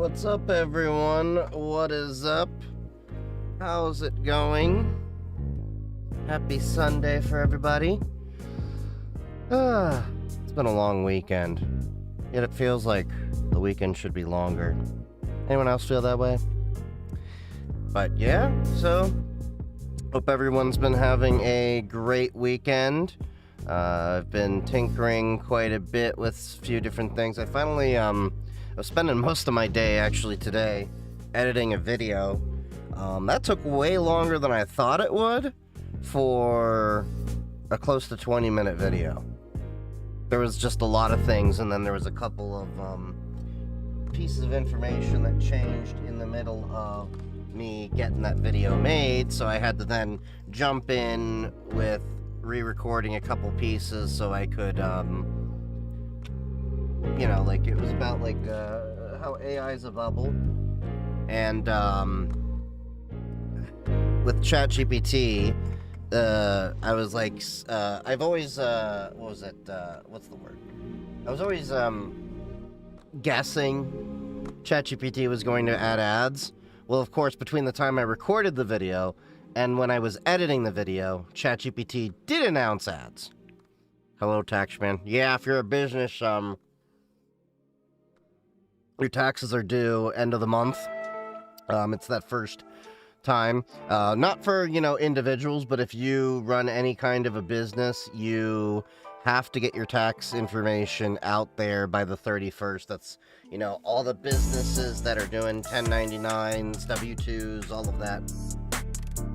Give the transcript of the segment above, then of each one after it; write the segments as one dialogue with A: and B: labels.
A: What's up, everyone? What is up? How's it going? Happy Sunday for everybody. It's been a long weekend, yet it feels like the weekend should be longer. Anyone else feel that way? But yeah, so hope everyone's been having a great weekend. I've been tinkering quite a bit with a few different things. I finally, I was spending most of my day actually today editing a video. That took way longer than I thought it would for a close to 20-minute video. There was just a lot of things, and then there was a couple of pieces of information that changed in the middle of me getting that video made, so I had to then jump in with re-recording a couple pieces so I could, you know, like, it was about, like, how AI is a bubble, and, with ChatGPT, I was like, I've always, what was it, what's the word? I was always, guessing ChatGPT was going to add ads. Well, of course, between the time I recorded the video and when I was editing the video, ChatGPT did announce ads. Hello, Taxman. Yeah, if you're a business, your taxes are due end of the month. It's that first time. Not for, you know, individuals, but if you run any kind of a business, you have to get your tax information out there by the 31st. That's, you know, all the businesses that are doing 1099s, W-2s, all of that.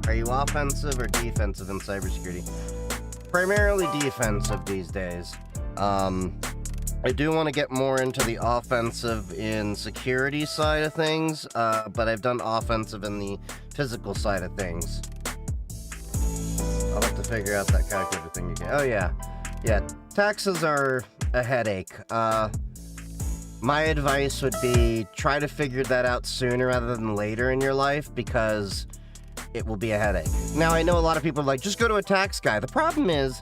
A: Are you offensive or defensive in cybersecurity? Primarily defensive these days. I do want to get more into the offensive in security side of things, but I've done offensive in the physical side of things. I'll have to figure out that calculator thing again. Oh yeah. Yeah, taxes are a headache. My advice would be try to figure that out sooner rather than later in your life, because it will be a headache. Now, I know a lot of people are like, just go to a tax guy. The problem is,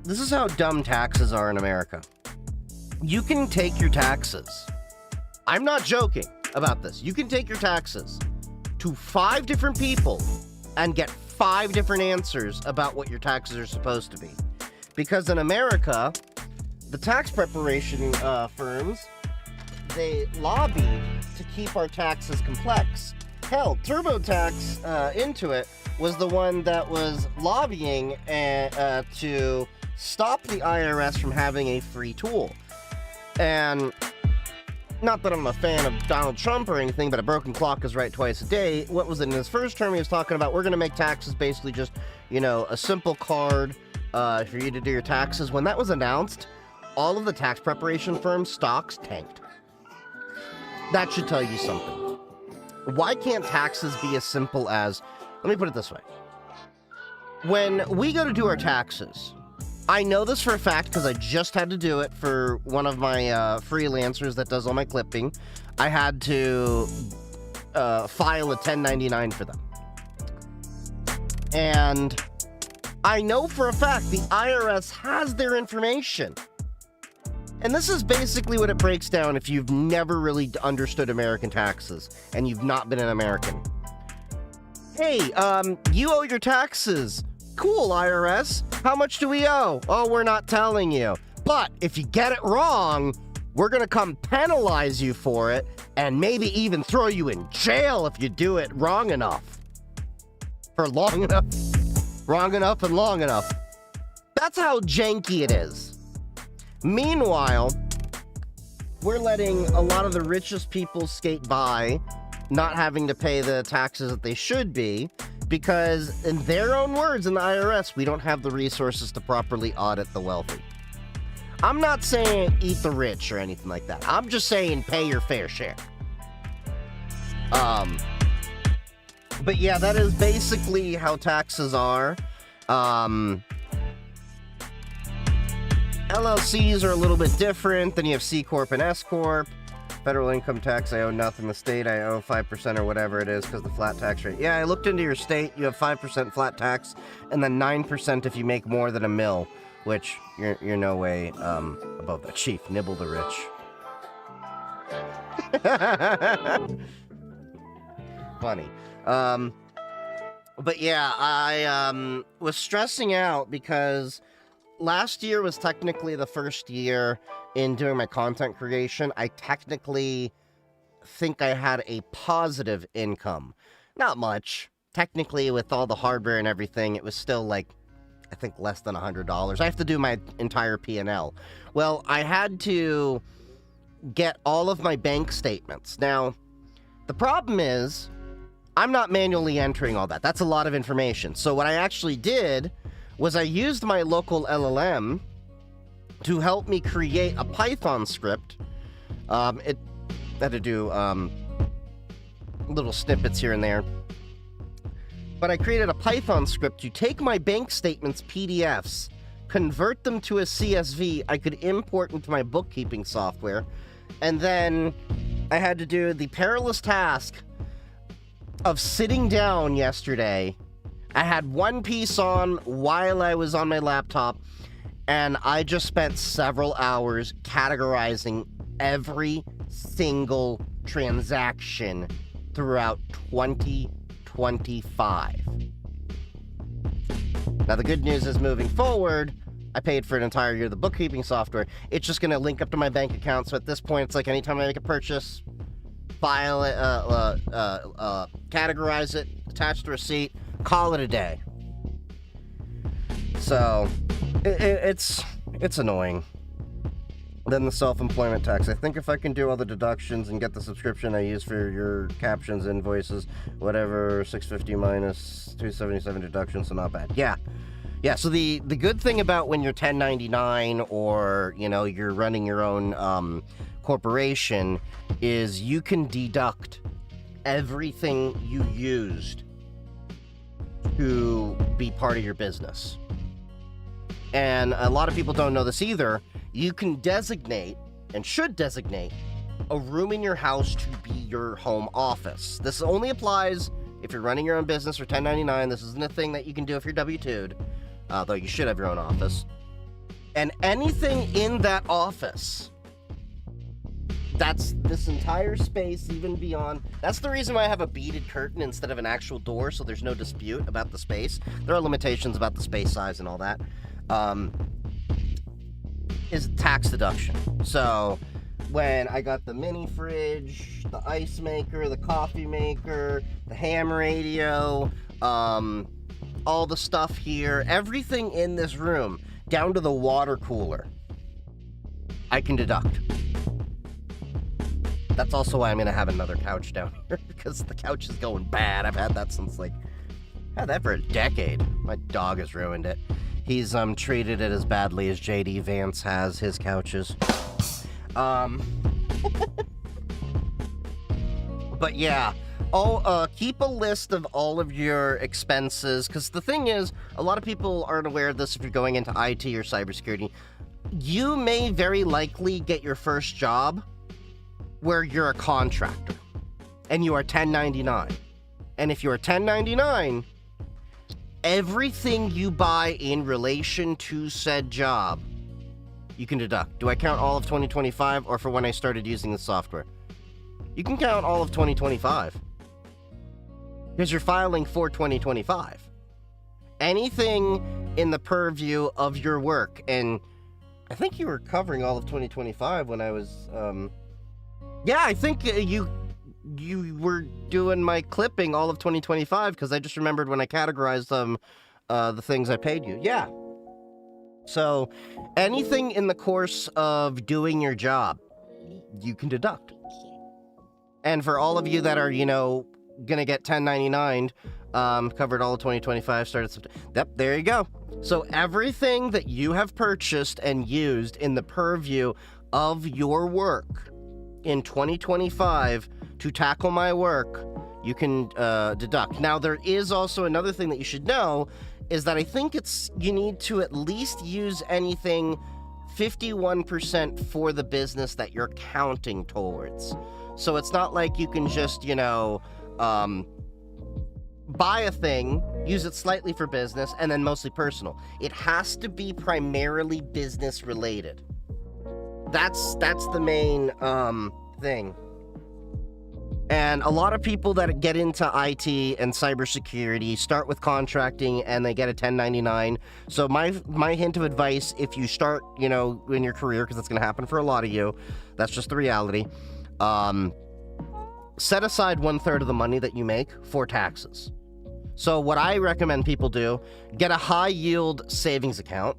A: this is how dumb taxes are in America. You can take your taxes. I'm not joking about this. You can take your taxes to 5 different people and get 5 different answers about what your taxes are supposed to be. Because in America, the tax preparation firms, they lobby to keep our taxes complex. Hell, TurboTax, Intuit, was the one that was lobbying to stop the IRS from having a free tool. And not that I'm a fan of Donald Trump or anything, but a broken clock is right twice a day. What was it? In his first term, he was talking about, we're going to make taxes basically just, you know, a simple card for you to do your taxes. When that was announced, all of the tax preparation firms' stocks tanked. That should tell you something. Why can't taxes be as simple as, let me put it this way. When we go to do our taxes, I know this for a fact because I just had to do it for one of my freelancers that does all my clipping. I had to file a 1099 for them. And I know for a fact the IRS has their information. And this is basically what it breaks down if you've never really understood American taxes and you've not been an American. Hey, you owe your taxes. Cool, IRS. How much do we owe? Oh, we're not telling you. But if you get it wrong, we're going to come penalize you for it and maybe even throw you in jail if you do it wrong enough. For long enough. Wrong enough and long enough. That's how janky it is. Meanwhile, we're letting a lot of the richest people skate by, not having to pay the taxes that they should be, because in their own words, in the IRS, we don't have the resources to properly audit the wealthy. I'm not saying eat the rich or anything like that. I'm just saying pay your fair share. But yeah, that is basically how taxes are. LLCs are a little bit different. Then you have C Corp and S Corp. Federal income tax, I owe nothing. The state, I owe 5% or whatever it is because the flat tax rate. Yeah, I looked into your state. You have 5% flat tax, and then 9% if you make more than $1 million, which you're no way above that. Chief, nibble the rich. Funny. But yeah, I was stressing out because last year was technically the first year in doing my content creation. I technically think I had a positive income. Not much. Technically, with all the hardware and everything, it was still like, I think less than $100. I have to do my entire P&L. Well, I had to get all of my bank statements. Now, the problem is, I'm not manually entering all that. That's a lot of information. So what I actually did was I used my local LLM to help me create a Python script. It had to do little snippets here and there. But I created a Python script to take my bank statements PDFs, convert them to a CSV I could import into my bookkeeping software, and then I had to do the perilous task of sitting down yesterday. I had One Piece on while I was on my laptop, and I just spent several hours categorizing every single transaction throughout 2025. Now, the good news is, moving forward, I paid for an entire year of the bookkeeping software. It's just going to link up to my bank account, so at this point, it's like anytime I make a purchase, file it, categorize it, attach the receipt, call it a day. So, it's annoying. Then the self-employment tax. I think if I can do all the deductions and get the subscription I use for your captions, invoices, whatever, 650 minus 277 deductions, so not bad. Yeah, so the good thing about when you're 1099 or, you know, you're running your own corporation is you can deduct everything you used to be part of your business. And a lot of people don't know this either. You can designate, and should designate, a room in your house to be your home office. This only applies if you're running your own business or 1099. This isn't a thing that you can do if you're W-2'd, though you should have your own office. And anything in that office, that's this entire space, even beyond. That's the reason why I have a beaded curtain instead of an actual door, so there's no dispute about the space. There are limitations about the space size and all that. Is tax deduction. So when I got the mini fridge, the ice maker, the coffee maker, the ham radio, all the stuff here, everything in this room, down to the water cooler, I can deduct. That's also why I'm gonna have another couch down here, because the couch is going bad. I've had that since I've had that for a decade. My dog has ruined it. He's treated it as badly as JD Vance has his couches. But yeah, keep a list of all of your expenses, because the thing is, a lot of people aren't aware of this if you're going into IT or cybersecurity. You may very likely get your first job where you're a contractor, and you are 1099. And if you're 1099, everything you buy in relation to said job, you can deduct. Do I count all of 2025 or for when I started using the software? You can count all of 2025. Because you're filing for 2025. Anything in the purview of your work, and I think you were covering all of 2025 when I was, yeah, I think you were doing my clipping all of 2025, because I just remembered when I categorized the things I paid you. Yeah. So anything in the course of doing your job, you can deduct. And for all of you that are, you know, gonna get 1099, covered all of 2025, started September. Yep, there you go. So everything that you have purchased and used in the purview of your work in 2025 to tackle my work, you can deduct. Now, there is also another thing that you should know, is that I think you need to at least use anything 51% for the business that you're counting towards. So it's not like you can just, you know, buy a thing, use it slightly for business, and then mostly personal. It has to be primarily business related. That's the main thing. And a lot of people that get into IT and cybersecurity start with contracting and they get a 1099. So my hint of advice, if you start, in your career, because that's going to happen for a lot of you, that's just the reality. Set aside 1/3 of the money that you make for taxes. So what I recommend people do, get a high yield savings account.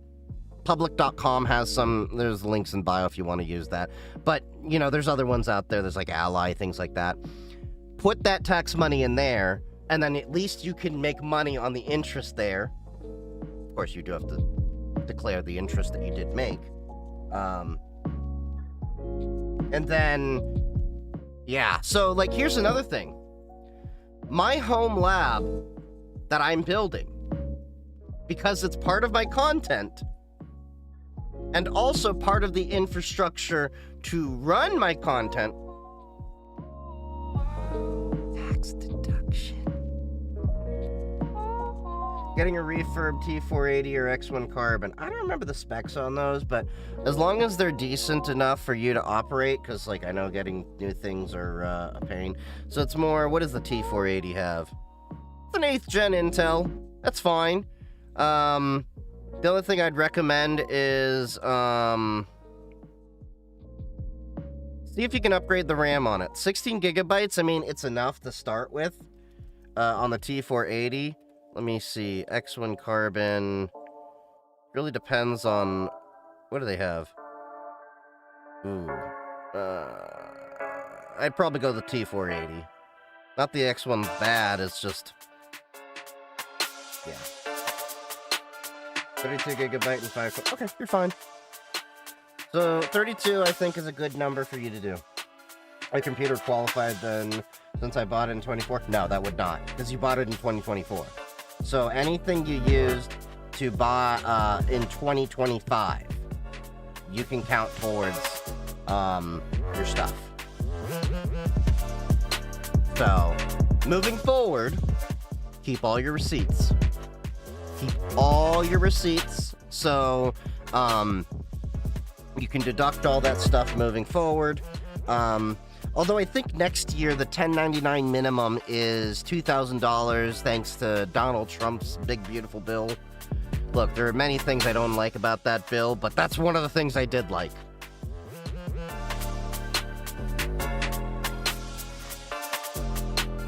A: Public.com has some, there's links in bio if you want to use that. But, there's other ones out there. There's like Ally, things like that. Put that tax money in there, and then at least you can make money on the interest there. Of course, you do have to declare the interest that you did make. And then, yeah. So, here's another thing. My home lab that I'm building, because it's part of my content, and also part of the infrastructure to run my content, tax deduction. Getting a refurb T480 or X1 Carbon. I don't remember the specs on those, but as long as they're decent enough for you to operate, because, I know getting new things are a pain. So it's more, what does the T480 have? It's an 8th gen Intel. That's fine. The other thing I'd recommend is, see if you can upgrade the RAM on it. 16 gigabytes, I mean, it's enough to start with, on the T480. Let me see, X1 Carbon, really depends on, what do they have? Ooh, I'd probably go the T480. Not the X1's bad, it's just, yeah. 32 gigabyte and 5, okay, you're fine. So 32, I think, is a good number for you to do. My computer qualified then, since I bought it in 24? No, that would not, because you bought it in 2024. So anything you used to buy in 2025, you can count towards your stuff. So, moving forward, keep all your receipts. Keep all your receipts, so you can deduct all that stuff moving forward. Although I think next year the 1099 minimum is $2,000 thanks to Donald Trump's big beautiful bill. Look, there are many things I don't like about that bill, but that's one of the things I did like.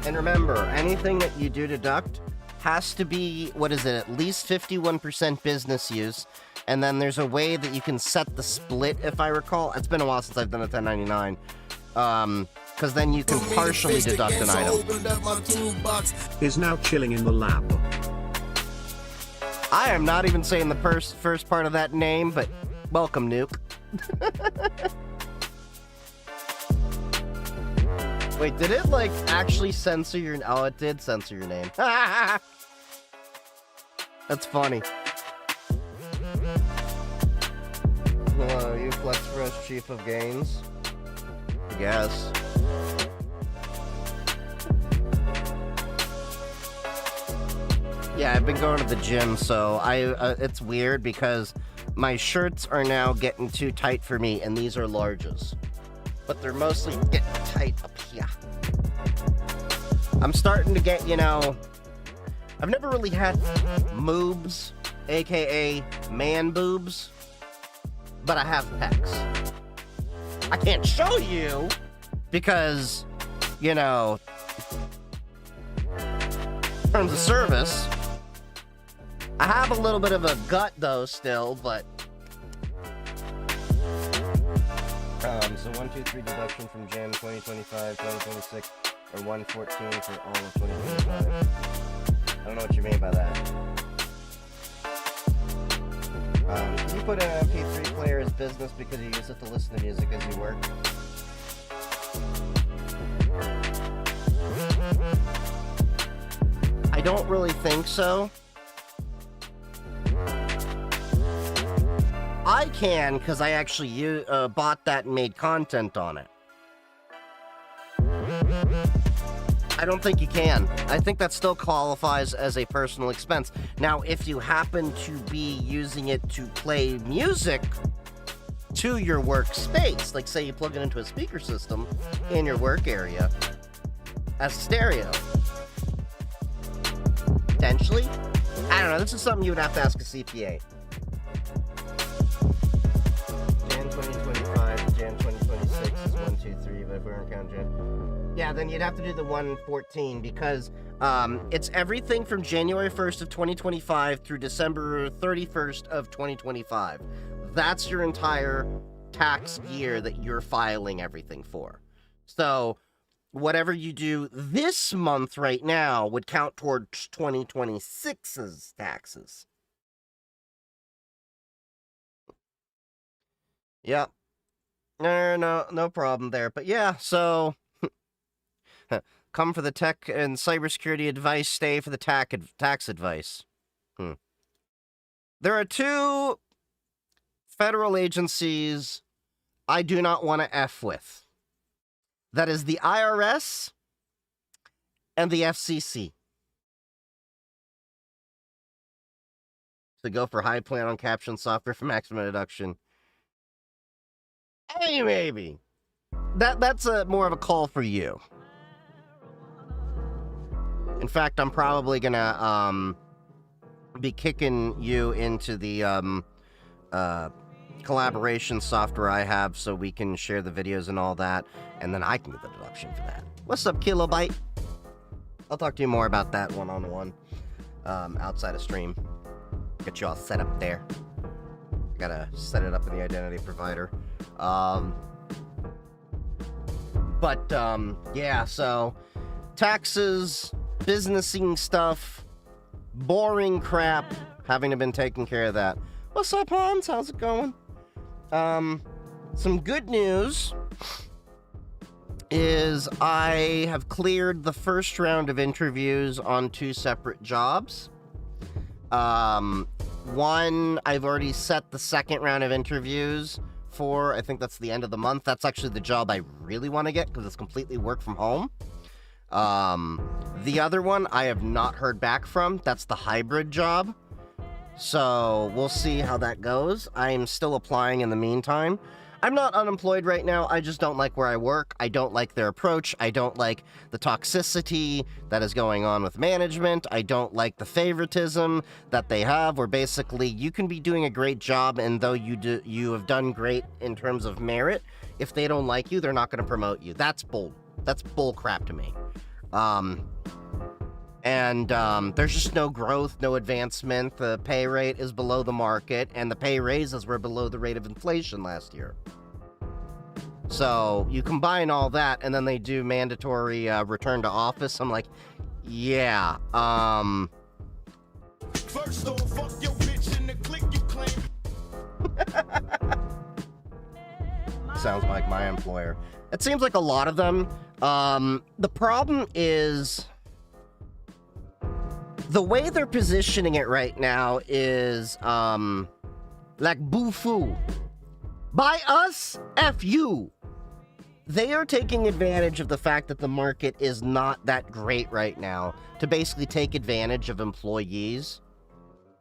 A: And remember, anything that you do deduct has to be, at least 51% business use. And then there's a way that you can set the split, if I recall. It's been a while since I've done a 1099. Because then you can partially deduct an item.
B: Is now chilling in the lab.
A: I am not even saying the first part of that name, but welcome, Nuke. Wait, did it, actually censor your... Oh, it did censor your name. That's funny. Hello, you Flex Fresh Chief of Games? Yes. Yeah, I've been going to the gym, so it's weird because my shirts are now getting too tight for me, and these are larges. But they're mostly getting tight up here. I'm starting to get, I've never really had moobs, aka man boobs, but I have pecs. I can't show you because, in terms of service, I have a little bit of a gut though still, but so 1, 2, 3 deduction from Jan 2025, 2026, or 114 for all of 2025. I don't know what you mean by that. Can you put an MP3 player as business because you use it to listen to music as you work? I don't really think so. I can, because I actually bought that and made content on it. I don't think you can. I think that still qualifies as a personal expense. Now, if you happen to be using it to play music to your workspace, like say you plug it into a speaker system in your work area, as stereo. Potentially. I don't know. This is something you would have to ask a CPA. Jan 2025, Jan 2026 is 1, 2, 3, but if we aren't counting Jan. Yeah, then you'd have to do the 114 because it's everything from January 1st of 2025 through December 31st of 2025. That's your entire tax year that you're filing everything for. So whatever you do this month right now would count towards 2026's taxes. Yep. No problem there. But yeah, so come for the tech and cybersecurity advice, stay for the tax advice. There are two federal agencies I do not want to F with. That is the IRS and the FCC. So go for high plan on caption software for maximum deduction. Hey, maybe. That's more of a call for you. In fact, I'm probably gonna be kicking you into the collaboration software I have so we can share the videos and all that, and then I can get the deduction for that. What's up, Kilobyte? I'll talk to you more about that one-on-one outside of stream. Get you all set up there. I gotta set it up in the identity provider. Yeah, so taxes, businessing stuff, boring crap, having to been taking care of that. What's up, Hans? How's it going? Some good news is I have cleared the first round of interviews on 2 separate jobs. One, I've already set the second round of interviews for, I think that's the end of the month. That's actually the job I really want to get because it's completely work from home. The other one I have not heard back from. That's the hybrid job. So we'll see how that goes. I'm still applying in the meantime. I'm not unemployed right now. I just don't like where I work. I don't like their approach. I don't like the toxicity that is going on with management. I don't like the favoritism that they have, where basically you can be doing a great job, and though you have done great in terms of merit, if they don't like you, they're not going to promote you. That's bull crap to me. There's just no growth, no advancement. The pay rate is below the market, and the pay raises were below the rate of inflation last year. So you combine all that, and then they do mandatory return to office. I'm like, yeah. First off, fuck your bitch in the click you claim. Sounds like my employer. It seems like a lot of them. The problem is the way they're positioning it right now is like boo-foo. By us, F you. They are taking advantage of the fact that the market is not that great right now to basically take advantage of employees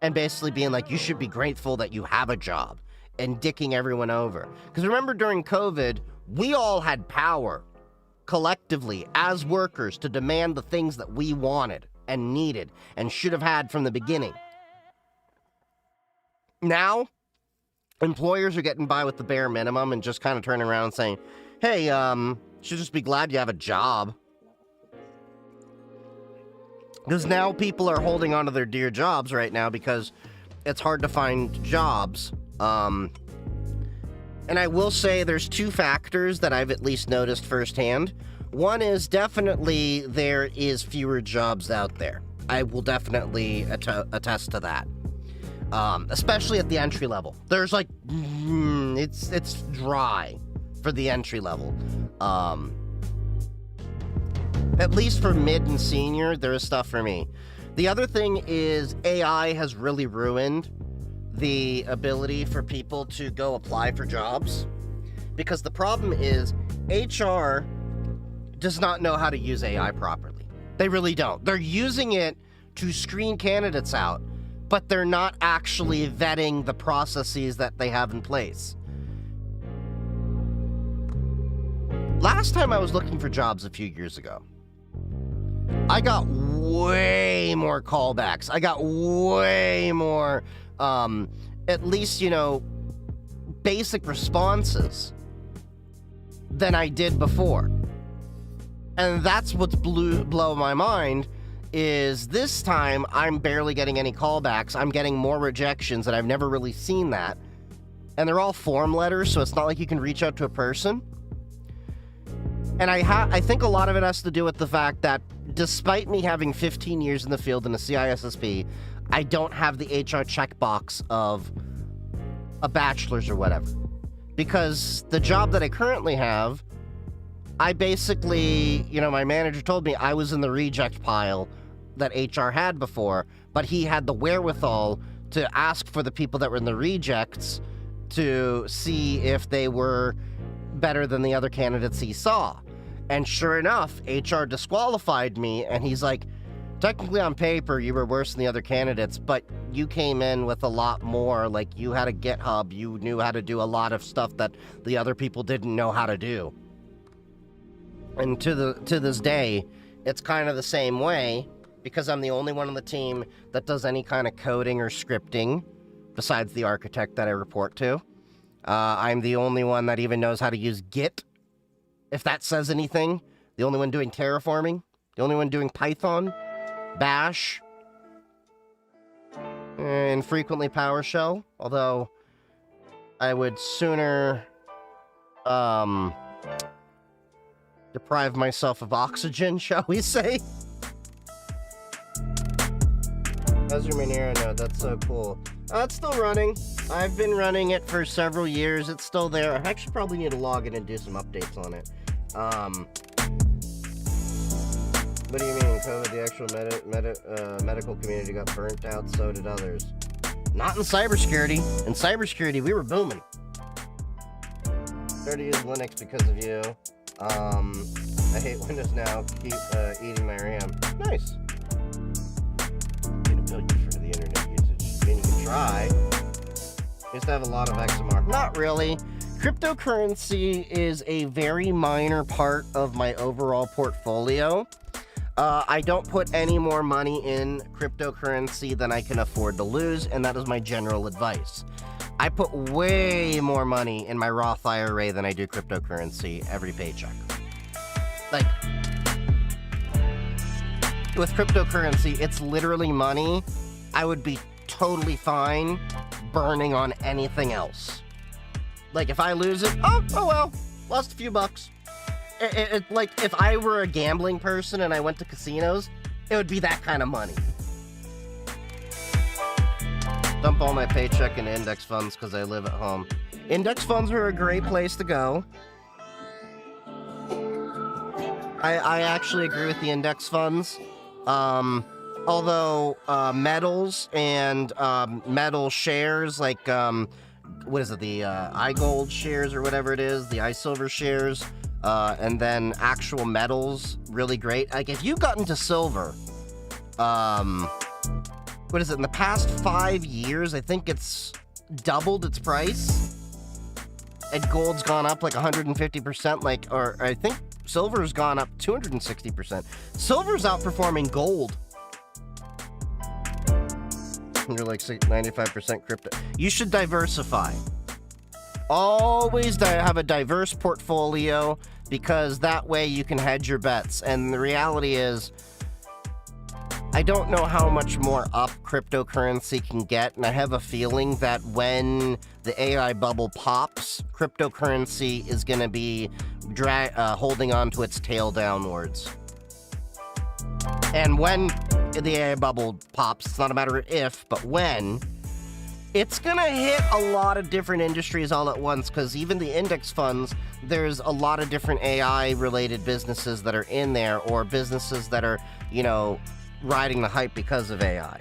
A: and basically being like, you should be grateful that you have a job, and dicking everyone over. Because remember, during COVID, we all had power collectively as workers to demand the things that we wanted and needed and should have had from the beginning. Now, employers are getting by with the bare minimum and just kind of turning around and saying, hey, should just be glad you have a job. Because now people are holding on to their dear jobs right now because it's hard to find jobs. And I will say there's 2 factors that I've at least noticed firsthand. One is definitely there is fewer jobs out there. I will definitely attest to that. Especially at the entry level. There's like, it's dry for the entry level. At least for mid and senior, there is stuff for me. The other thing is AI has really ruined the ability for people to go apply for jobs. Because the problem is HR does not know how to use AI properly. They really don't. They're using it to screen candidates out, but they're not actually vetting the processes that they have in place. Last time I was looking for jobs a few years ago, I got way more callbacks. I got way more, at least, you know, basic responses than I did before. And that's what's blow my mind, is this time I'm barely getting any callbacks. I'm getting more rejections, and I've never really seen that. And they're all form letters, so it's not like you can reach out to a person. And I think a lot of it has to do with the fact that despite me having 15 years in the field in a CISSP, I don't have the HR checkbox of a bachelor's or whatever. Because the job that I currently have, I basically, you know, my manager told me I was in the reject pile that HR had before, but he had the wherewithal to ask for the people that were in the rejects to see if they were better than the other candidates he saw. And sure enough, HR disqualified me, and he's like, technically on paper, you were worse than the other candidates, but you came in with a lot more, like you had a GitHub, you knew how to do a lot of stuff that the other people didn't know how to do. And to this day, it's kind of the same way, because I'm the only one on the team that does any kind of coding or scripting, besides the architect that I report to. I'm the only one that even knows how to use Git, if that says anything. The only one doing terraforming. The only one doing Python, Bash, and frequently PowerShell. Although, I would sooner, deprive myself of oxygen, shall we say. How's your Monero node? That's so cool. It's still running. I've been running it for several years. It's still there. I actually probably need to log in and do some updates on it. What do you mean? COVID, the actual medical community got burnt out, so did others. Not in cybersecurity. In cybersecurity, we were booming. Started to use Linux because of you. I hate Windows now. Keep eating my RAM. Nice. Get a billion for the internet usage. I mean, you can try. Used to have a lot of XMR. Not really. Cryptocurrency is a very minor part of my overall portfolio. I don't put any more money in cryptocurrency than I can afford to lose, and that is my general advice. I put way more money in my Roth IRA than I do cryptocurrency every paycheck. Like, with cryptocurrency, it's literally money. I would be totally fine burning on anything else. Like, if I lose it, oh well, lost a few bucks. Like, if I were a gambling person and I went to casinos, it would be that kind of money. Dump all my paycheck into index funds because I live at home. Index funds are a great place to go. I actually agree with the index funds. Although metals and metal shares, like, what is it, the iGold shares or whatever it is, the iSilver shares, and then actual metals, really great. Like, if you've gotten to silver, what is it, in the past 5 years, I think it's doubled its price. And gold's gone up like 150%, like, or I think silver's gone up 260%. Silver's outperforming gold. You're like 95% crypto. You should diversify. Always have a diverse portfolio, because that way you can hedge your bets. And the reality is, I don't know how much more up cryptocurrency can get, and I have a feeling that when the AI bubble pops, cryptocurrency is going to be holding on to its tail downwards. And when the AI bubble pops, it's not a matter of if, but when, it's going to hit a lot of different industries all at once, because even the index funds, there's a lot of different AI-related businesses that are in there, or businesses that are, you know, riding the hype because of AI.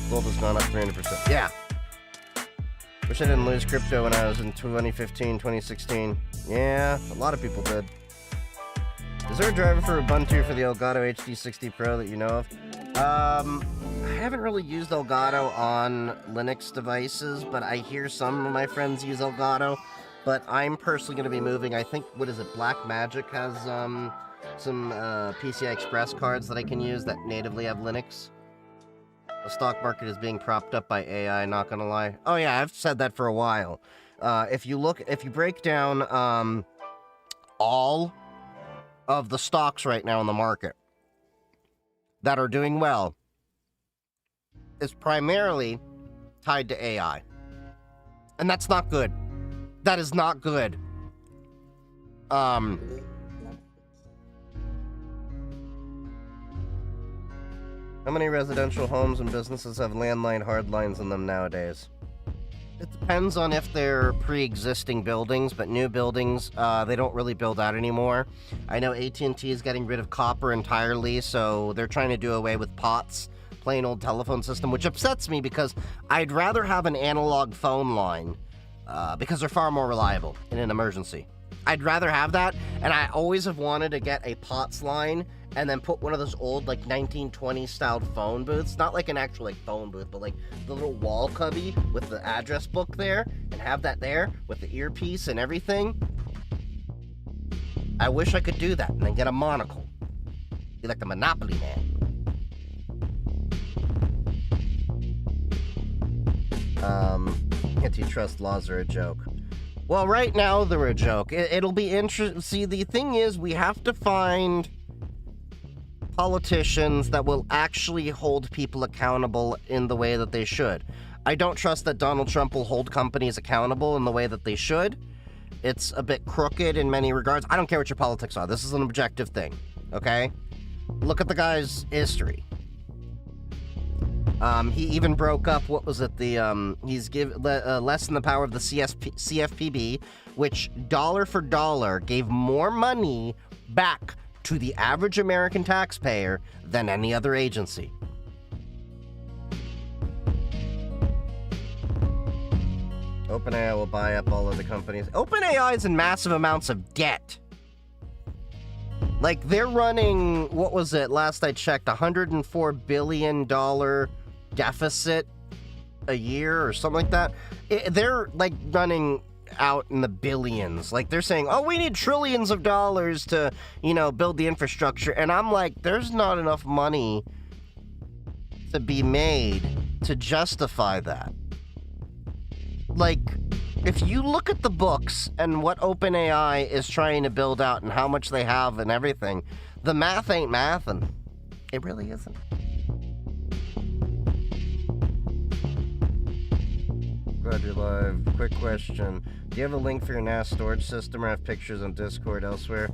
A: Gold has gone up 300%. Yeah. Wish I didn't lose crypto when I was in 2015, 2016. Yeah, a lot of people did. Is there a driver for Ubuntu for the Elgato HD60 Pro that you know of? I haven't really used Elgato on Linux devices, but I hear some of my friends use Elgato. But I'm personally going to be moving. I think, what is it, Black Magic has some PCI Express cards that I can use that natively have Linux. The stock market is being propped up by AI, not gonna lie. Oh yeah, I've said that for a while. If you break down all of the stocks right now in the market that are doing well, is primarily tied to AI. And that's not good. That is not good. How many residential homes and businesses have landline hard lines in them nowadays? It depends on if they're pre-existing buildings, but new buildings, they don't really build out anymore. I know AT&T is getting rid of copper entirely, so they're trying to do away with POTS, plain old telephone system, which upsets me because I'd rather have an analog phone line, because they're far more reliable in an emergency. I'd rather have that, and I always have wanted to get a POTS line and then put one of those old, like, 1920s styled phone booths, not like an actual, like, phone booth, but like the little wall cubby with the address book there, and have that there with the earpiece and everything. I wish I could do that and then get a monocle. Be like the Monopoly man. Antitrust laws are a joke. Well, right now they're a joke. It'll be interesting. See, the thing is, we have to find politicians that will actually hold people accountable in the way that they should. I don't trust that Donald Trump will hold companies accountable in the way that they should. It's a bit crooked in many regards. I don't care what your politics are. This is an objective thing, okay? Look at the guy's history. He even broke up, what was it, he's lessened the power of the CFPB, which dollar for dollar gave more money back to the average American taxpayer than any other agency. OpenAI will buy up all of the companies. OpenAI is in massive amounts of debt. Like, they're running, what was it, last I checked, $104 billion deficit a year or something like that. They're, like, running out in the billions. Like, they're saying, oh, we need trillions of dollars to, you know, build the infrastructure. And I'm like, there's not enough money to be made to justify that. Like, if you look at the books and what OpenAI is trying to build out and how much they have and everything, the math ain't mathin'. It really isn't. Glad you're live. Quick question. Do you have a link for your NAS storage system or have pictures on Discord elsewhere?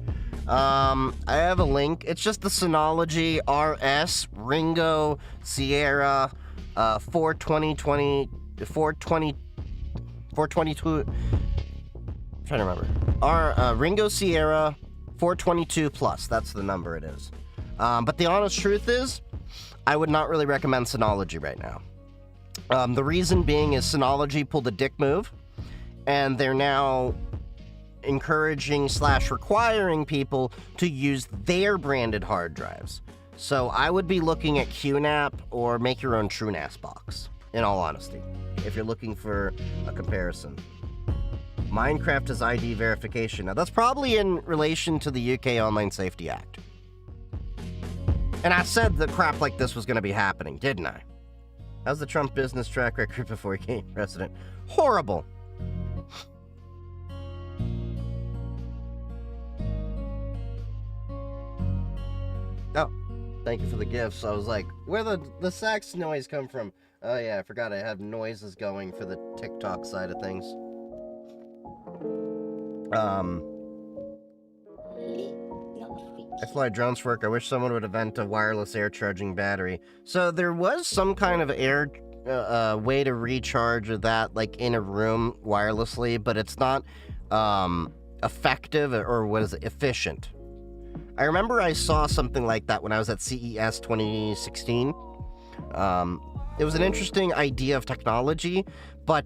A: I have a link. It's just the Synology RS Ringo Sierra 422. I'm trying to remember. Our Ringo Sierra 422 Plus. That's the number it is. But the honest truth is, I would not really recommend Synology right now. The reason being is Synology pulled a dick move, and they're now encouraging / requiring people to use their branded hard drives. So I would be looking at QNAP or make your own TrueNAS box, in all honesty, if you're looking for a comparison. Minecraft is ID verification. Now, that's probably in relation to the UK Online Safety Act. And I said that crap like this was going to be happening, didn't I? How's the Trump business track record before he became president? Horrible. Oh, thank you for the gifts. I was like, where the sax noise come from? Oh yeah, I forgot I have noises going for the TikTok side of things. I fly drones for work. I wish someone would invent a wireless air charging battery. So there was some kind of air way to recharge that, like, in a room wirelessly, but it's not effective, or what is it, efficient. I remember I saw something like that when I was at CES 2016. It was an interesting idea of technology, but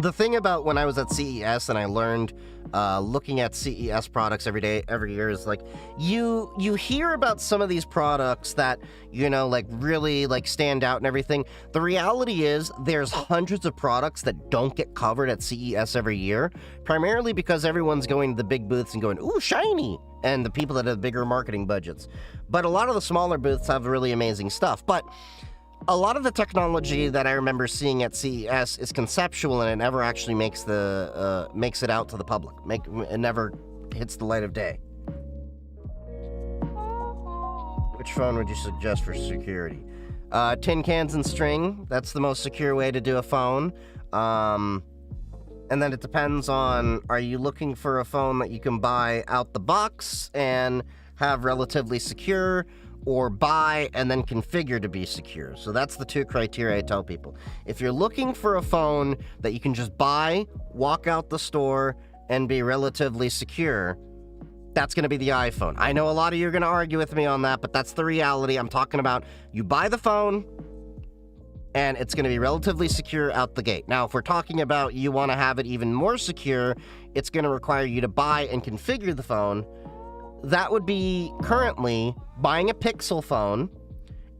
A: The thing about when I was at CES and I learned looking at CES products every year is like you hear about some of these products that, you know, like really like stand out and everything. The reality is there's hundreds of products that don't get covered at CES every year, primarily because everyone's going to the big booths and going, ooh, shiny, and the people that have bigger marketing budgets. But a lot of the smaller booths have really amazing stuff. But a lot of the technology that I remember seeing at CES is conceptual, and it never actually makes it out to the public. It never hits the light of day. Which phone would you suggest for security? Tin cans and string. That's the most secure way to do a phone. And then it depends on, are you looking for a phone that you can buy out the box and have relatively secure, or buy and then configure to be secure? So that's the two criteria I tell people. If you're looking for a phone that you can just buy, walk out the store, and be relatively secure, that's going to be the iPhone. I know a lot of you are going to argue with me on that, but that's the reality. I'm talking about you buy the phone, and it's going to be relatively secure out the gate. Now, if we're talking about you want to have it even more secure, it's going to require you to buy and configure the phone. That would be currently buying a Pixel phone,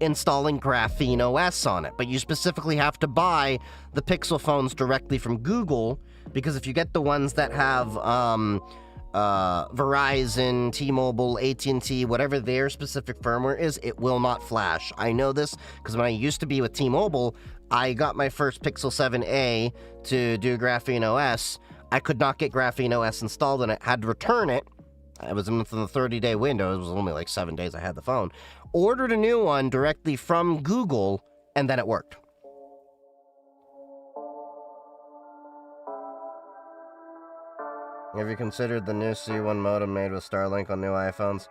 A: installing Graphene OS on it. But you specifically have to buy the Pixel phones directly from Google, because if you get the ones that have Verizon, T-Mobile, AT&T, whatever their specific firmware is, it will not flash. I know this because when I used to be with T-Mobile, I got my first Pixel 7a to do Graphene OS. I could not get Graphene OS installed and I had to return it. I was within the 30-day window. It was only like 7 days I had the phone. Ordered a new one directly from Google, and then it worked. Have you considered the new C1 modem made with Starlink on new iPhones?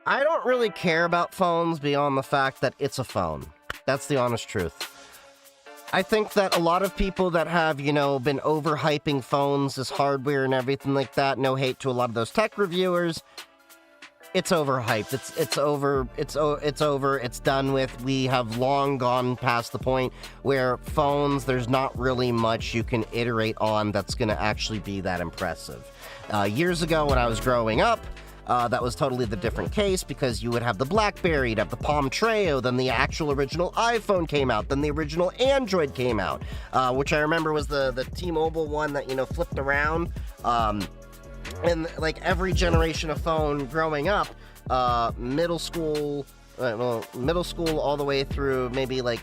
A: I don't really care about phones beyond the fact that it's a phone. That's the honest truth. I think that a lot of people that have, you know, been overhyping phones as hardware and everything like that, no hate to a lot of those tech reviewers, it's overhyped. It's over. It's done with. We have long gone past the point where phones, there's not really much you can iterate on that's going to actually be that impressive. Years ago when I was growing up, that was totally the different case, because you would have the BlackBerry, you'd have the Palm Treo, then the actual original iPhone came out, then the original Android came out, which I remember was the T-Mobile one that, you know, flipped around. And like every generation of phone growing up, middle school all the way through maybe like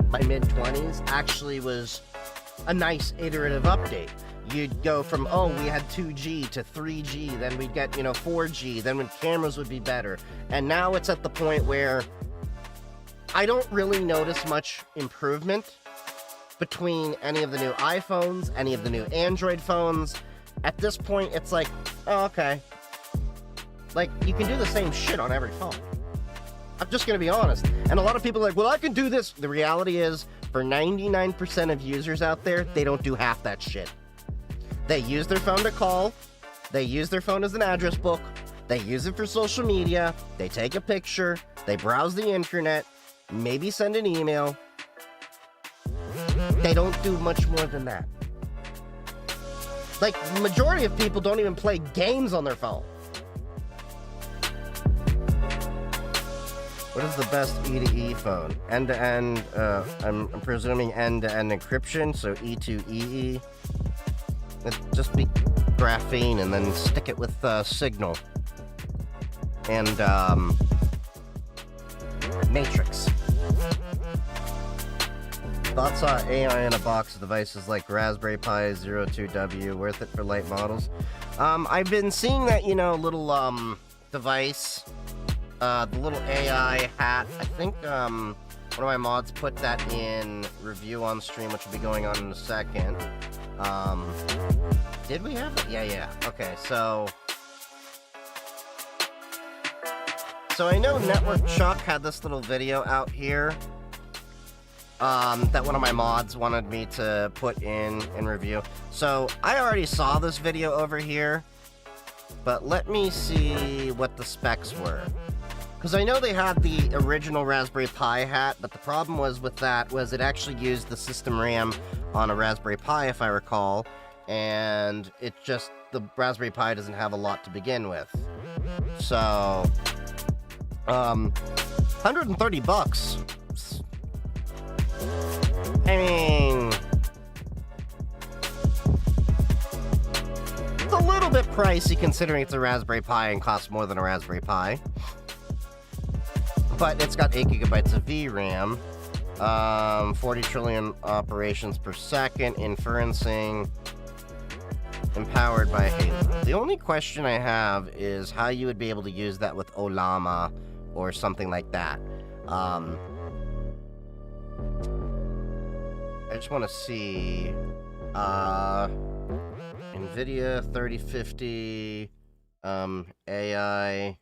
A: my mid-20s actually was a nice iterative update. You'd go from, oh, we had 2G to 3G, then we'd get, you know, 4G, then when cameras would be better. And now it's at the point where I don't really notice much improvement between any of the new iPhones, any of the new Android phones. At this point, it's like, oh, okay. Like, you can do the same shit on every phone. I'm just gonna be honest. And a lot of people are like, well, I can do this. The reality is, for 99% of users out there, they don't do half that shit. They use their phone to call, they use their phone as an address book, they use it for social media, they take a picture, they browse the internet, maybe send an email. They don't do much more than that. Like, the majority of people don't even play games on their phone. What is the best E2E phone? End-to-end, I'm presuming end-to-end encryption, so E2EE. It'd just be graphene and then stick it with Signal. And, Matrix. Thoughts on AI in a box devices like Raspberry Pi 02W, worth it for light models? I've been seeing that, you know, little, device, the little AI hat. I think, one of my mods put that in review on stream, which will be going on in a second. Did we have it? Yeah. Okay, so I know Network Chuck had this little video out here, that one of my mods wanted me to put in review. So I already saw this video over here, but let me see what the specs were. Because I know they had the original Raspberry Pi hat, but the problem was with that was it actually used the system RAM on a Raspberry Pi, if I recall, and it just, the Raspberry Pi doesn't have a lot to begin with. So, $130. I mean, it's a little bit pricey considering it's a Raspberry Pi and costs more than a Raspberry Pi. But it's got 8 gigabytes of VRAM, 40 trillion operations per second, inferencing, empowered by Halo. The only question I have is how you would be able to use that with Olama or something like that. I just want to see, NVIDIA 3050, AI,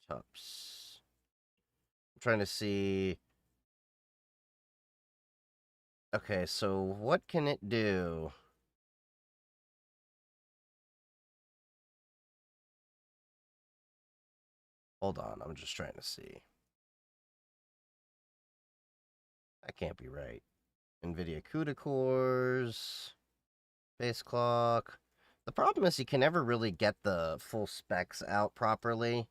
A: tops. Trying to see. Okay, so what can it do? Hold on, I'm just trying to see. That can't be right. NVIDIA CUDA cores, base clock. The problem is you can never really get the full specs out properly.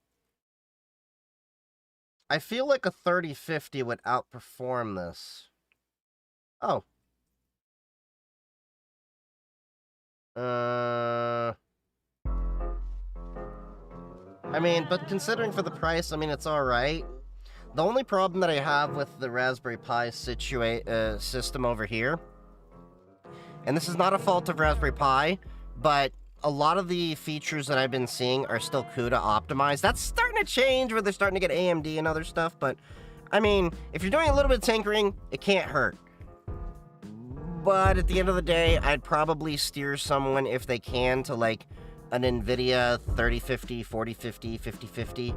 A: I feel like a 3050 would outperform this. Oh. I mean, but considering for the price, I mean, it's alright. The only problem that I have with the Raspberry Pi system over here, and this is not a fault of Raspberry Pi, but a lot of the features that I've been seeing are still CUDA optimized. That's starting to change where they're starting to get AMD and other stuff, but I mean, if you're doing a little bit of tinkering, it can't hurt. But at the end of the day, I'd probably steer someone, if they can, to like an NVIDIA 3050, 4050, 5050.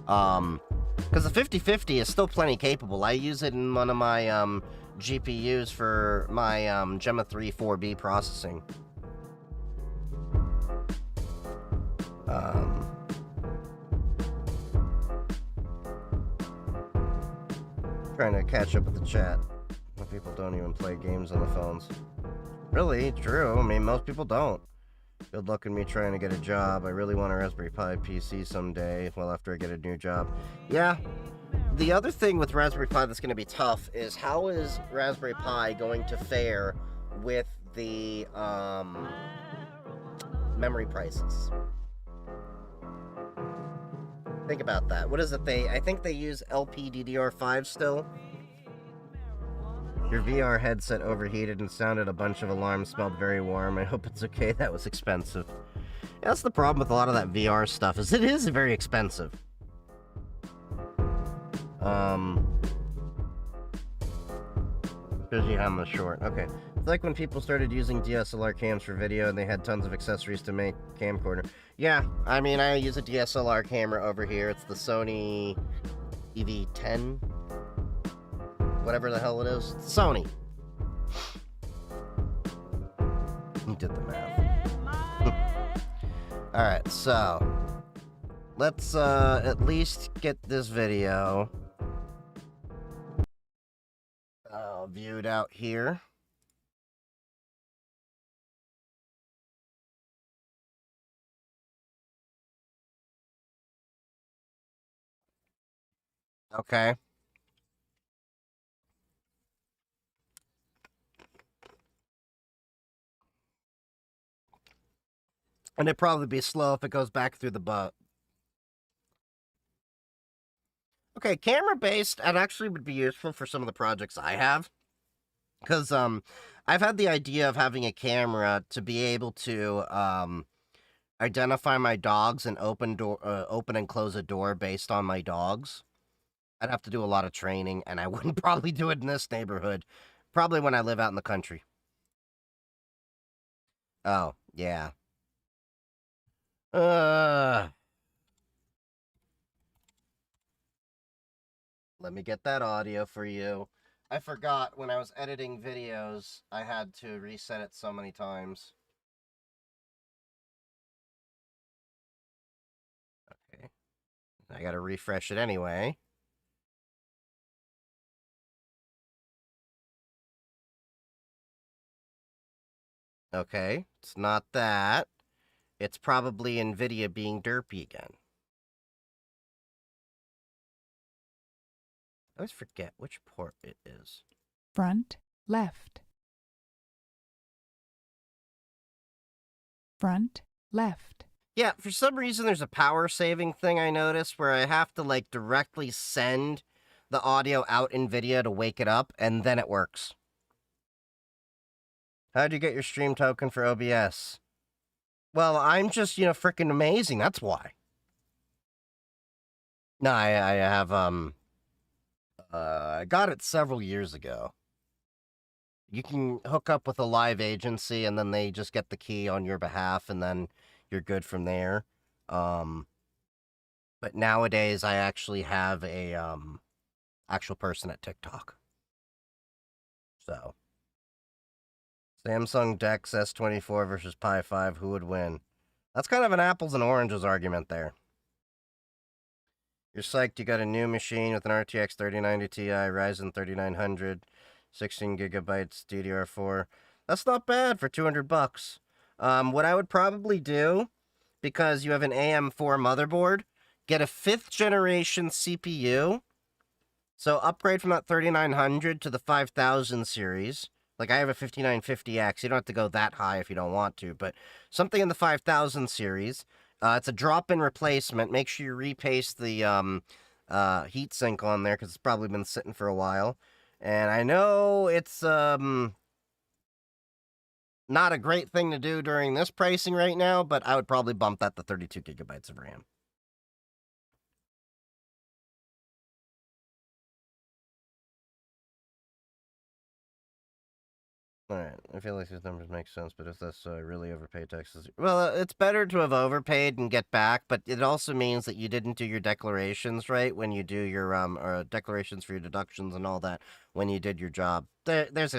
A: Because the 5050 is still plenty capable. I use it in one of my GPUs for my Gemma 3 4B processing. Trying to catch up with the chat. Most people don't even play games on the phones. Really? True. I mean, most people don't. Good luck in me trying to get a job. I really want a Raspberry Pi PC someday, well, after I get a new job. Yeah. The other thing with Raspberry Pi that's going to be tough is how is Raspberry Pi going to fare with the memory prices? Think about that. What is it? I think they use LPDDR5 still. Your VR headset overheated and sounded a bunch of alarms, smelled very warm. I hope it's okay. That was expensive. Yeah, that's the problem with a lot of that VR stuff, is it is very expensive. Shows you how much short. Okay. It's like when people started using DSLR cams for video and they had tons of accessories to make camcorder. Yeah, I mean, I use a DSLR camera over here. It's the Sony EV10. Whatever the hell it is. It's Sony. You did the math. Alright, so let's at least get this video viewed out here. Okay. And it'd probably be slow if it goes back through the butt. Okay, camera-based, that actually would be useful for some of the projects I have. Because, I've had the idea of having a camera to be able to, identify my dogs and open and close a door based on my dogs. I'd have to do a lot of training, and I wouldn't probably do it in this neighborhood. Probably when I live out in the country. Oh, yeah. Let me get that audio for you. I forgot when I was editing videos, I had to reset it so many times. Okay. I gotta refresh it anyway. Okay, it's not that. It's probably NVIDIA being derpy again. I always forget which port it is.
C: Front, left. Front, left.
A: Yeah, for some reason there's a power saving thing I noticed where I have to like directly send the audio out NVIDIA to wake it up, and then it works. How'd you get your stream token for OBS? Well, I'm just, freaking amazing. That's why. No, I have, I got it several years ago. You can hook up with a live agency, and then they just get the key on your behalf, and then you're good from there. But nowadays, I actually have a, actual person at TikTok. So. Samsung DeX S24 versus Pi 5, who would win? That's kind of an apples and oranges argument there. You're psyched you got a new machine with an RTX 3090 Ti, Ryzen 3900, 16 gigabytes DDR4. That's not bad for $200. What I would probably do, because you have an AM4 motherboard, get a 5th generation CPU. So upgrade from that 3900 to the 5000 series. Like, I have a 5950X. You don't have to go that high if you don't want to, but something in the 5000 series. It's a drop-in replacement. Make sure you repaste the heatsink on there, because it's probably been sitting for a while. And I know it's not a great thing to do during this pricing right now, but I would probably bump that to 32 gigabytes of RAM. Alright, I feel like these numbers make sense, but if that's really overpaid taxes... Well, it's better to have overpaid and get back, but it also means that you didn't do your declarations right when you do your, declarations for your deductions and all that when you did your job. These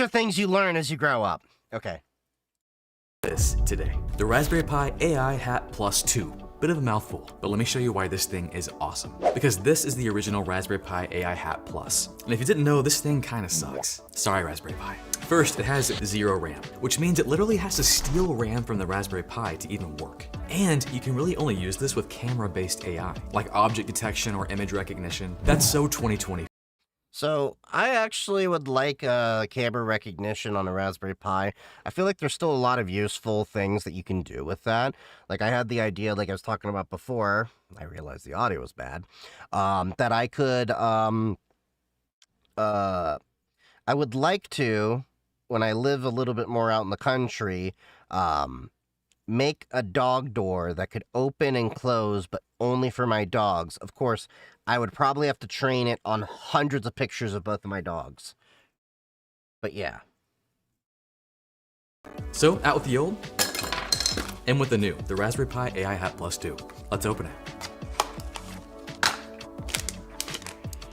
A: are things you learn as you grow up. Okay.
D: This today. The Raspberry Pi AI Hat Plus 2. Bit of a mouthful, but let me show you why this thing is awesome. Because this is the original Raspberry Pi AI Hat Plus. And if you didn't know, this thing kinda sucks. Sorry, Raspberry Pi. First, it has 0 RAM, which means it literally has to steal RAM from the Raspberry Pi to even work. And you can really only use this with camera-based AI, like object detection or image recognition. That's so 2020.
A: So, I actually would like camera recognition on a Raspberry Pi. I feel like there's still a lot of useful things that you can do with that. Like, I had the idea, like I was talking about before, I realized the audio was bad, that I could, I would like to, when I live a little bit more out in the country, make a dog door that could open and close, but only for my dogs. Of course, I would probably have to train it on hundreds of pictures of both of my dogs. But yeah.
D: So, out with the old, and with the new, the Raspberry Pi AI Hat Plus 2. Let's open it.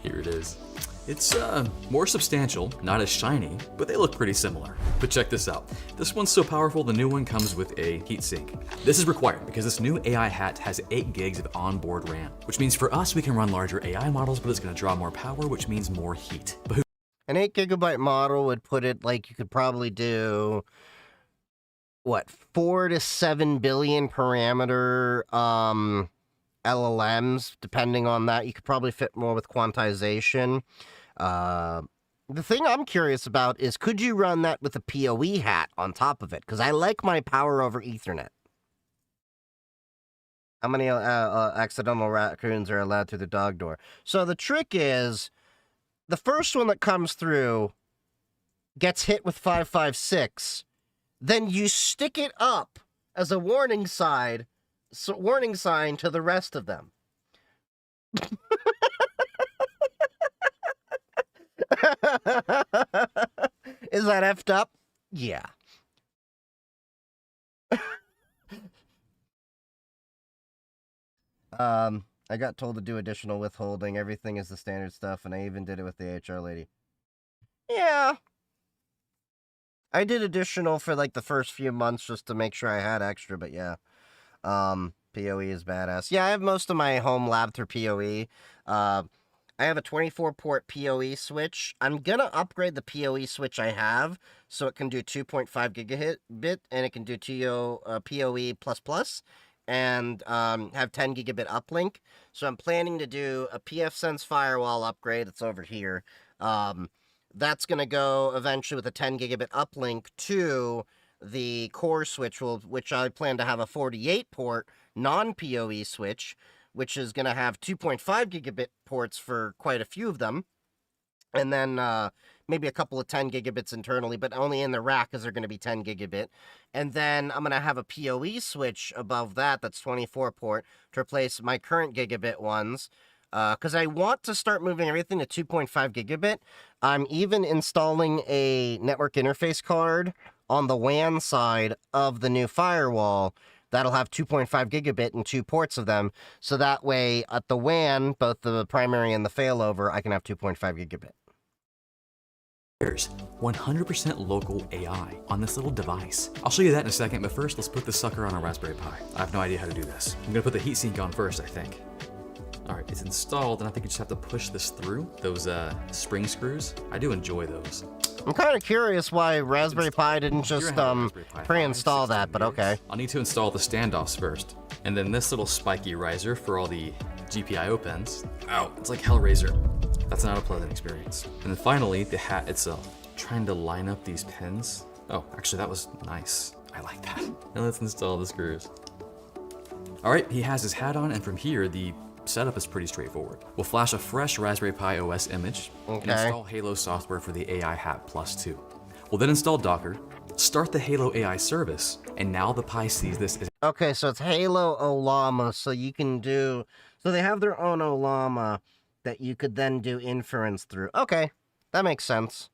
D: Here it is. It's more substantial, not as shiny, but they look pretty similar. But check this out. This one's so powerful, the new one comes with a heatsink. This is required because this new AI hat has 8 gigs of onboard RAM, which means for us we can run larger AI models, but it's gonna draw more power, which means more heat. But
A: an 8 gigabyte model would put it like you could probably do, what, 4 to 7 billion parameter LLMs, depending on that. You could probably fit more with quantization. The thing I'm curious about is, could you run that with a PoE hat on top of it? Because I like my power over Ethernet. How many accidental raccoons are allowed through the dog door? So the trick is, the first one that comes through gets hit with 556. Then you stick it up as a warning sign to the rest of them. Is that effed up? Yeah. I got told to do additional withholding. Everything is the standard stuff, and I even did it with the HR lady. Yeah. I did additional for like the first few months just to make sure I had extra, but yeah. But PoE is badass. Yeah, I have most of my home lab through PoE. I have a 24-port PoE switch. I'm gonna upgrade the PoE switch I have so it can do 2.5 gigabit and it can do PoE++, and have 10 gigabit uplink. So I'm planning to do a pfSense firewall upgrade. It's over here. That's gonna go eventually with a 10 gigabit uplink to the core switch, which I plan to have a 48-port non-PoE switch, which is going to have 2.5 gigabit ports for quite a few of them. And then maybe a couple of 10 gigabits internally, but only in the rack is there going to be 10 gigabit. And then I'm going to have a PoE switch above that that's 24 port to replace my current gigabit ones. Because I want to start moving everything to 2.5 gigabit. I'm even installing a network interface card on the WAN side of the new firewall. That'll have 2.5 gigabit and 2 ports of them. So that way, at the WAN, both the primary and the failover, I can have 2.5 gigabit.
D: There's 100% local AI on this little device. I'll show you that in a second, but first, let's put this sucker on a Raspberry Pi. I have no idea how to do this. I'm gonna put the heatsink on first, I think. All right, it's installed, and I think you just have to push this through, those spring screws. I do enjoy those.
A: I'm kind of curious why Raspberry Pi didn't just pre-install that, but okay.
D: I'll need to install the standoffs first, and then this little spiky riser for all the GPIO pins. Ow, it's like Hellraiser. That's not a pleasant experience. And then finally, the hat itself. Trying to line up these pins. Oh, actually that was nice. I like that. And let's install the screws. All right, he has his hat on, and from here, the setup is pretty straightforward. We'll flash a fresh Raspberry Pi OS image and install Halo software for the AI Hat Plus 2. We'll then install Docker, start the Halo AI service, and now the Pi sees this as...
A: Okay, so it's Halo Olama, so you can do... So they have their own Olama that you could then do inference through. Okay, that makes sense.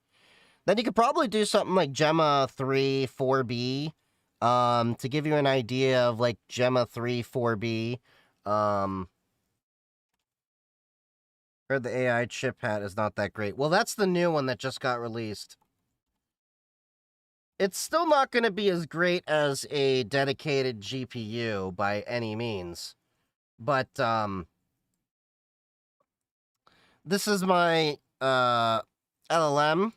A: Then you could probably do something like Gemma 3 4B, to give you an idea of like Gemma 3 4B, heard the AI chip hat is not that great. Well, that's the new one that just got released. It's still not going to be as great as a dedicated GPU by any means. But, this is my, LLM.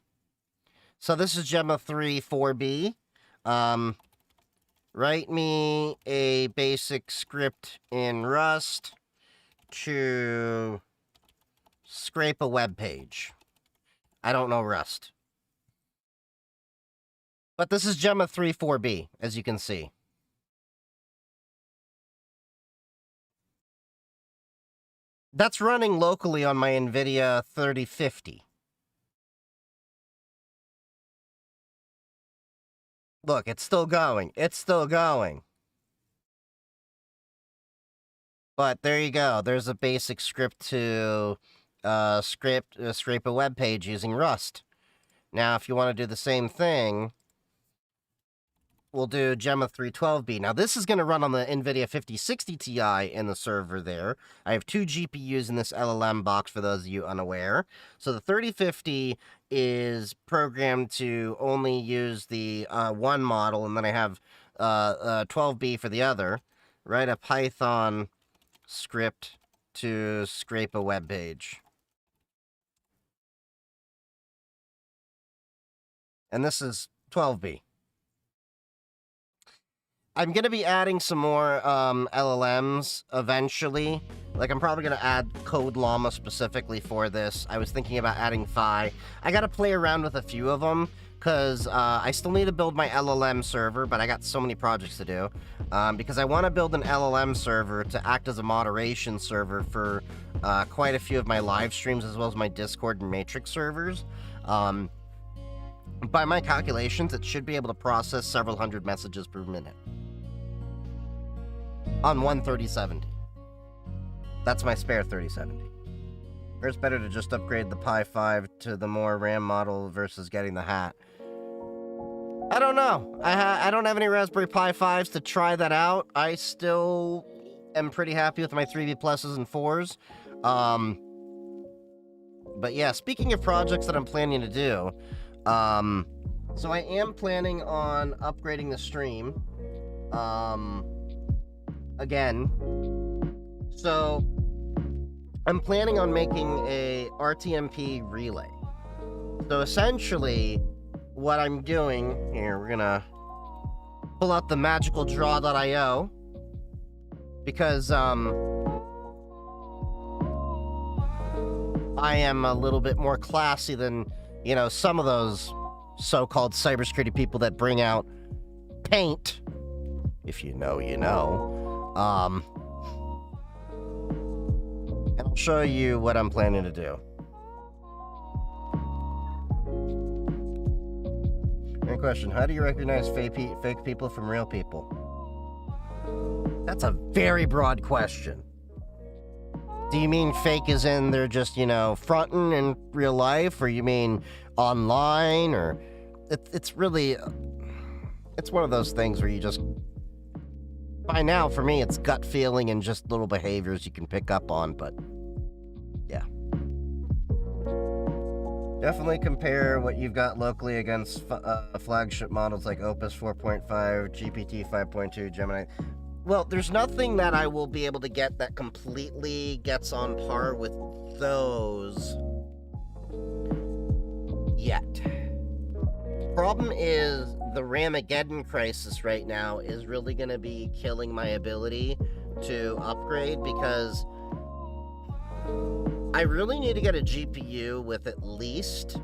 A: So this is Gemma 3 4B. Write me a basic script in Rust to scrape a web page. I don't know Rust. But this is Gemma 3 4B, as you can see. That's running locally on my NVIDIA 3050. Look, it's still going. It's still going. But there you go. There's a basic script to scrape a web page using Rust. Now, if you want to do the same thing, we'll do Gemma 312B. Now, this is going to run on the NVIDIA 5060 Ti in the server there. I have 2 GPUs in this LLM box for those of you unaware. So the 3050 is programmed to only use the one model, and then I have 12B for the other. Write a Python script to scrape a web page. And this is 12B. I'm going to be adding some more LLMs eventually. Like, I'm probably going to add Code Llama specifically for this. I was thinking about adding Phi. I got to play around with a few of them, because I still need to build my LLM server, but I got so many projects to do. Because I want to build an LLM server to act as a moderation server for quite a few of my live streams, as well as my Discord and Matrix servers. By my calculations, it should be able to process several hundred messages per minute on one 3070. That's my spare 3070. Or it's better to just upgrade the Pi 5 to the more RAM model versus getting the hat. I don't know. I don't have any Raspberry Pi 5s to try that out. I still am pretty happy with my 3B pluses and 4s. But yeah, speaking of projects that I'm planning to do, so I am planning on upgrading the stream. again, so I'm planning on making a RTMP relay. So essentially, what I'm doing here, we're gonna pull out the magical draw.io because I am a little bit more classy than, you know, some of those so-called cybersecurity people that bring out paint. If you know, you know. And I'll show you what I'm planning to do. Great question. How do you recognize fake people from real people? That's a very broad question. Do you mean fake as in they're just, you know, fronting in real life? Or you mean online? Or it's really... It's one of those things where you just... By now, for me, it's gut feeling and just little behaviors you can pick up on, but... Yeah. Definitely compare what you've got locally against flagship models like Opus 4.5, GPT 5.2, Gemini. Well, there's nothing that I will be able to get that completely gets on par with those yet. Problem is, the Ramageddon crisis right now is really going to be killing my ability to upgrade because I really need to get a GPU with at least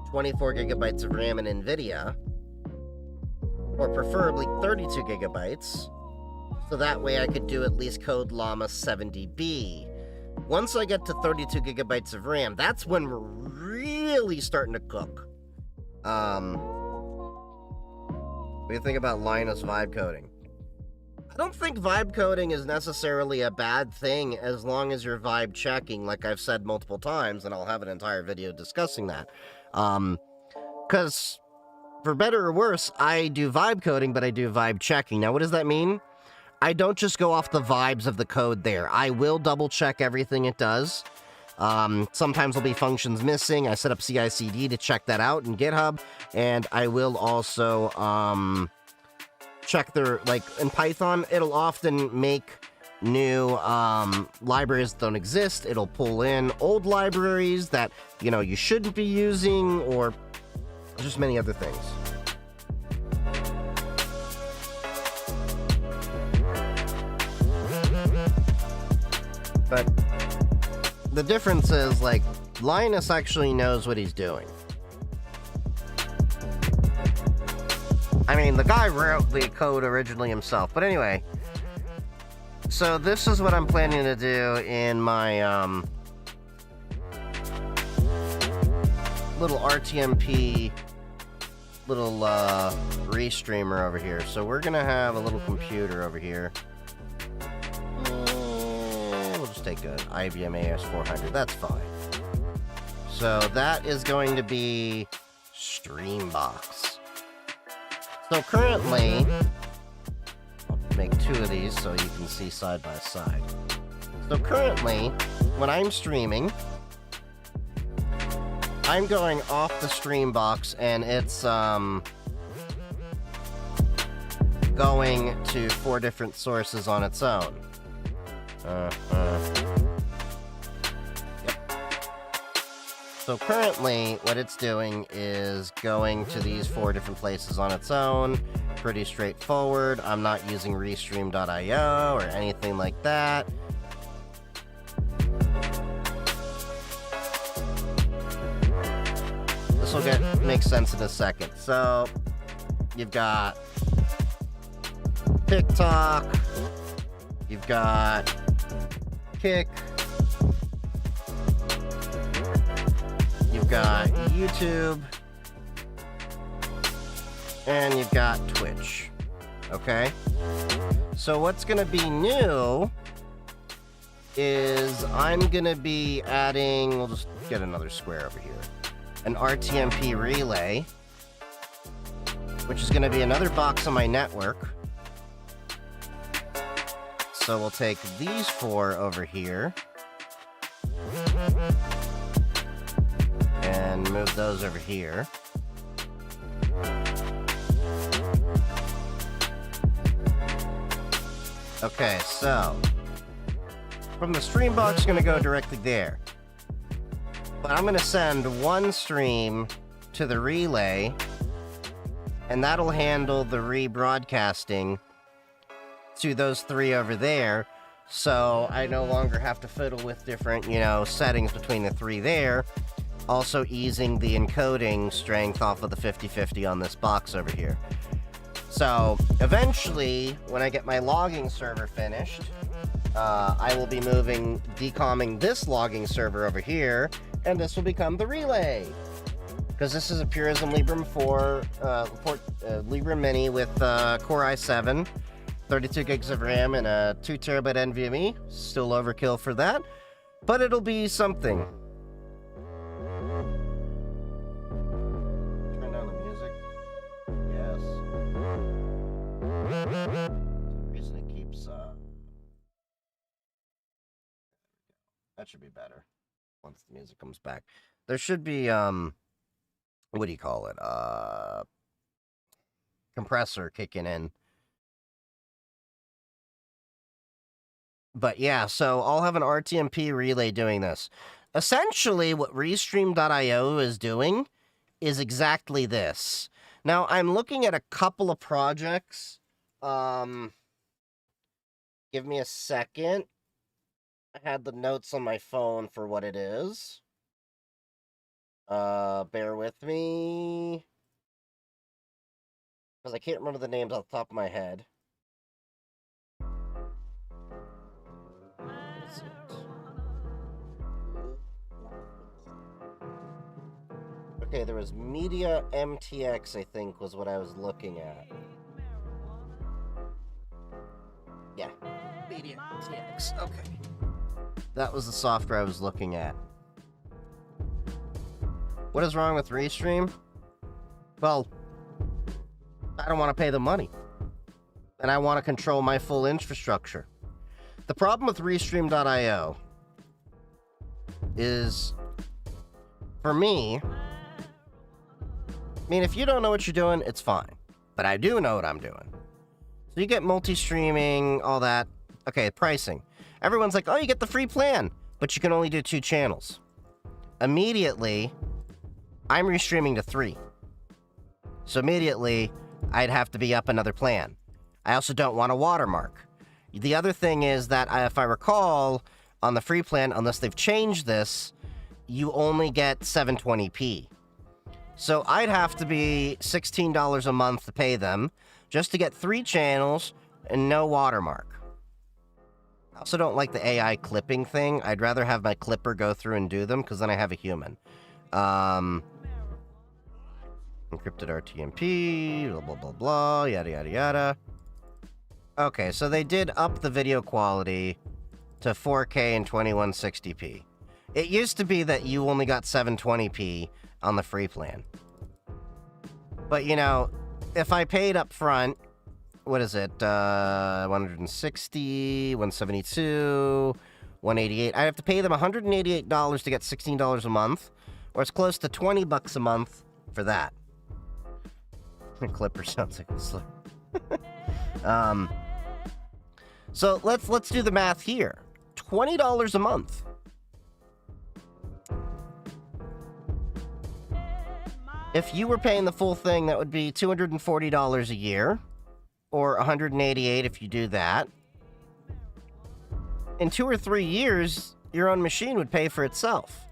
A: 24 gigabytes of RAM and NVIDIA, or preferably 32 gigabytes, so that way I could do at least Code Llama 70B. Once I get to 32 gigabytes of RAM, that's when we're really starting to cook. What do you think about Linus vibe coding? I don't think vibe coding is necessarily a bad thing as long as you're vibe checking, like I've said multiple times, and I'll have an entire video discussing that. Because, for better or worse, I do vibe coding, but I do vibe checking. Now, what does that mean? I don't just go off the vibes of the code there. I will double check everything it does. Sometimes there'll be functions missing. I set up CI/CD to check that out in GitHub, and I will also check their, like in Python, it'll often make new libraries that don't exist. It'll pull in old libraries that, you know, you shouldn't be using, or just many other things. But the difference is, like, Linus actually knows what he's doing. I mean, the guy wrote the code originally himself. But anyway, so this is what I'm planning to do in my little RTMP little restreamer over here. So we're gonna have a little computer over here. We'll just take an IBM AS400. That's fine. So that is going to be Streambox. So currently, I'll make two of these so you can see side by side. So currently, when I'm streaming, I'm going off the Streambox, and it's going to 4 different sources on its own. Yep. So currently, what it's doing is going to these 4 different places on its own. Pretty straightforward. I'm not using restream.io or anything like that. This will make sense in a second. So, you've got TikTok, you've got Kick, you've got YouTube, and you've got Twitch. Okay? So what's going to be new is I'm going to be adding, we'll just get another square over here, an RTMP relay, which is going to be another box on my network. So we'll take these 4 over here and move those over here. Okay, so from the stream box, going to go directly there. But I'm going to send one stream to the relay, and that'll handle the rebroadcasting to those three over there. So I no longer have to fiddle with different, settings between the three there. Also easing the encoding strength off of the 50/50 on this box over here. So eventually, when I get my logging server finished, I will be decomming this logging server over here, and this will become the relay. Because this is a Purism Librem 4, Librem Mini with Core i7, 32 gigs of RAM, and a 2 terabyte NVMe. Still overkill for that, but it'll be something. Turn down the music. Yes. For some reason it keeps, that should be better once the music comes back. There should be, what do you call it? Compressor kicking in. But yeah, so I'll have an RTMP relay doing this. Essentially, what Restream.io is doing is exactly this. Now, I'm looking at a couple of projects. Give me a second. I had the notes on my phone for what it is. Bear with me. Because I can't remember the names off the top of my head. Okay, there was Media MTX, I think, was what I was looking at. Yeah, Media MTX, okay. That was the software I was looking at. What is wrong with Restream? Well, I don't want to pay the money. And I want to control my full infrastructure. The problem with Restream.io is, for me, I mean, if you don't know what you're doing, it's fine. But I do know what I'm doing. So you get multi-streaming, all that. Okay, pricing. Everyone's like, oh, you get the free plan, but you can only do 2 channels. Immediately, I'm restreaming to 3. So immediately, I'd have to be up another plan. I also don't want a watermark. The other thing is that, if I recall, on the free plan, unless they've changed this, you only get 720p. So I'd have to be $16 a month to pay them just to get 3 channels and no watermark. I also don't like the AI clipping thing. I'd rather have my clipper go through and do them because then I have a human. Encrypted RTMP, blah, blah, blah, blah, yada, yada, yada. Okay, so they did up the video quality to 4K and 2160p. It used to be that you only got 720p on the free plan. But, if I paid up front, what is it, 160, 172, 188, I have to pay them $188 to get $16 a month, or it's close to $20 a month for that. Clipper sounds like a slur. So let's do the math here. $20 a month. If you were paying the full thing, that would be $240 a year, or $188 if you do that. In 2 or 3 years, your own machine would pay for itself.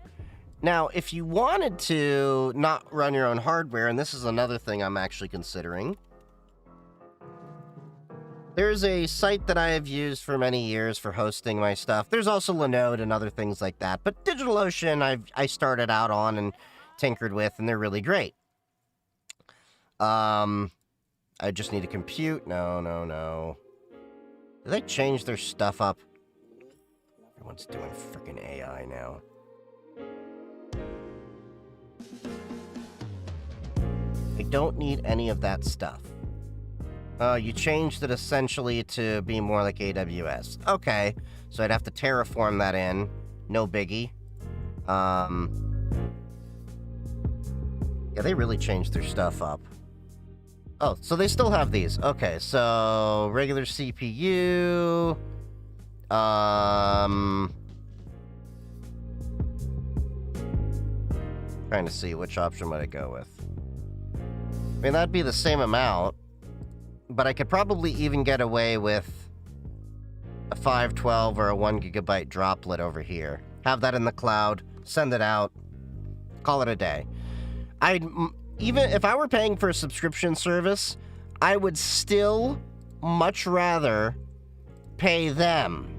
A: Now, if you wanted to not run your own hardware, and this is another thing I'm actually considering, there's a site that I have used for many years for hosting my stuff. There's also Linode and other things like that, but DigitalOcean I started out on and tinkered with, and they're really great. I just need to compute. No. Did they change their stuff up? Everyone's doing freaking AI now. I don't need any of that stuff. You changed it essentially to be more like AWS. Okay, so I'd have to terraform that in. No biggie. Yeah, they really changed their stuff up. Oh, so they still have these. Okay, so regular CPU. Trying to see which option would I go with. I mean, that'd be the same amount, but I could probably even get away with a 512 or a 1 gigabyte droplet over here. Have that in the cloud, send it out, call it a day. Even if I were paying for a subscription service, I would still much rather pay them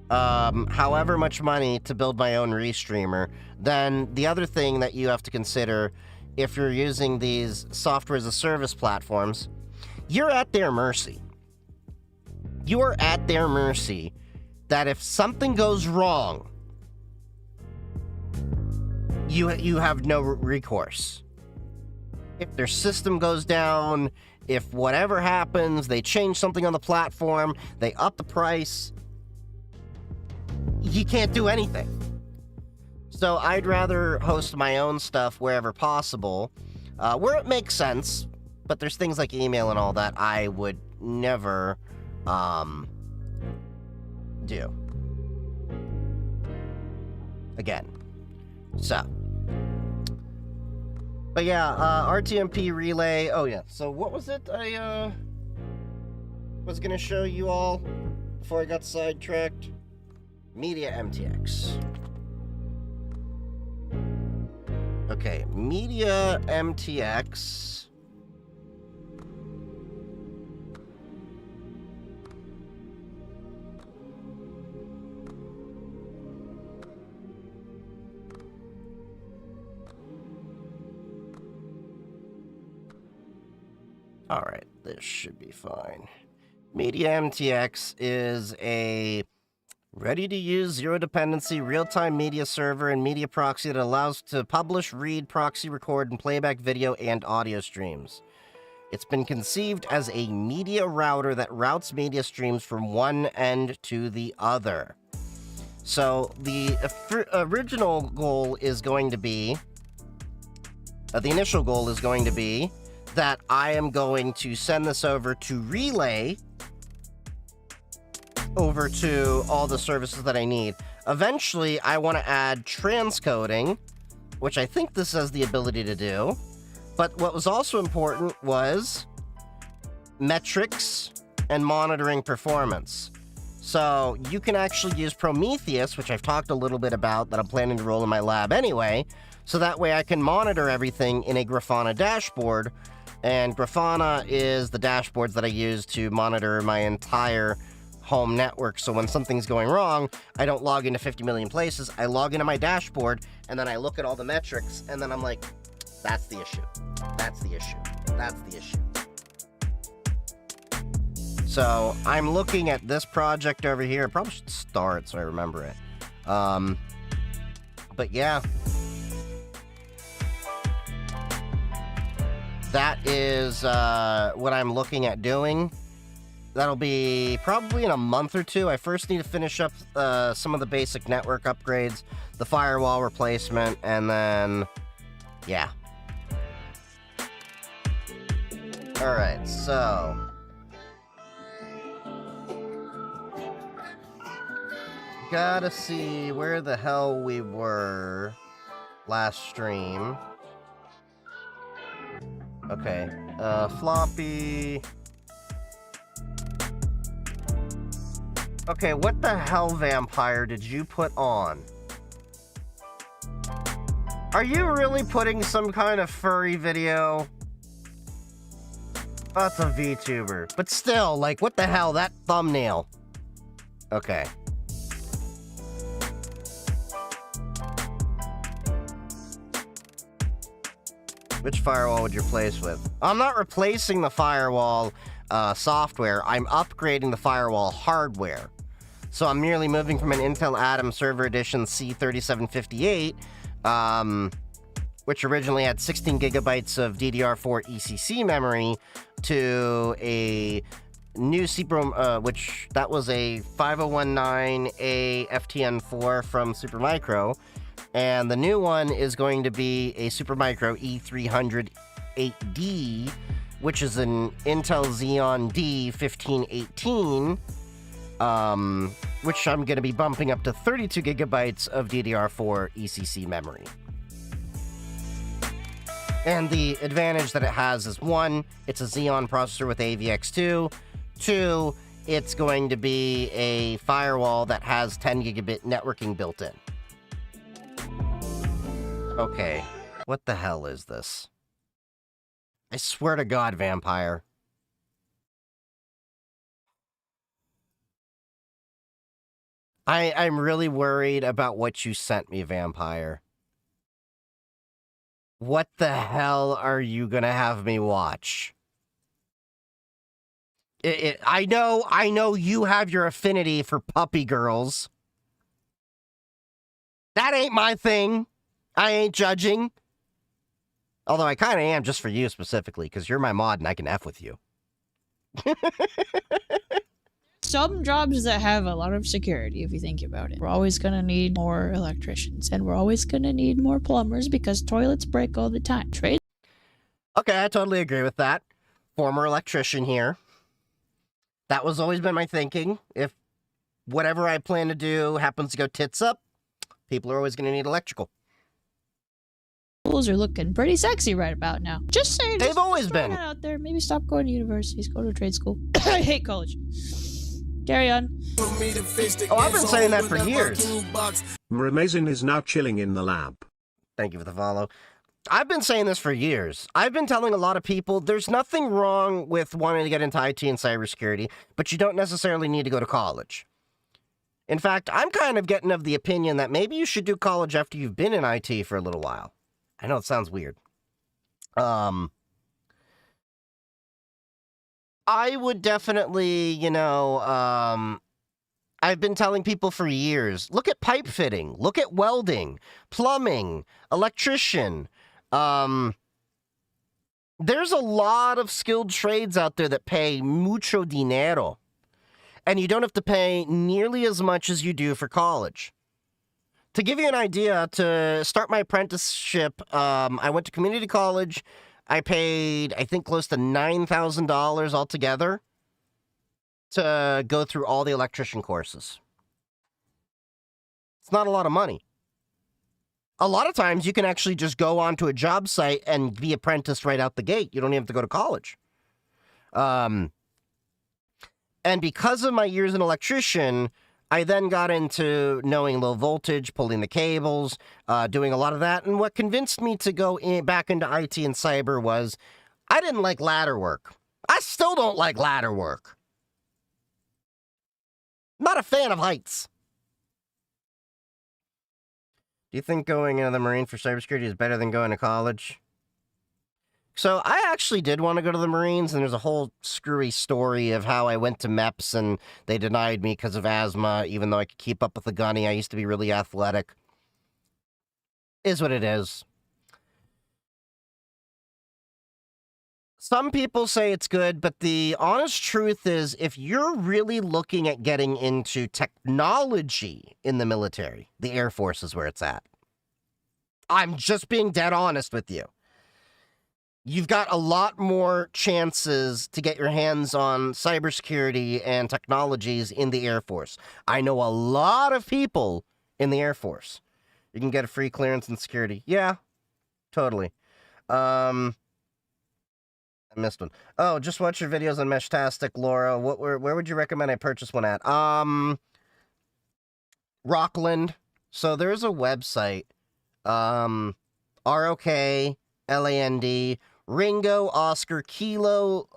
A: however much money to build my own restreamer than the other thing that you have to consider if you're using these software as a service platforms. You're at their mercy. You are at their mercy that if something goes wrong, you have no recourse. If their system goes down, if whatever happens, they change something on the platform, they up the price, you can't do anything. So I'd rather host my own stuff wherever possible, where it makes sense, but there's things like email and all that I would never do. Again. So. But yeah, RTMP relay. Oh yeah, so what was it I was gonna show you all before I got sidetracked? Media MTX. Okay, Media MTX. All right, this should be fine. Media MTX is a ready-to-use, zero-dependency, real-time media server and media proxy that allows to publish, read, proxy, record, and playback video and audio streams. It's been conceived as a media router that routes media streams from one end to the other. So the original goal is going to be, the initial goal is going to be that I am going to send this over to Relay, over to all the services that I need. Eventually, I want to add transcoding, which I think this has the ability to do. But what was also important was metrics and monitoring performance. So you can actually use Prometheus, which I've talked a little bit about, that I'm planning to roll in my lab anyway, so that way I can monitor everything in a Grafana dashboard. And Grafana is the dashboards that I use to monitor my entire home network. So when something's going wrong, I don't log into 50 million places. I log into my dashboard, and then I look at all the metrics, and then I'm like, that's the issue. That's the issue. That's the issue. So I'm looking at this project over here. I probably should start so I remember it. But yeah. That is what I'm looking at doing. That'll be probably in a month or two. I first need to finish up some of the basic network upgrades, the firewall replacement, and then, yeah. Alright, so gotta see where the hell we were last stream. Okay, floppy. Okay, what the hell, Vampire, did you put on? Are you really putting some kind of furry video? That's a VTuber. But still, like, what the hell, that thumbnail. Okay. Which firewall would you replace with? I'm not replacing the firewall software. I'm upgrading the firewall hardware. So I'm merely moving from an Intel Atom Server Edition C3758, which originally had 16 gigabytes of DDR4 ECC memory, to a new CPROM, which that was a 5019A FTN4 from Supermicro. And the new one is going to be a Supermicro E300 8D, which is an Intel Xeon D 1518, which I'm going to be bumping up to 32 gigabytes of DDR4 ECC memory. And the advantage that it has is, one, it's a Xeon processor with AVX2. Two, it's going to be a firewall that has 10 gigabit networking built in. Okay, what the hell is this? I swear to God, Vampire. I'm really worried about what you sent me, Vampire. What the hell are you gonna have me watch? I know you have your affinity for puppy girls. That ain't my thing. I ain't judging. Although I kind of am just for you specifically, because you're my mod and I can F with you.
E: Some jobs that have a lot of security, if you think about it. We're always going to need more electricians, and we're always going to need more plumbers because toilets break all the time. Trade.
A: Okay, I totally agree with that. Former electrician here. That was always been my thinking. If whatever I plan to do happens to go tits up, people are always going to need electrical.
E: Schools are looking pretty sexy right about now. Just saying.
A: They've always been
E: out there. Maybe stop going to universities. Go to trade school. I hate college. Carry on.
A: Oh, I've been saying that for years.
B: Amazing is now chilling in the lab.
A: Thank you for the follow. I've been saying this for years. I've been telling a lot of people there's nothing wrong with wanting to get into IT and cybersecurity, but you don't necessarily need to go to college. In fact, I'm kind of getting of the opinion that maybe you should do college after you've been in IT for a little while. I know it sounds weird. I would definitely, I've been telling people for years, look at pipe fitting, look at welding, plumbing, electrician. There's a lot of skilled trades out there that pay mucho dinero. And you don't have to pay nearly as much as you do for college. To give you an idea, to start my apprenticeship, I went to community college. I paid, I think, close to $9,000 altogether to go through all the electrician courses. It's not a lot of money. A lot of times you can actually just go onto a job site and be apprenticed right out the gate. You don't even have to go to college. And because of my years in electrician, I then got into knowing low voltage, pulling the cables, doing a lot of that. And what convinced me to go back into IT and cyber was I didn't like ladder work. I still don't like ladder work. Not a fan of heights. Do you think going into the Marine for cybersecurity is better than going to college? So I actually did want to go to the Marines, and there's a whole screwy story of how I went to MEPS and they denied me because of asthma, even though I could keep up with the gunny. I used to be really athletic. Is what it is. Some people say it's good, but the honest truth is if you're really looking at getting into technology in the military, the Air Force is where it's at. I'm just being dead honest with you. You've got a lot more chances to get your hands on cybersecurity and technologies in the Air Force. I know a lot of people in the Air Force. You can get a free clearance and security. Yeah, totally. I missed one. Oh, just watch your videos on Meshtastic, Laura. Where would you recommend I purchase one at? Rockland. So there's a website. ROKLAND. Ringo, Oscar, Kilo,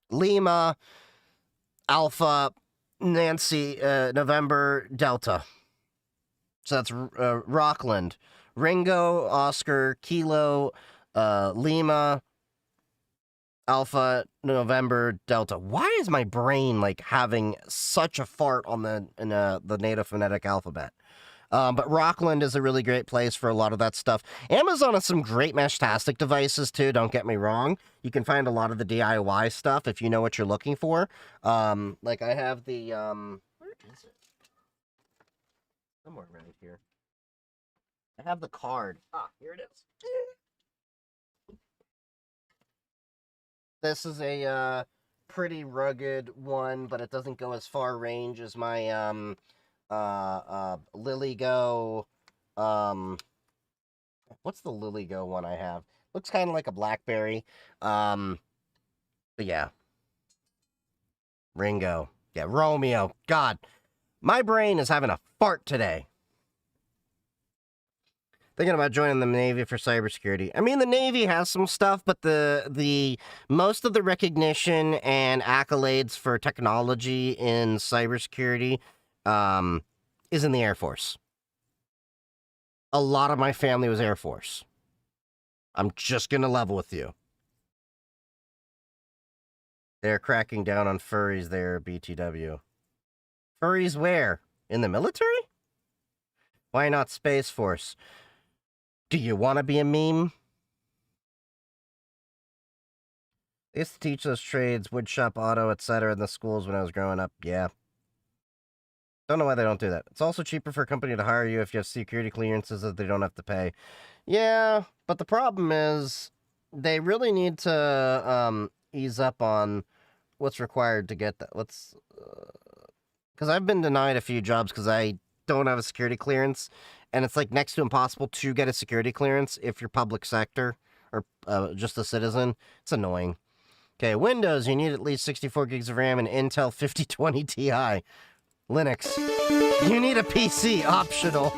A: Lima, Alpha, Nancy, November, Delta. So that's Rockland. Ringo, Oscar, Kilo, Lima, Alpha, November, Delta. Why is my brain like having such a fart on the native phonetic alphabet? But Rockland is a really great place for a lot of that stuff. Amazon has some great Meshtastic devices, too. Don't get me wrong. You can find a lot of the DIY stuff if you know what you're looking for. Like I have the, where is it? Somewhere around here. I have the card. Ah, here it is. This is a pretty rugged one, but it doesn't go as far range as my LilyGo. What's the LilyGo one I have? Looks kind of like a BlackBerry. But yeah. Ringo. Yeah, Romeo. God, my brain is having a fart today. Thinking about joining the Navy for cybersecurity. I mean, the Navy has some stuff, but the most of the recognition and accolades for technology in cybersecurity is in the Air Force. A lot of my family was Air Force. I'm just gonna level with you. They're cracking down on furries there, BTW. Furries where? In the military? Why not Space Force? Do you want to be a meme? They used to teach those trades, woodshop, auto, etc. in the schools when I was growing up. Yeah. Don't know why they don't do that. It's also cheaper for a company to hire you if you have security clearances that they don't have to pay. Yeah, but the problem is they really need to ease up on what's required to get that. Because I've been denied a few jobs because I don't have a security clearance, and it's like next to impossible to get a security clearance if you're public sector or just a citizen. It's annoying. Okay, Windows, you need at least 64 gigs of RAM and Intel 5020 Ti. Linux, you need a PC, optional.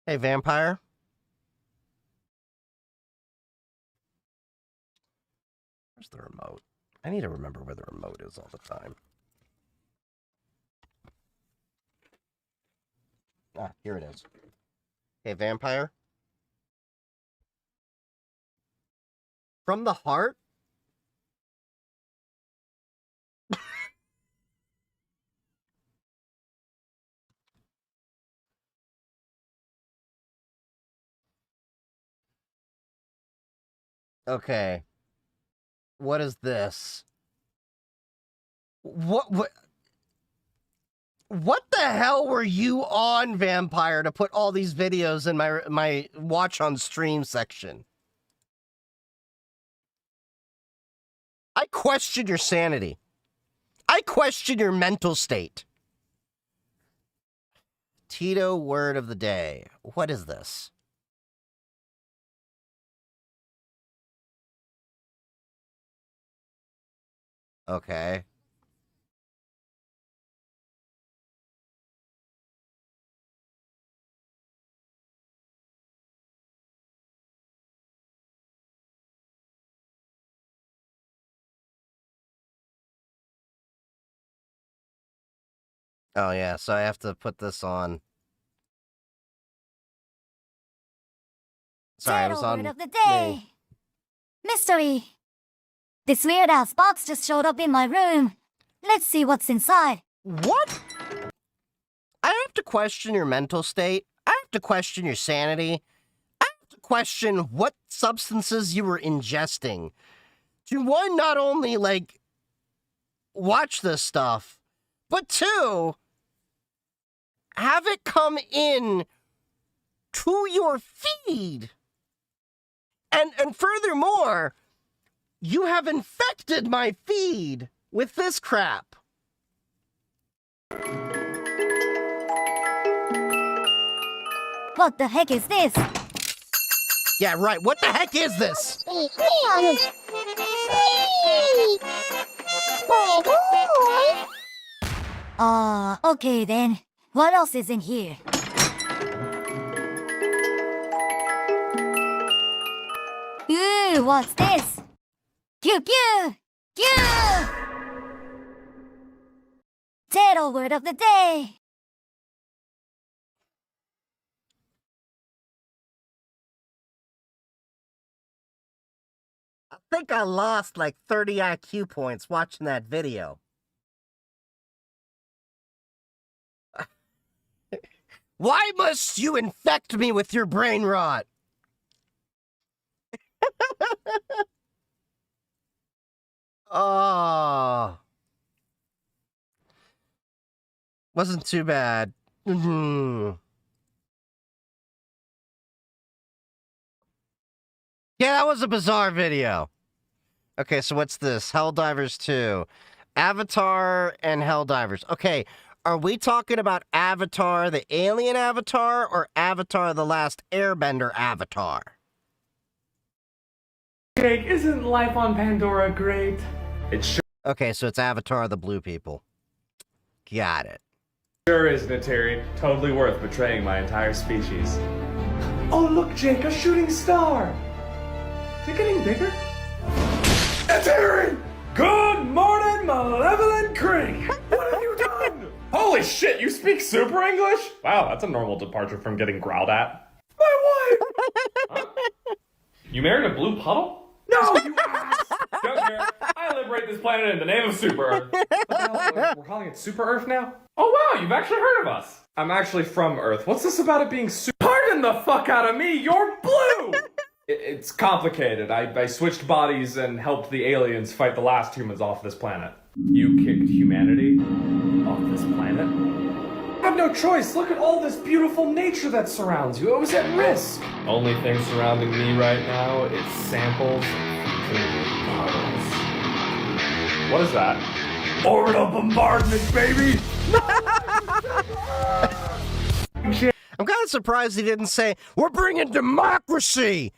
A: Hey, Vampire. Where's the remote? I need to remember where the remote is all the time. Ah, here it is. Hey, Vampire. From the heart? Okay. What is this? What the hell were you on, Vampire, to put all these videos in my watch on stream section? I question your sanity. I question your mental state. Tito word of the day. What is this? Okay. Oh yeah, so I have to put this on. Sorry, I was on
F: Word of the day. Mystery. This weird ass box just showed up in my room. Let's see what's inside.
A: What? I have to question your mental state. I have to question your sanity. I have to question what substances you were ingesting. To one, not only, like, watch this stuff, but two, have it come in to your feed. And furthermore, you have infected my feed with this crap.
F: What the heck is this?
A: Yeah, right. What the heck is this?
F: Okay then. What else is in here? Ooh, what's this? Pew pew! Pew! Zero word of the day.
A: I think I lost like 30 IQ points watching that video. Why must you infect me with your brain rot? Oh. Wasn't too bad. Yeah, that was a bizarre video. Okay, so what's this? Helldivers 2. Avatar and Helldivers. Okay, are we talking about Avatar, the alien Avatar, or Avatar, the Last Airbender Avatar?
G: Jake, isn't life on Pandora great? It
A: Okay, so it's Avatar, the blue people. Got it.
G: sure is, Nateri. Totally worth betraying my entire species. Oh, look, Jake, a shooting star! Is it getting bigger? Nateri! Good morning, malevolent Kree! What have you done? Holy shit, you speak super English? Wow, that's a normal departure from getting growled at. My wife! Huh? You married a blue puddle? No, you ass! Don't care. I liberate this planet in the name of Super Earth. We're calling it Super Earth now? Oh wow, you've actually heard of us. I'm actually from Earth. What's this about it being super? Pardon the fuck out of me, you're blue! It's complicated. I switched bodies and helped the aliens fight the last humans off this planet. You kicked humanity off this planet? I have no choice. Look at all this beautiful nature that surrounds you. It was at risk. Only thing surrounding me right now is samples of future bottles. What is that? Orbital bombardment, baby!
A: I'm kind of surprised he didn't say, we're bringing democracy!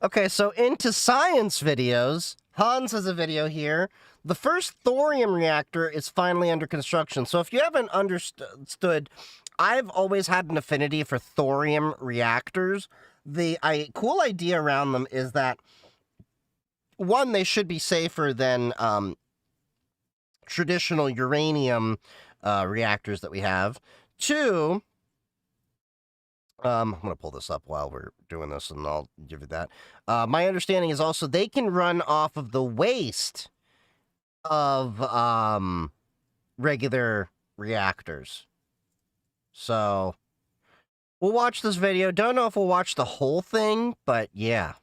A: Okay, so into science videos, Hans has a video here. The first thorium reactor is finally under construction. So if you haven't understood, I've always had an affinity for thorium reactors. The cool idea around them is that, one, they should be safer than traditional uranium reactors that we have. Two, I'm going to pull this up while we're doing this, and I'll give you that. My understanding is also they can run off of the waste of regular reactors. So, we'll watch this video. Don't know if we'll watch the whole thing, but yeah.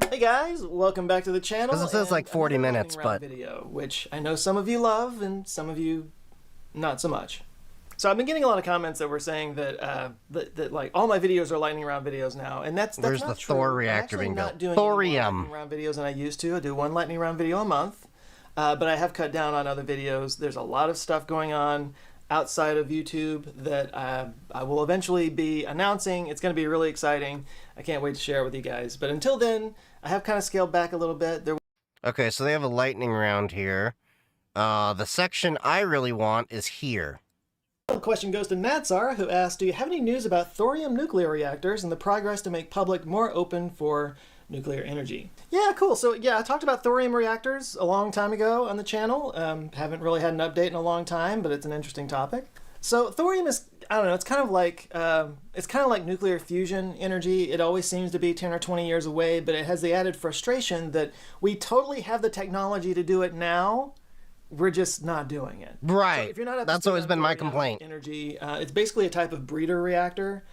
H: Hey guys, welcome back to the channel.
A: Because it says like 40 minutes, but...
H: video, which I know some of you love, and some of you not so much. So I've been getting a lot of comments that were saying that that like all my videos are lightning round videos now, and that's
A: Where's
H: not
A: the
H: true.
A: Thor reactor being
H: I'm
A: built?
H: not doing
A: Thorium.
H: any more lightning round videos than I used to. I do one lightning round video a month, but I have cut down on other videos. There's a lot of stuff going on outside of YouTube that I will eventually be announcing. It's going to be really exciting. I can't wait to share it with you guys. But until then, I have kind of scaled back a little bit.
A: Okay, so they have a lightning round here. The section I really want is here.
H: The question goes to Natsar, who asked, do you have any news about thorium nuclear reactors and the progress to make public more open for nuclear energy? Yeah, cool. So yeah, I talked about thorium reactors a long time ago on the channel. Haven't really had an update in a long time, but it's an interesting topic. So thorium is, I don't know, it's kind of like nuclear fusion energy. It always seems to be 10 or 20 years away, but it has the added frustration that we totally have the technology to do it now. We're just not doing it.
A: Right.
H: So if you're not
A: That's always been my complaint.
H: Energy, it's basically a type of breeder reactor.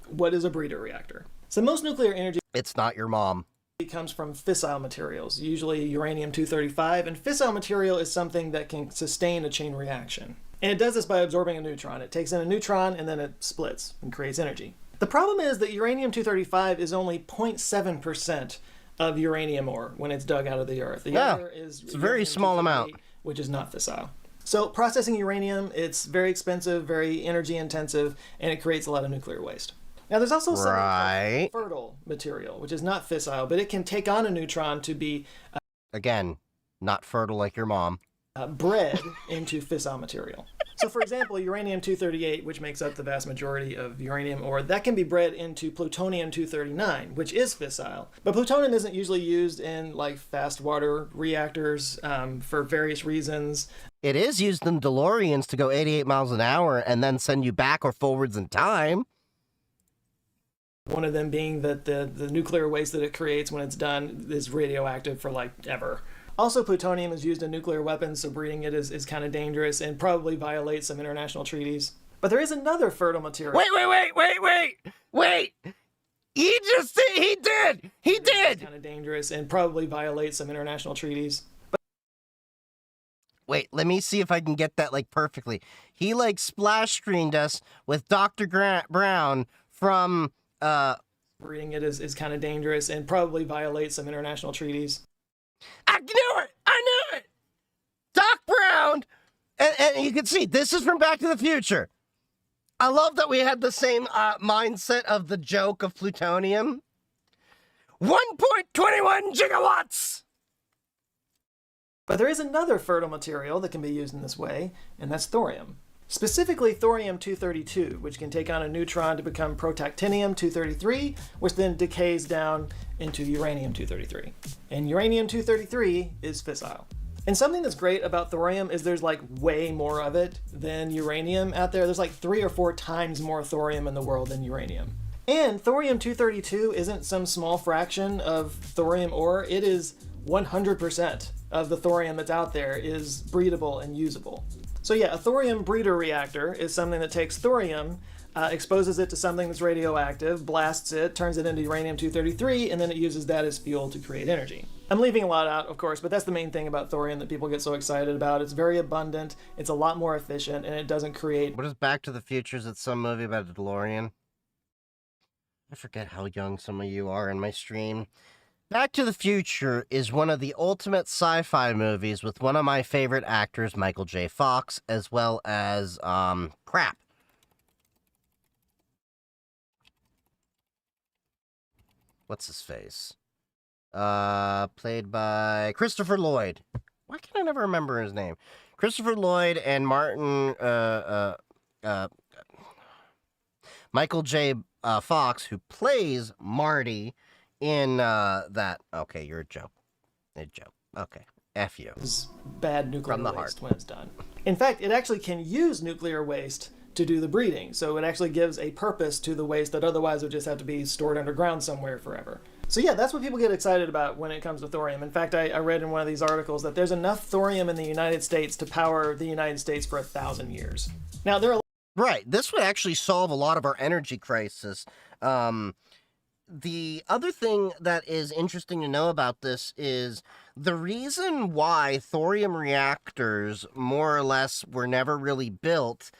H: What is a breeder reactor? So most nuclear energy
A: It's not your mom.
H: comes from fissile materials, usually uranium-235, and fissile material is something that can sustain a chain reaction. And it does this by absorbing a neutron. It takes in a neutron and then it splits and creates energy. The problem is that uranium-235 is only 0.7% of uranium ore when it's dug out of the earth. The other is
A: it's a very small amount,
H: which is not fissile. So processing uranium, it's very expensive, very energy intensive, and it creates a lot of nuclear waste. Now there's also something called fertile material, which is not fissile, but it can take on a neutron to be
A: again, not fertile like your mom.
H: Bred into fissile material. So for example, uranium-238, which makes up the vast majority of uranium ore, that can be bred into plutonium-239, which is fissile. But plutonium isn't usually used in like fast water reactors for various reasons.
A: It is used in DeLoreans to go 88 miles an hour and then send you back or forwards in time.
H: One of them being that the nuclear waste that it creates when it's done is radioactive for like ever. Also, plutonium is used in nuclear weapons, so breeding it is kind of dangerous and probably violates some international treaties. But there is another fertile material.
A: Wait! He just said he did! did!
H: Kind of dangerous and probably violates some international treaties.
A: Wait, let me see if I can get that, like, perfectly. He, like, splash screened us with Dr. Brown from,
H: Reading it is kind of dangerous and probably violates some international treaties.
A: I knew it! I knew it! Doc Brown! And you can see, this is from Back to the Future. I love that we had the same mindset of the joke of plutonium. 1.21 gigawatts!
H: But there is another fertile material that can be used in this way, and that's thorium. Specifically thorium-232, which can take on a neutron to become protactinium-233, which then decays down into uranium-233. And uranium-233 is fissile. And something that's great about thorium is there's like way more of it than uranium out there. There's like 3 or 4 times more thorium in the world than uranium. And thorium-232 isn't some small fraction of thorium ore. It is 100% of the thorium that's out there is breedable and usable. So yeah, a thorium breeder reactor is something that takes thorium, exposes it to something that's radioactive, blasts it, turns it into uranium-233, and then it uses that as fuel to create energy. I'm leaving a lot out, of course, but that's the main thing about thorium that people get so excited about. It's very abundant, it's a lot more efficient, and it doesn't create...
A: What is Back to the Future? Is it some movie about a DeLorean? I forget how young some of you are in my stream. Back to the Future is one of the ultimate sci-fi movies with one of my favorite actors, Michael J. Fox, as well as, crap. What's his face? Played by Christopher Lloyd. Why can't I never remember his name? Christopher Lloyd and Michael J. Fox, who plays Marty in that. Okay, you're a joke. A joke. Okay. F you.
H: Bad nuclear
A: From the
H: waste
A: heart.
H: when it's done. In fact, it actually can use nuclear waste to do the breeding, so it actually gives a purpose to the waste that otherwise would just have to be stored underground somewhere forever. So yeah, that's what people get excited about when it comes to thorium. In fact, I read in one of these articles that there's enough thorium in the United States to power the United States for 1,000 years. Now, there are...
A: Right. This would actually solve a lot of our energy crisis. The other thing that is interesting to know about this is the reason why thorium reactors, more or less, were never really built,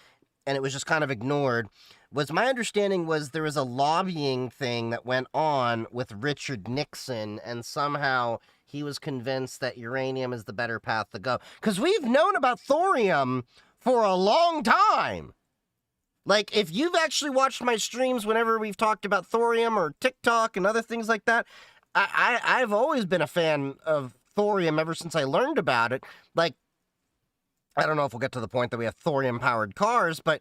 A: and it was just kind of ignored, was my understanding was there was a lobbying thing that went on with Richard Nixon, and somehow he was convinced that uranium is the better path to go. Because we've known about thorium for a long time. Like, if you've actually watched my streams whenever we've talked about thorium or TikTok and other things like that, I've always been a fan of thorium ever since I learned about it. Like, I don't know if we'll get to the point that we have thorium-powered cars, but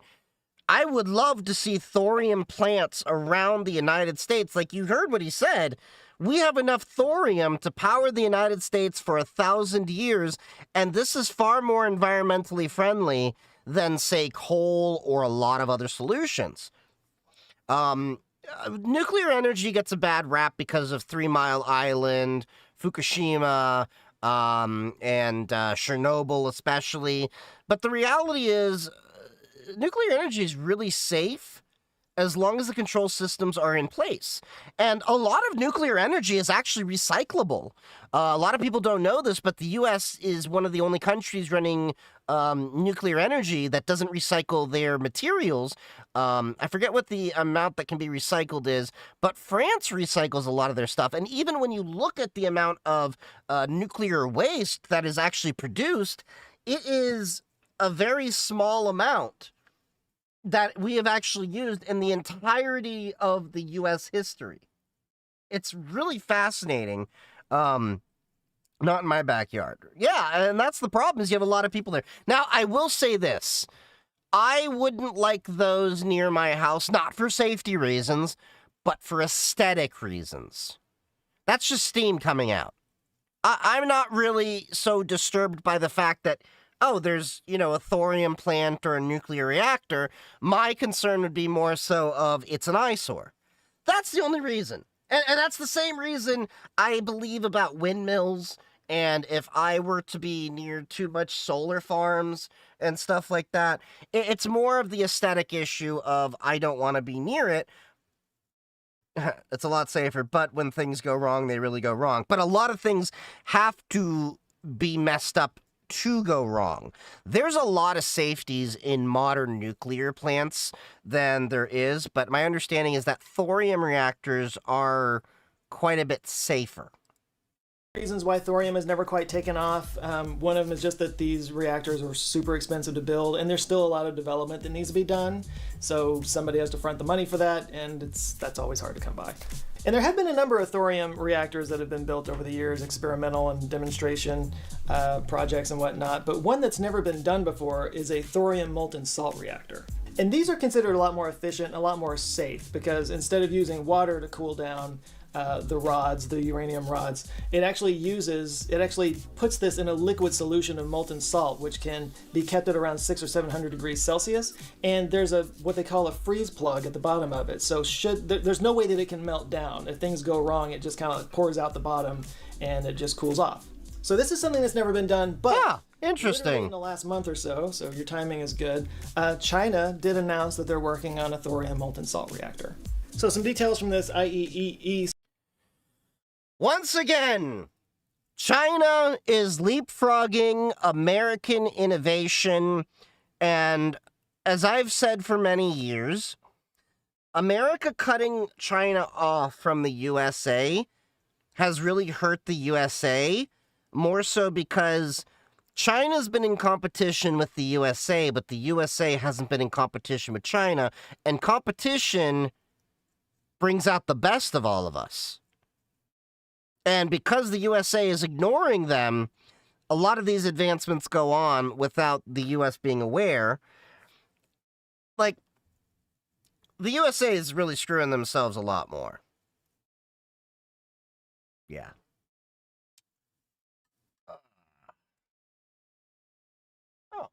A: I would love to see thorium plants around the United States. Like, you heard what he said. We have enough thorium to power the United States for 1,000 years, and this is far more environmentally friendly than, say, coal or a lot of other solutions. Nuclear energy gets a bad rap because of 3 Mile Island, Fukushima, and Chernobyl especially. But the reality is, nuclear energy is really safe as long as the control systems are in place. And a lot of nuclear energy is actually recyclable. A lot of people don't know this, but the U.S. is one of the only countries running nuclear energy that doesn't recycle their materials. I forget what the amount that can be recycled is, but France recycles a lot of their stuff. And even when you look at the amount of nuclear waste that is actually produced, it is a very small amount that we have actually used in the entirety of the U.S. history. It's really fascinating. Not in my backyard. Yeah, and that's the problem, is you have a lot of people there. Now, I will say this. I wouldn't like those near my house, not for safety reasons, but for aesthetic reasons. That's just steam coming out. I'm not really so disturbed by the fact that, oh, there's, a thorium plant or a nuclear reactor. My concern would be more so of it's an eyesore. That's the only reason. And that's the same reason I believe about windmills. And if I were to be near too much solar farms and stuff like that, it's more of the aesthetic issue of I don't want to be near it. it's a lot safer, but when things go wrong, they really go wrong. But a lot of things have to be messed up to go wrong. There's a lot of safeties in modern nuclear plants than there is, but my understanding is that thorium reactors are quite a bit safer.
H: Reasons why thorium has never quite taken off. One of them is just that these reactors are super expensive to build, and there's still a lot of development that needs to be done. So somebody has to front the money for that, and that's always hard to come by. And there have been a number of thorium reactors that have been built over the years, experimental and demonstration projects and whatnot. But one that's never been done before is a thorium molten salt reactor. And these are considered a lot more efficient, a lot more safe, because instead of using water to cool down the rods, the uranium rods, it actually puts this in a liquid solution of molten salt, which can be kept at around 600 or 700 degrees Celsius. And there's what they call a freeze plug at the bottom of it. So there's no way that it can melt down. If things go wrong, it just kind of pours out the bottom and it just cools off. So this is something that's never been done, but
A: interesting.
H: In the last month or so your timing is good, China did announce that they're working on a thorium molten salt reactor. So some details from this IEEE.
A: Once again, China is leapfrogging American innovation, and as I've said for many years, America cutting China off from the USA has really hurt the USA, more so because China's been in competition with the USA, but the USA hasn't been in competition with China, and competition brings out the best of all of us. And because the USA is ignoring them, a lot of these advancements go on without the US being aware. Like, the USA is really screwing themselves a lot more. Yeah. Oh.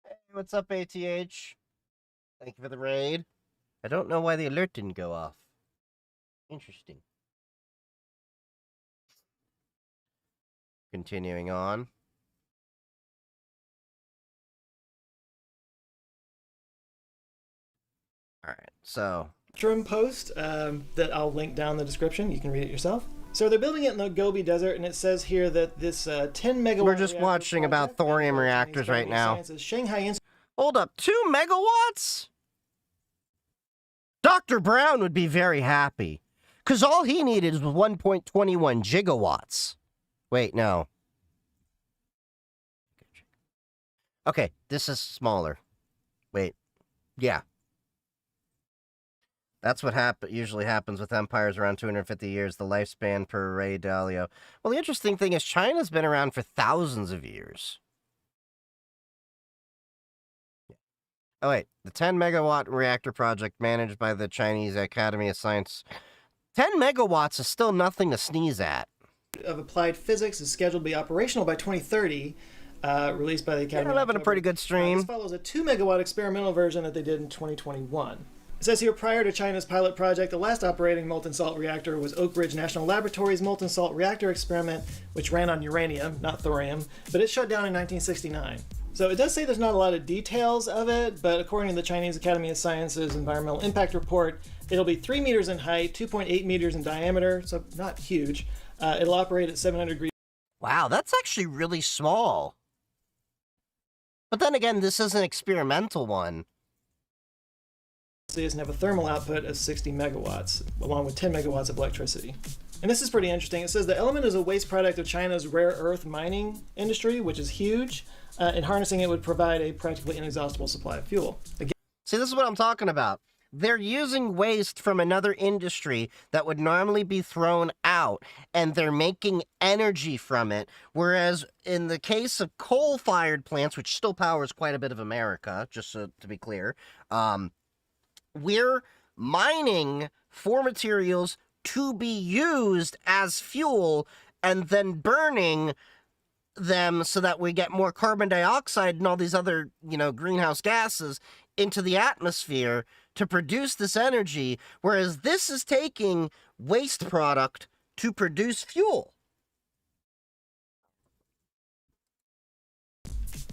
A: Hey, what's up, ATH? Thank you for the raid. I don't know why the alert didn't go off. Interesting. Continuing on. All right, so
H: Trim post that I'll link down in the description. You can read it yourself. So they're building it in the Gobi Desert, and it says here that this 10 megawatt.
A: We're just watching about thorium reactors right now.
H: Shanghai
A: Hold up, 2 megawatts? Dr. Brown would be very happy, because all he needed was 1.21 gigawatts. Wait, no. Okay, this is smaller. Wait. Yeah. That's what usually happens with empires around 250 years, the lifespan per Ray Dalio. Well, the interesting thing is China's been around for thousands of years. Oh, wait. The 10 megawatt reactor project managed by the Chinese Academy of Science. 10 megawatts is still nothing to sneeze at.
H: Of Applied Physics is scheduled to be operational by 2030. Released by the Academy.
A: They're having a pretty good stream.
H: This follows a 2 megawatt experimental version that they did in 2021. It says here, prior to China's pilot project, the last operating molten salt reactor was Oak Ridge National Laboratory's molten salt reactor experiment, which ran on uranium, not thorium, but it shut down in 1969. So it does say there's not a lot of details of it, but according to the Chinese Academy of Sciences Environmental Impact Report, it'll be 3 meters in height, 2.8 meters in diameter, so not huge. It'll operate at 700 degrees.
A: Wow, that's actually really small. But then again, this is an experimental one.
H: And have a thermal output of 60 megawatts, along with 10 megawatts of electricity. And this is pretty interesting. It says the element is a waste product of China's rare earth mining industry, which is huge, and harnessing it would provide a practically inexhaustible supply of fuel. Again,
A: see, this is what I'm talking about. They're using waste from another industry that would normally be thrown out, and they're making energy from it. Whereas in the case of coal-fired plants, which still powers quite a bit of America, just so, to be clear, we're mining for materials to be used as fuel and then burning them so that we get more carbon dioxide and all these other, greenhouse gases into the atmosphere to produce this energy, whereas this is taking waste product to produce fuel.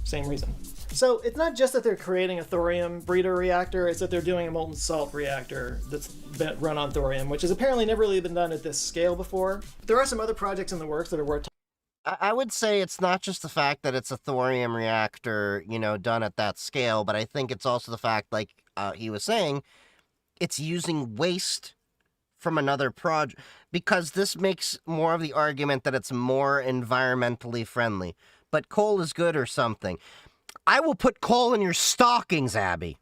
H: Same reason. So it's not just that they're creating a thorium breeder reactor, it's that they're doing a molten salt reactor that's been run on thorium, which has apparently never really been done at this scale before. There are some other projects in the works that are worth
A: I would say it's not just the fact that it's a thorium reactor, you know, done at that scale, but I think it's also the fact, like he was saying, it's using waste from another project, because this makes more of the argument that it's more environmentally friendly. But coal is good or something. I will put coal in your stockings, Abby.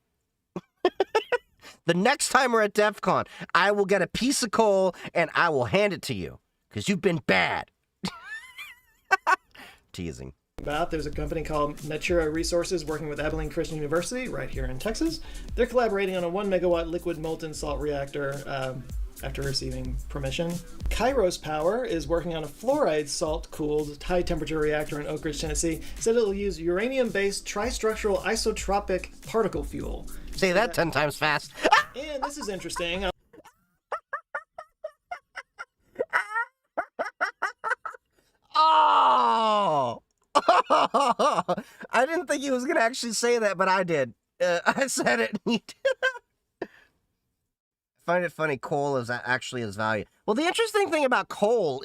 A: The next time we're at DEF CON, I will get a piece of coal and I will hand it to you, because you've been bad. Teasing.
H: about. There's a company called Natura Resources working with Abilene Christian University right here in Texas. They're collaborating on a 1 megawatt liquid molten salt reactor after receiving permission. Kairos Power is working on a fluoride salt-cooled high-temperature reactor in Oak Ridge, Tennessee. Said it'll use uranium-based tristructural isotropic particle fuel.
A: Say that 10 times fast.
H: And this is interesting.
A: Oh! I didn't think he was going to actually say that, but I did. I said it. He did. I find it funny coal is actually his value. Well, the interesting thing about coal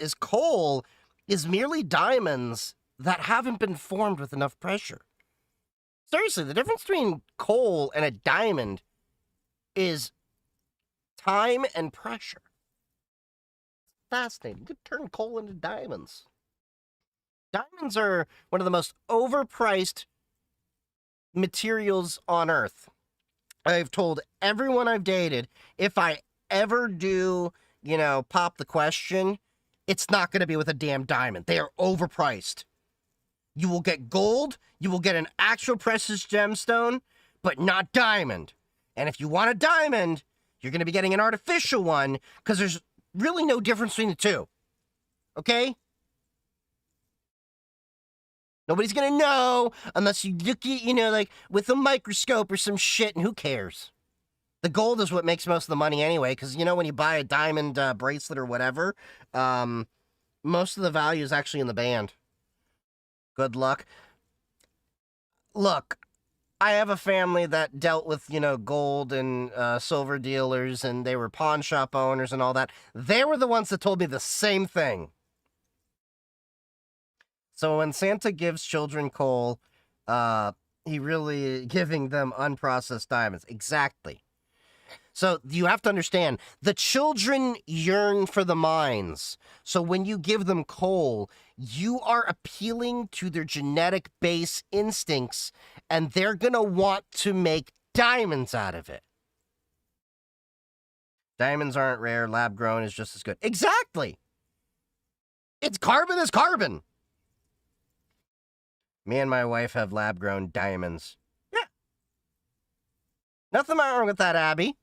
A: is merely diamonds that haven't been formed with enough pressure. Seriously, the difference between coal and a diamond is time and pressure. Fascinating. You could turn coal into diamonds. Diamonds are one of the most overpriced materials on Earth. I've told everyone I've dated, if I ever do, pop the question, it's not going to be with a damn diamond. They are overpriced. You will get gold, you will get an actual precious gemstone, but not diamond. And if you want a diamond, you're going to be getting an artificial one, because there's really no difference between the two. Okay? Nobody's going to know unless you look at, like with a microscope or some shit, and who cares? The gold is what makes most of the money anyway, because, when you buy a diamond bracelet or whatever, most of the value is actually in the band. Good luck. Look, I have a family that dealt with, gold and silver dealers, and they were pawn shop owners and all that. They were the ones that told me the same thing. So when Santa gives children coal, he really giving them unprocessed diamonds. Exactly. So you have to understand, the children yearn for the mines. So when you give them coal, you are appealing to their genetic base instincts, and they're going to want to make diamonds out of it. Diamonds aren't rare. Lab grown is just as good. Exactly. It's carbon is carbon. Me and my wife have lab-grown diamonds. Yeah. Nothing wrong with that, Abby.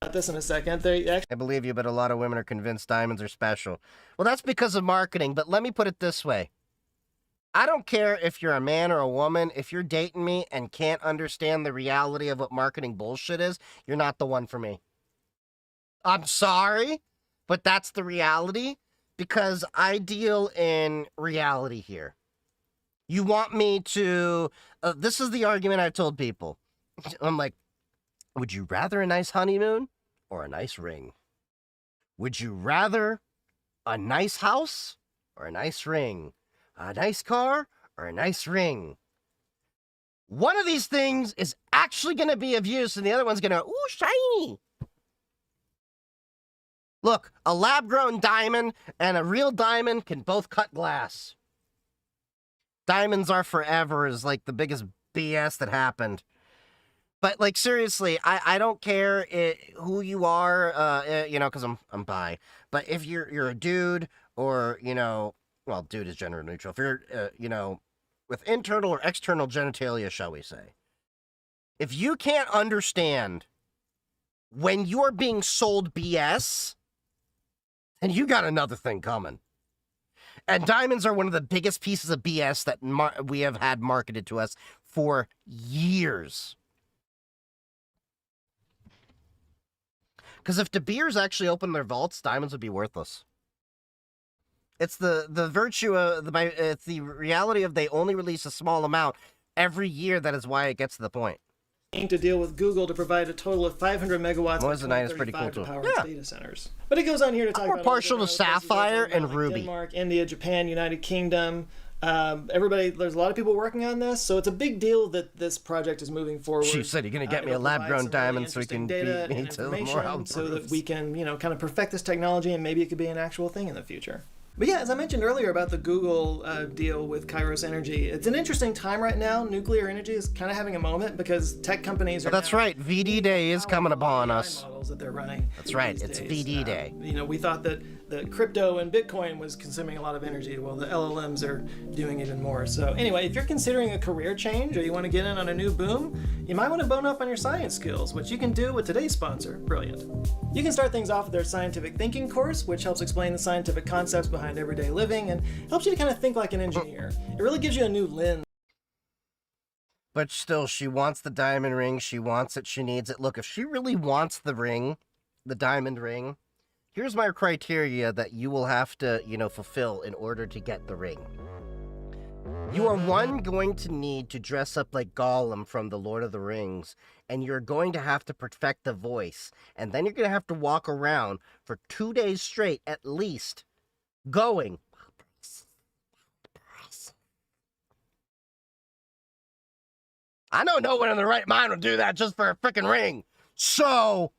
H: About this in a second.
A: I believe you, but a lot of women are convinced diamonds are special. Well, that's because of marketing, but let me put it this way. I don't care if you're a man or a woman. If you're dating me and can't understand the reality of what marketing bullshit is, you're not the one for me. I'm sorry, but that's the reality, because I deal in reality here. You want me to... this is the argument I've told people. I'm like, would you rather a nice honeymoon or a nice ring? Would you rather a nice house or a nice ring? A nice car or a nice ring? One of these things is actually going to be of use, and the other one's going to, ooh, shiny. Look, a lab-grown diamond and a real diamond can both cut glass. Diamonds are forever is like the biggest BS that happened. But like seriously, I don't care who you are, because I'm bi. But if you're a dude or well, dude is gender neutral. If you're with internal or external genitalia, shall we say, if you can't understand when you're being sold BS, then you got another thing coming. And diamonds are one of the biggest pieces of BS that we have had marketed to us for years. Because if De Beers actually opened their vaults, diamonds would be worthless. It's the virtue of it's the reality of they only release a small amount, Every year, that is why it gets to the point.
H: To deal with Google to provide a total of 500 megawatts by
A: Moissanite is pretty
H: 2035
A: cool,
H: to
A: too.
H: power
A: Yeah.
H: its data centers. But it goes on here to talk
A: more
H: about
A: partial to
H: other places
A: Sapphire
H: like
A: and Ruby.
H: Denmark, India, Japan, United Kingdom. Everybody, there's a lot of people working on this, so it's a big deal that this project is moving forward.
A: She said you're gonna get me a
H: It'll provide
A: lab-grown
H: some
A: diamond so we
H: interesting
A: can
H: data
A: beat me
H: and
A: to more
H: information so that
A: outbursts.
H: we can, kind of perfect this technology, and maybe it could be an actual thing in the future. But yeah, as I mentioned earlier about the Google deal with Kairos Energy, it's an interesting time right now. Nuclear energy is kind of having a moment because tech companies are.
A: That's
H: now
A: right. VD Day is coming upon
H: AI
A: us.
H: models that they're running.
A: That's right.
H: these
A: It's
H: days.
A: VD Day.
H: We thought that crypto and Bitcoin was consuming a lot of energy. Well, the LLMs are doing even more. So anyway, if you're considering a career change or you want to get in on a new boom, you might want to bone up on your science skills, which you can do with today's sponsor, Brilliant. You can start things off with their scientific thinking course, which helps explain the scientific concepts behind everyday living and helps you to kind of think like an engineer. It really gives you a new lens.
A: But still, she wants the diamond ring. She wants it. She needs it. Look, if she really wants the ring, the diamond ring, here's my criteria that you will have to, fulfill in order to get the ring. You are, one, going to need to dress up like Gollum from The Lord of the Rings, and you're going to have to perfect the voice. And then you're going to have to walk around for 2 days straight, at least, going. I know no one in their right mind would do that just for a freaking ring. So...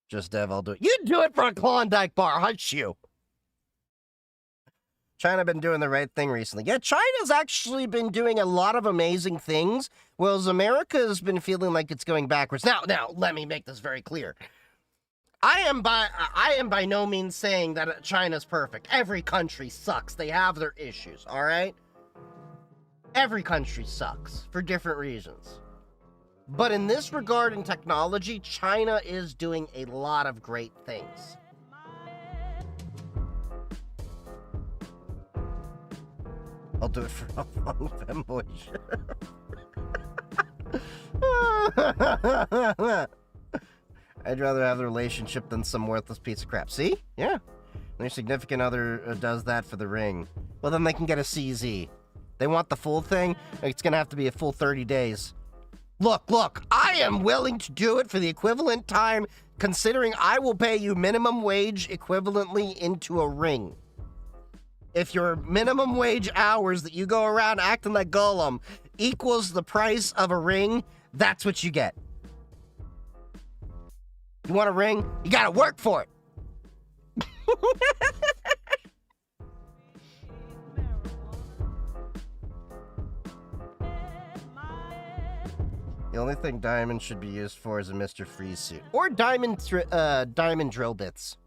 A: Just Dev, I'll do it. You do it for a Klondike bar, hush you. China been doing the right thing recently. Yeah, China's actually been doing a lot of amazing things, whereas America's been feeling like it's going backwards. Now, let me make this very clear. I am by no means saying that China's perfect. Every country sucks. They have their issues, all right? Every country sucks for different reasons. But in this regard in technology, China is doing a lot of great things. I'll do it for a long femboy. I'd rather have the relationship than some worthless piece of crap. See? Yeah. Their significant other does that for the ring. Well, then they can get a CZ. They want the full thing? It's gonna have to be a full 30 days. Look, I am willing to do it for the equivalent time, considering I will pay you minimum wage equivalently into a ring. If your minimum wage hours that you go around acting like Gollum equals the price of a ring, that's what you get. You want a ring? You gotta work for it. The only thing diamond should be used for is a Mr. Freeze suit. Or diamond drill bits.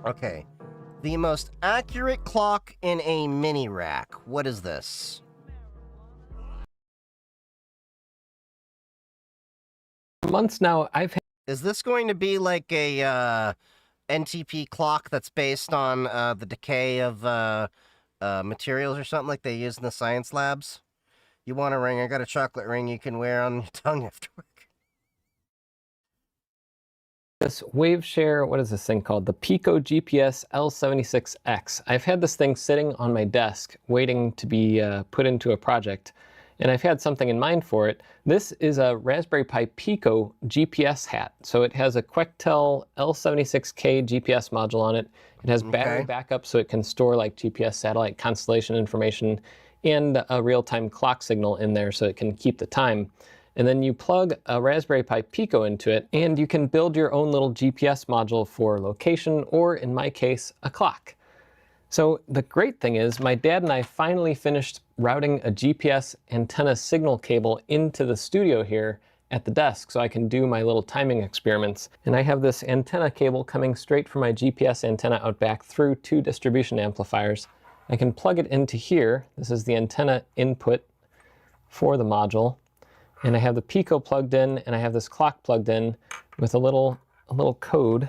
A: Okay. The most accurate clock in a mini rack. What is this?
I: Months now, I've had...
A: Is this going to be like a NTP clock that's based on the decay of materials or something like they use in the science labs? You want a ring? I got a chocolate ring you can wear on your tongue after work.
I: This WaveShare, what is this thing called? The Pico GPS L76X. I've had this thing sitting on my desk waiting to be put into a project, and I've had something in mind for it. This is a Raspberry Pi Pico GPS hat. So it has a Quectel L76K GPS module on it. It has battery backup so it can store like GPS satellite constellation information and a real-time clock signal in there so it can keep the time. And then you plug a Raspberry Pi Pico into it, and you can build your own little GPS module for location, or in my case, a clock. So the great thing is, my dad and I finally finished routing a GPS antenna signal cable into the studio here at the desk so I can do my little timing experiments. And I have this antenna cable coming straight from my GPS antenna out back through 2 distribution amplifiers. I can plug it into here. This is the antenna input for the module. And I have the Pico plugged in, and I have this clock plugged in with a little code.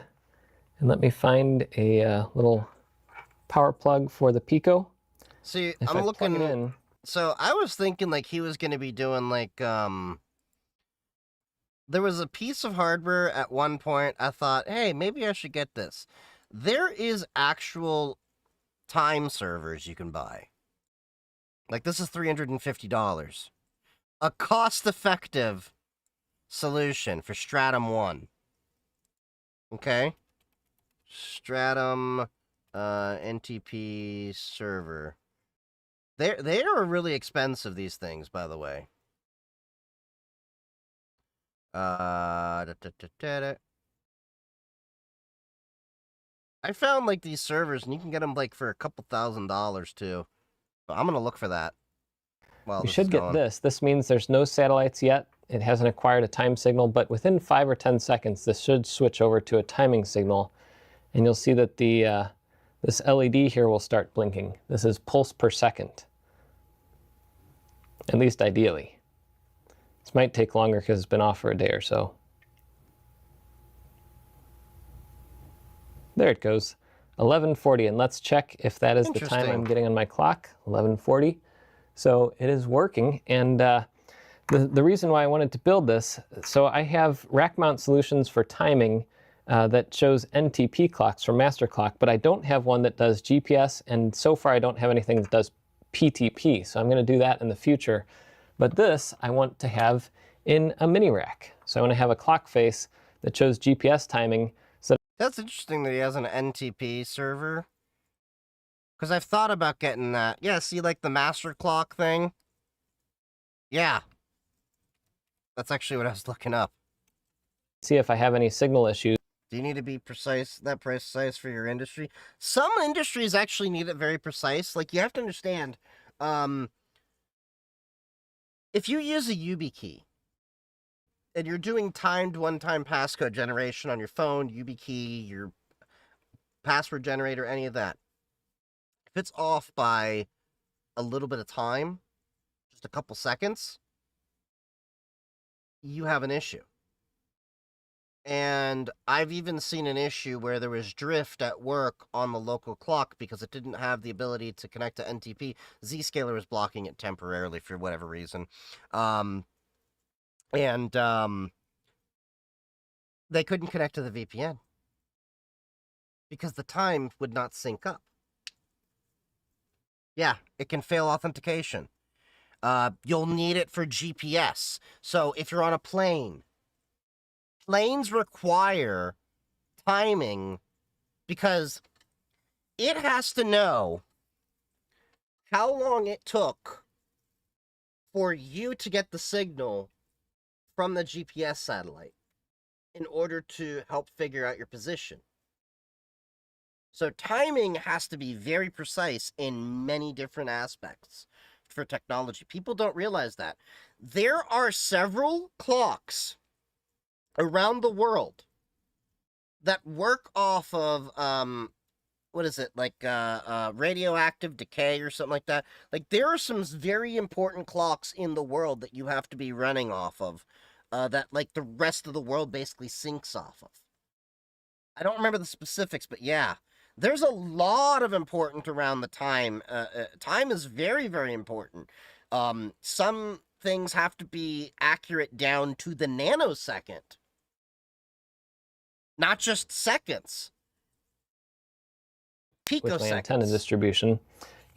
I: And let me find a little power plug for the Pico.
A: See,
I: if
A: I'm looking
I: plug it in,
A: so I was thinking like he was going to be doing like there was a piece of hardware at one point I thought, hey, maybe I should get this. There is actual time servers you can buy. Like, this is $350. A cost-effective solution for Stratum 1. Okay? Stratum NTP server. They are really expensive, these things, by the way. I found, like, these servers, and you can get them, like, for a couple $1,000s, too. But I'm gonna look for that.
I: You should get this. This means there's no satellites yet. It hasn't acquired a time signal, but within 5 or 10 seconds, this should switch over to a timing signal. And you'll see that this LED here will start blinking. This is pulse per second, at least ideally. This might take longer because it's been off for a day or so. There it goes, 11:40, and let's check if that is the time I'm getting on my clock, 11:40. So it is working, and the reason why I wanted to build this, so I have rack mount solutions for timing that shows NTP clocks from Master Clock, but I don't have one that does GPS, and so far I don't have anything that does PTP, so I'm going to do that in the future. But this I want to have in a mini rack. So I want to have a clock face that shows GPS timing. So
A: that's interesting that he has an NTP server. Because I've thought about getting that. Yeah, see, like the master clock thing? Yeah. That's actually what I was looking up.
I: See if I have any signal issues.
A: Do you need to be precise for your industry? Some industries actually need it very precise. Like, you have to understand, if you use a YubiKey, and you're doing timed one-time passcode generation on your phone, YubiKey, your password generator, any of that, if it's off by a little bit of time, just a couple seconds, you have an issue. And I've even seen an issue where there was drift at work on the local clock because it didn't have the ability to connect to NTP. Zscaler was blocking it temporarily for whatever reason. They couldn't connect to the VPN because the time would not sync up. Yeah, it can fail authentication. You'll need it for GPS. So if you're on a plane, planes require timing because it has to know how long it took for you to get the signal from the GPS satellite in order to help figure out your position. So timing has to be very precise in many different aspects for technology. People don't realize that. There are several clocks around the world that work off of, what is it, like radioactive decay or something like that. Like, there are some very important clocks in the world that you have to be running off of, that, like, the rest of the world basically syncs off of. I don't remember the specifics, but yeah. There's a lot of important around the time. Time is very, very important. Some things have to be accurate down to the nanosecond. Not just seconds. Picoseconds.
I: With my antenna distribution.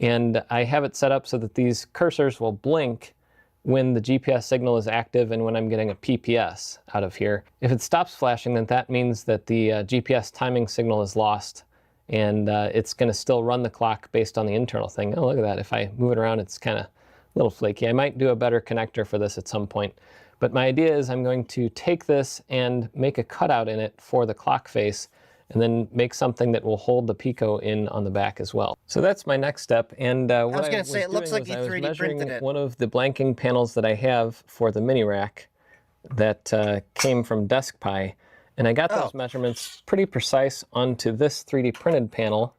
I: And I have it set up so that these cursors will blink when the GPS signal is active and when I'm getting a PPS out of here. If it stops flashing, then that means that the GPS timing signal is lost, and it's going to still run the clock based on the internal thing. Oh, look at that. If I move it around, it's kind of a little flaky. I might do a better connector for this at some point. But my idea is I'm going to take this and make a cutout in it for the clock face, and then make something that will hold the Pico in on the back as well. So that's my next step. And what I was going to say, it looks like you 3D printed it. One of the blanking panels that I have for the mini rack that came from DeskPi, and I got those measurements pretty precise onto this 3D printed panel.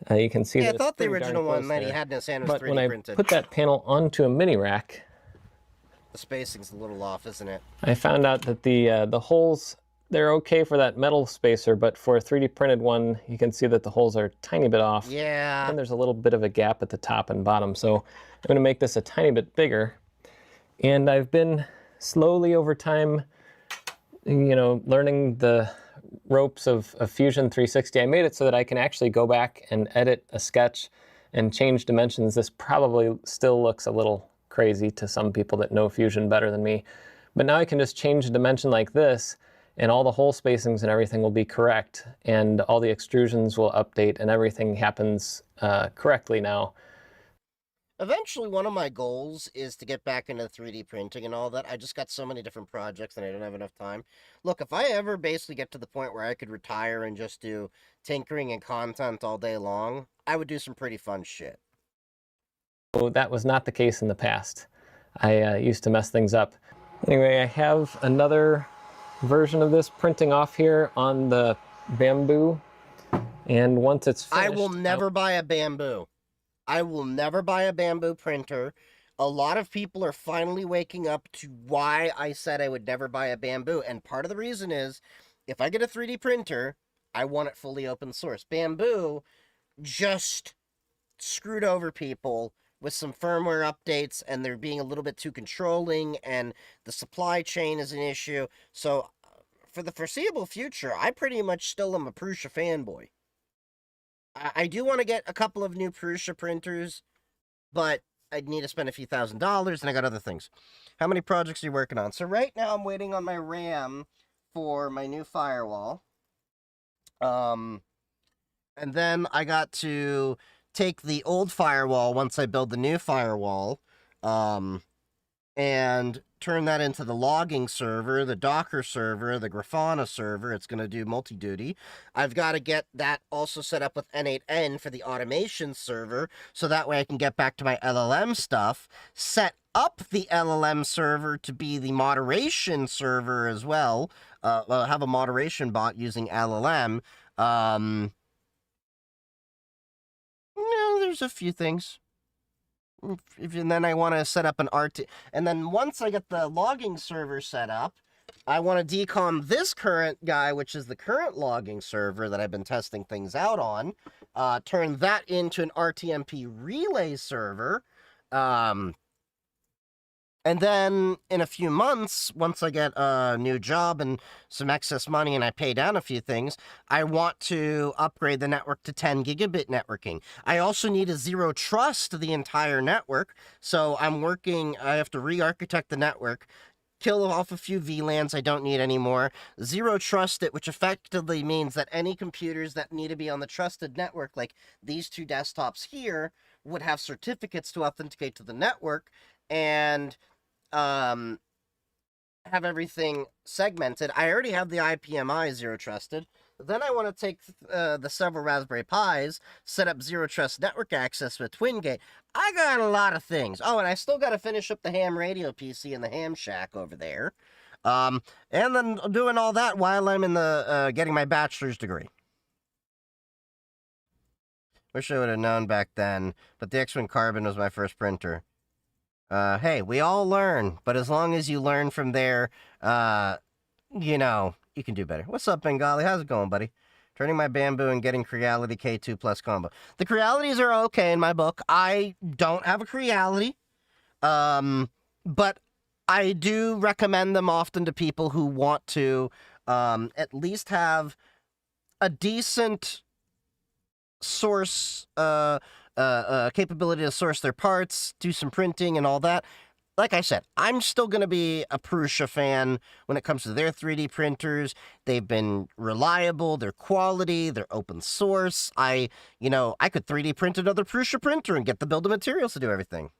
I: You can see that
A: I thought the original one that he had in his hand was 3D
I: printed. But when I put that panel onto a mini rack,
A: the spacing's a little off, isn't it?
I: I found out that the holes, they're okay for that metal spacer, but for a 3D printed one, you can see that the holes are a tiny bit off.
A: Yeah.
I: And there's a little bit of a gap at the top and bottom. So I'm going to make this a tiny bit bigger. And I've been slowly over time learning the ropes of Fusion 360, I made it so that I can actually go back and edit a sketch and change dimensions. This probably still looks a little crazy to some people that know Fusion better than me. But now I can just change a dimension like this, and all the hole spacings and everything will be correct, and all the extrusions will update, and everything happens correctly now.
A: Eventually, one of my goals is to get back into 3D printing and all that. I just got so many different projects and I don't have enough time. Look, if I ever basically get to the point where I could retire and just do tinkering and content all day long, I would do some pretty fun shit.
I: So that was not the case in the past. I used to mess things up. Anyway, I have another version of this printing off here on the bamboo. And once it's finished...
A: I will never buy a bamboo. I will never buy a bamboo printer. A lot of people are finally waking up to why I said I would never buy a bamboo. And part of the reason is, if I get a 3D printer, I want it fully open source. Bamboo just screwed over people with some firmware updates, and they're being a little bit too controlling, and the supply chain is an issue. So for the foreseeable future, I pretty much still am a Prusa fanboy. I do want to get a couple of new Prusa printers, but I'd need to spend a few $1,000s, and I got other things. How many projects are you working on? So right now I'm waiting on my RAM for my new firewall. And then I got to take the old firewall once I build the new firewall, and turn that into the logging server, the Docker server, the Grafana server. It's going to do multi-duty. I've got to get that also set up with N8N for the automation server, so that way I can get back to my LLM stuff, set up the LLM server to be the moderation server as well, have a moderation bot using LLM. There's a few things. And then I want to set up an RT. And then once I get the logging server set up, I want to decom this current guy, which is the current logging server that I've been testing things out on, turn that into an RTMP relay server. And then in a few months, once I get a new job and some excess money and I pay down a few things, I want to upgrade the network to 10 gigabit networking. I also need a zero trust to the entire network. So I have to re-architect the network, kill off a few VLANs I don't need anymore, zero trust it, which effectively means that any computers that need to be on the trusted network, like these two desktops here, would have certificates to authenticate to the network, and have everything segmented. I already have the IPMI zero trusted. Then I want to take the several Raspberry Pis, set up zero trust network access with TwinGate. I got a lot of things. Oh, and I still got to finish up the ham radio PC in the ham shack over there. And then doing all that while I'm in the getting my bachelor's degree. Wish I would have known back then, but the X-Wing Carbon was my first printer. Hey, we all learn, but as long as you learn from there, you can do better. What's up, Bengali? How's it going, buddy? Turning my bamboo and getting Creality K2 Plus combo. The Crealities are okay in my book. I don't have a Creality, but I do recommend them often to people who want to at least have a decent source, capability to source their parts, do some printing and all that. Like I said, I'm still going to be a Prusa fan when it comes to their 3D printers. They've been reliable, they're quality, they're open source. I could 3D print another Prusa printer and get the build of materials to do everything.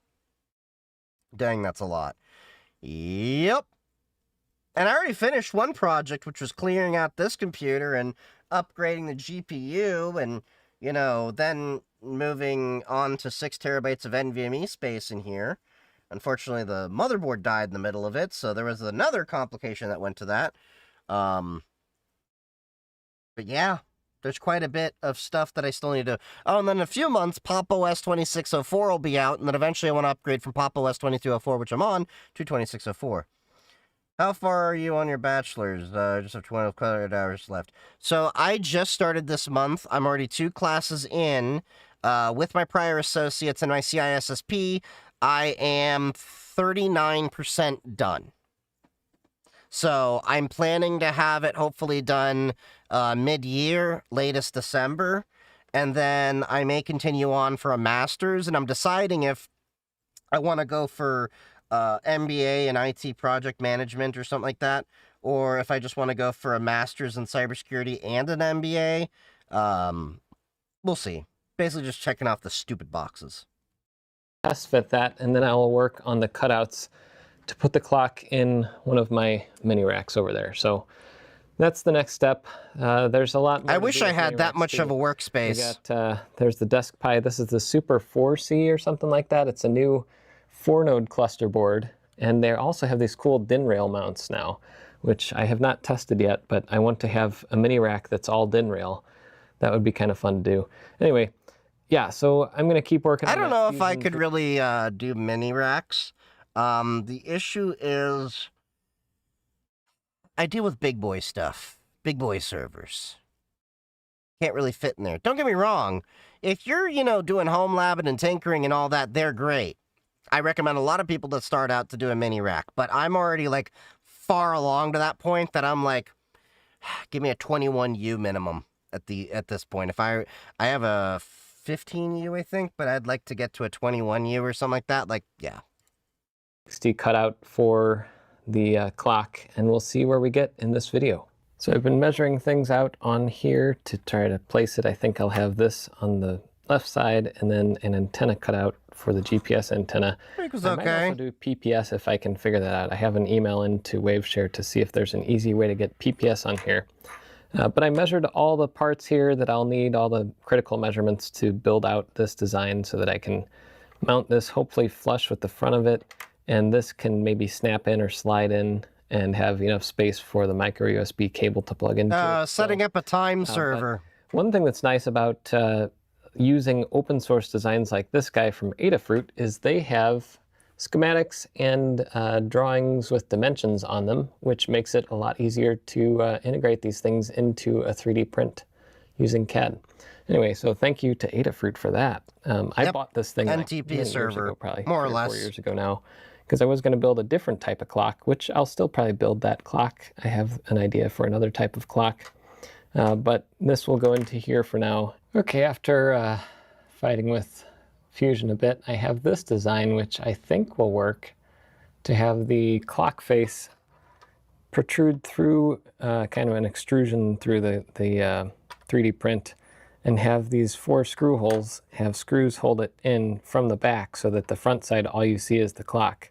A: Dang, that's a lot. Yep. And I already finished one project, which was clearing out this computer and upgrading the GPU and, then moving on to 6 terabytes of NVMe space in here. Unfortunately, the motherboard died in the middle of it, so there was another complication that went to that. But yeah, there's quite a bit of stuff that I still need to... Oh, and then in a few months, Pop! OS 2604 will be out, and then eventually I want to upgrade from Pop! OS 2204, which I'm on, to 2604. How far are you on your bachelor's? Just have 12 credit hours left. So I just started this month. I'm already 2 classes in. With my prior associates and my CISSP, I am 39% done. So I'm planning to have it hopefully done mid-year, latest December. And then I may continue on for a master's, and I'm deciding if I want to go for MBA in IT project management or something like that, or if I just want to go for a master's in cybersecurity and an MBA. We'll see. Basically just checking off the stupid boxes.
I: Test fit that, and then I will work on the cutouts to put the clock in one of my mini racks over there. So that's the next step. There's a lot more
A: I wish I had that much of a workspace.
I: We got, there's the Desk Pi. This is the Super 4C or something like that. It's a new 4-node cluster board, and they also have these cool DIN rail mounts now, which I have not tested yet, but I want to have a mini rack that's all DIN rail. That would be kind of fun to do. Anyway, yeah, so I'm going to keep working on
A: I don't know if I could really do mini racks. The issue is I deal with big boy stuff, big boy servers. Can't really fit in there. Don't get me wrong. If you're, doing home labbing and tinkering and all that, they're great. I recommend a lot of people that start out to do a mini rack, but I'm already like far along to that point that I'm like, give me a 21U minimum at this point. If I have a 15U, I think, but I'd like to get to a 21U or something like that. Like, yeah.
I: XT cutout for the clock, and we'll see where we get in this video. So I've been measuring things out on here to try to place it. I think I'll have this on the left side and then an antenna cutout for the GPS antenna.
A: I think it was
I: I might also do PPS if I can figure that out. I have an email into Waveshare to see if there's an easy way to get PPS on here. But I measured all the parts here that I'll need, all the critical measurements to build out this design so that I can mount this hopefully flush with the front of it. And this can maybe snap in or slide in and have enough space for the micro USB cable to plug into.
A: Setting up a time server.
I: One thing that's nice about using open source designs like this guy from Adafruit is they have schematics and drawings with dimensions on them, which makes it a lot easier to integrate these things into a 3D print using CAD. Anyway, so thank you to Adafruit for that. I bought this thing
A: NTP server,
I: ago, probably
A: more or
I: 4
A: less.
I: years ago now, because I was going to build a different type of clock, which I'll still probably build that clock. I have an idea for another type of clock, but this will go into here for now. Okay, after fighting with Fusion a bit, I have this design, which I think will work, to have the clock face protrude through kind of an extrusion through the 3D print, and have these 4 screw holes, have screws hold it in from the back so that the front side, all you see is the clock,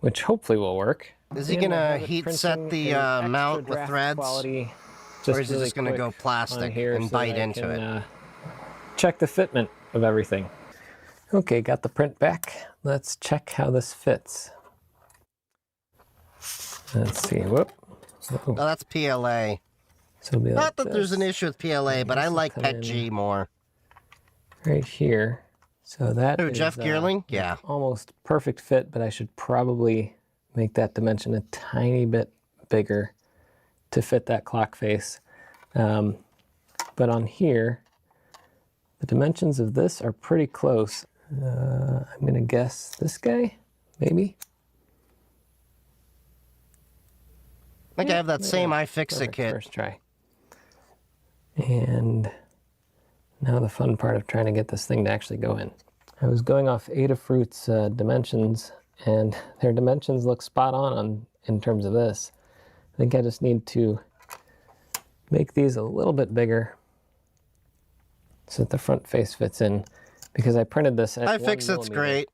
I: which hopefully will work.
A: Is he going to heat set the mount with threads?
I: Quality,
A: or is he just going to go plastic and bite into it?
I: Check the fitment of everything. Okay, got the print back. Let's check how this fits. Let's see. Whoop.
A: Oh, that's PLA.
I: So it'll be
A: Not
I: like
A: that there's an issue with PLA, but I like PETG more.
I: Right here. So that
A: Who,
I: is
A: Jeff Geerling? Yeah.
I: almost perfect fit, but I should probably make that dimension a tiny bit bigger to fit that clock face. But on here, the dimensions of this are pretty close. I'm going to guess this guy, maybe?
A: I think I have that same iFixit kit.
I: First try. And now the fun part of trying to get this thing to actually go in. I was going off Adafruit's dimensions, and their dimensions look spot on in terms of this. I think I just need to make these a little bit bigger so that the front face fits in, because I printed this at 1
A: iFixit's great.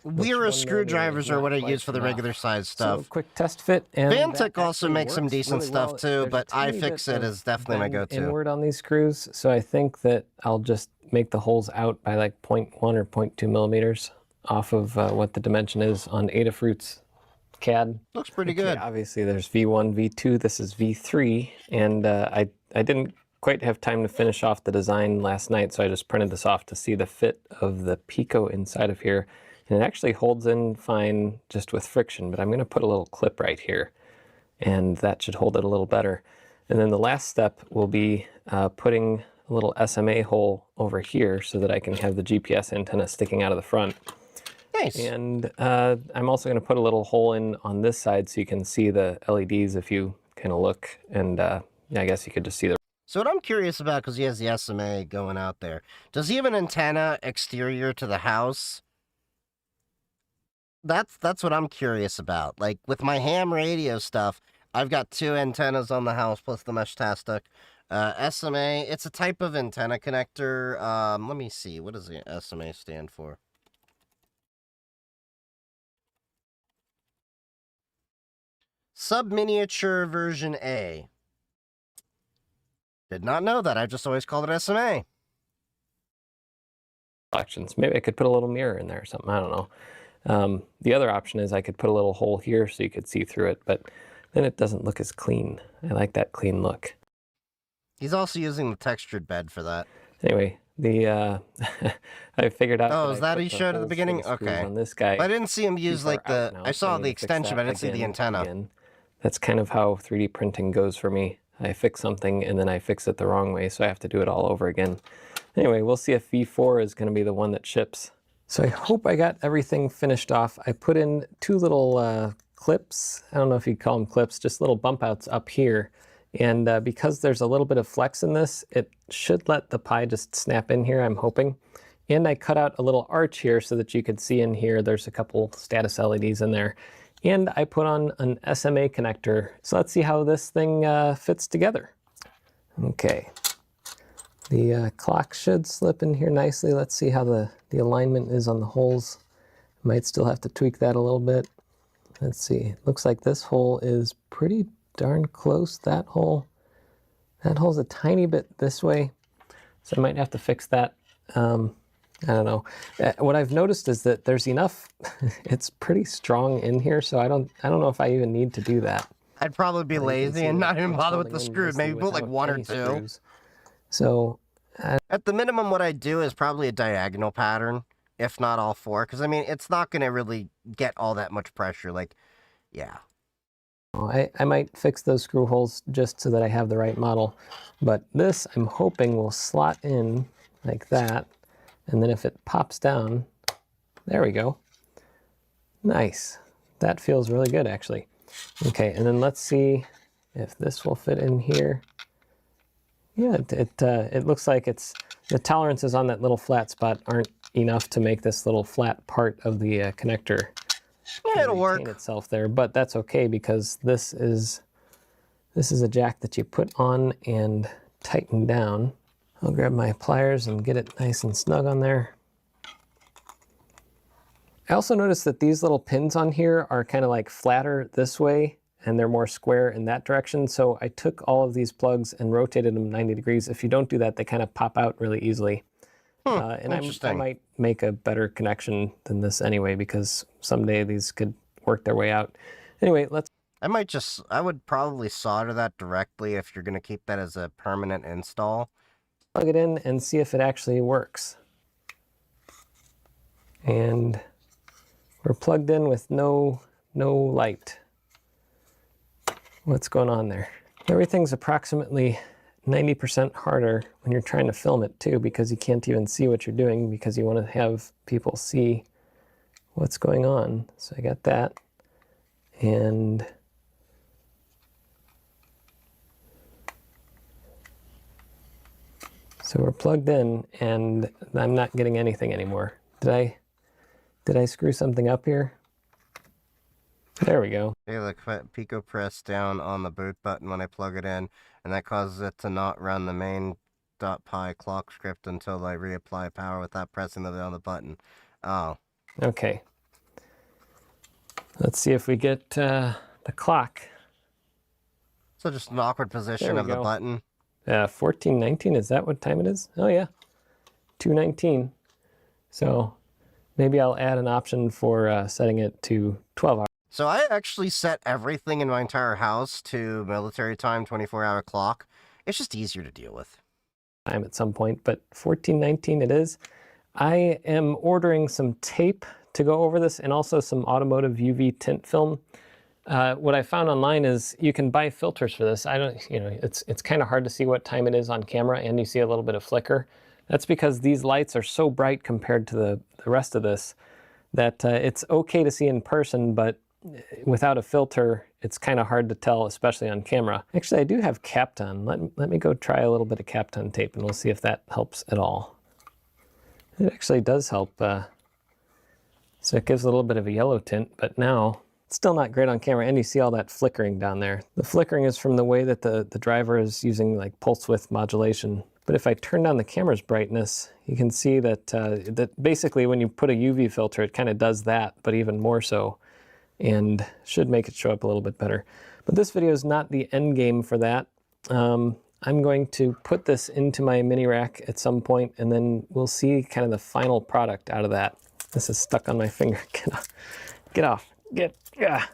A: Wera screwdrivers are what I use for the regular size stuff.
I: So quick test fit. And
A: Vantech also makes some decent stuff too, but iFixit is definitely my go-to.
I: Inward on these screws, so I think that I'll just make the holes out by like 0.1 or 0.2 millimeters off of what the dimension is on Adafruit's CAD.
A: Looks pretty good.
I: Obviously there's V1, V2, this is V3, and I didn't quite have time to finish off the design last night, so I just printed this off to see the fit of the Pico inside of here. And it actually holds in fine just with friction, but I'm going to put a little clip right here, and that should hold it a little better. And then the last step will be putting a little SMA hole over here so that I can have the GPS antenna sticking out of the front.
A: Yeah, Nice.
I: And I'm also going to put a little hole in on this side so you can see the LEDs if you kind of look. And yeah, I guess you could just see the...
A: So what I'm curious about, because he has the SMA going out there, does he have an antenna exterior to the house? That's what I'm curious about. Like, with my ham radio stuff, I've got 2 antennas on the house, plus the mesh tastic. SMA, it's a type of antenna connector. Let me see. What does the SMA stand for? Sub-miniature version A. Did not know that. I just always called it SMA.
I: Options. Maybe I could put a little mirror in there or something. I don't know. The other option is I could put a little hole here so you could see through it, but then it doesn't look as clean. I like that clean look.
A: He's also using the textured bed for that.
I: Anyway, the I figured out.
A: Oh, is that he showed at the beginning? Okay.
I: On this guy.
A: I didn't see him use like the.
I: Now,
A: I saw
I: so
A: the extension, but I didn't see the antenna.
I: Again. That's kind of how 3D printing goes for me. I fix something and then I fix it the wrong way, so I have to do it all over again. Anyway, we'll see if V4 is going to be the one that ships. So I hope I got everything finished off. I put in 2 little clips. I don't know if you'd call them clips, just little bump outs up here. And because there's a little bit of flex in this, it should let the Pi just snap in here, I'm hoping. And I cut out a little arch here so that you could see in here, there's a couple status LEDs in there. And I put on an SMA connector. So let's see how this thing fits together. Okay. The clock should slip in here nicely. Let's see how the alignment is on the holes. Might still have to tweak that a little bit. Let's see. Looks like this hole is pretty darn close. That hole's a tiny bit this way. So I might have to fix that. I don't know. What I've noticed is that there's enough, it's pretty strong in here, so I don't know if I even need to do that.
A: I'd probably be lazy and not even bother with the screws. Maybe put like 1 or 2.
I: Screws. So
A: at the minimum, what I do is probably a diagonal pattern, if not all 4, because I mean it's not going to really get all that much pressure. Like, yeah.
I: I might fix those screw holes just so that I have the right model, but this I'm hoping will slot in like that. And then if it pops down, there we go. Nice. That feels really good, actually. Okay, and then let's see if this will fit in here. Yeah, it looks like the tolerances on that little flat spot aren't enough to make this little flat part of the connector
A: it'll work
I: itself there, but that's okay because this is a jack that you put on and tighten down. I'll grab my pliers and get it nice and snug on there. I also noticed that these little pins on here are kind of like flatter this way and they're more square in that direction. So I took all of these plugs and rotated them 90 degrees. If you don't do that, they kind of pop out really easily. And I might make a better connection than this anyway, because someday these could work their way out. Anyway,
A: I would probably solder that directly if you're going to keep that as a permanent install.
I: Plug it in and see if it actually works. And we're plugged in with no light. What's going on there? Everything's approximately 90% harder when you're trying to film it too, because you can't even see what you're doing because you want to have people see what's going on. So I got that. And so we're plugged in and I'm not getting anything anymore. Did I screw something up here? There we go.
A: Okay, look, Pico press down on the boot button when I plug it in, and that causes it to not run the main.py clock script until I reapply power without pressing down the button. Oh.
I: Okay. Let's see if we get the clock.
A: So just an awkward position of the button.
I: 14:19, is that what time it is? Oh yeah, 2:19. So maybe I'll add an option for setting it to 12 hours.
A: So I actually set everything in my entire house to military time, 24-hour clock. It's just easier to deal with.
I: Time at some point, but 14:19 it is. I am ordering some tape to go over this and also some automotive UV tint film. What I found online is you can buy filters for this. It's kind of hard to see what time it is on camera, and you see a little bit of flicker. That's because these lights are so bright compared to the rest of this that it's okay to see in person, but without a filter, it's kind of hard to tell, especially on camera. Actually, I do have Kapton. Let me go try a little bit of Kapton tape, and we'll see if that helps at all. It actually does help. So it gives a little bit of a yellow tint, but now it's still not great on camera, and you see all that flickering down there. The flickering is from the way that the driver is using like pulse width modulation. But if I turn down the camera's brightness, you can see that, that basically when you put a UV filter, it kind of does that, but even more so, and should make it show up a little bit better. But this video is not the end game for that. I'm going to put this into my mini rack at some point, and then we'll see kind of the final product out of that. This is stuck on my finger. Get off. Yeah.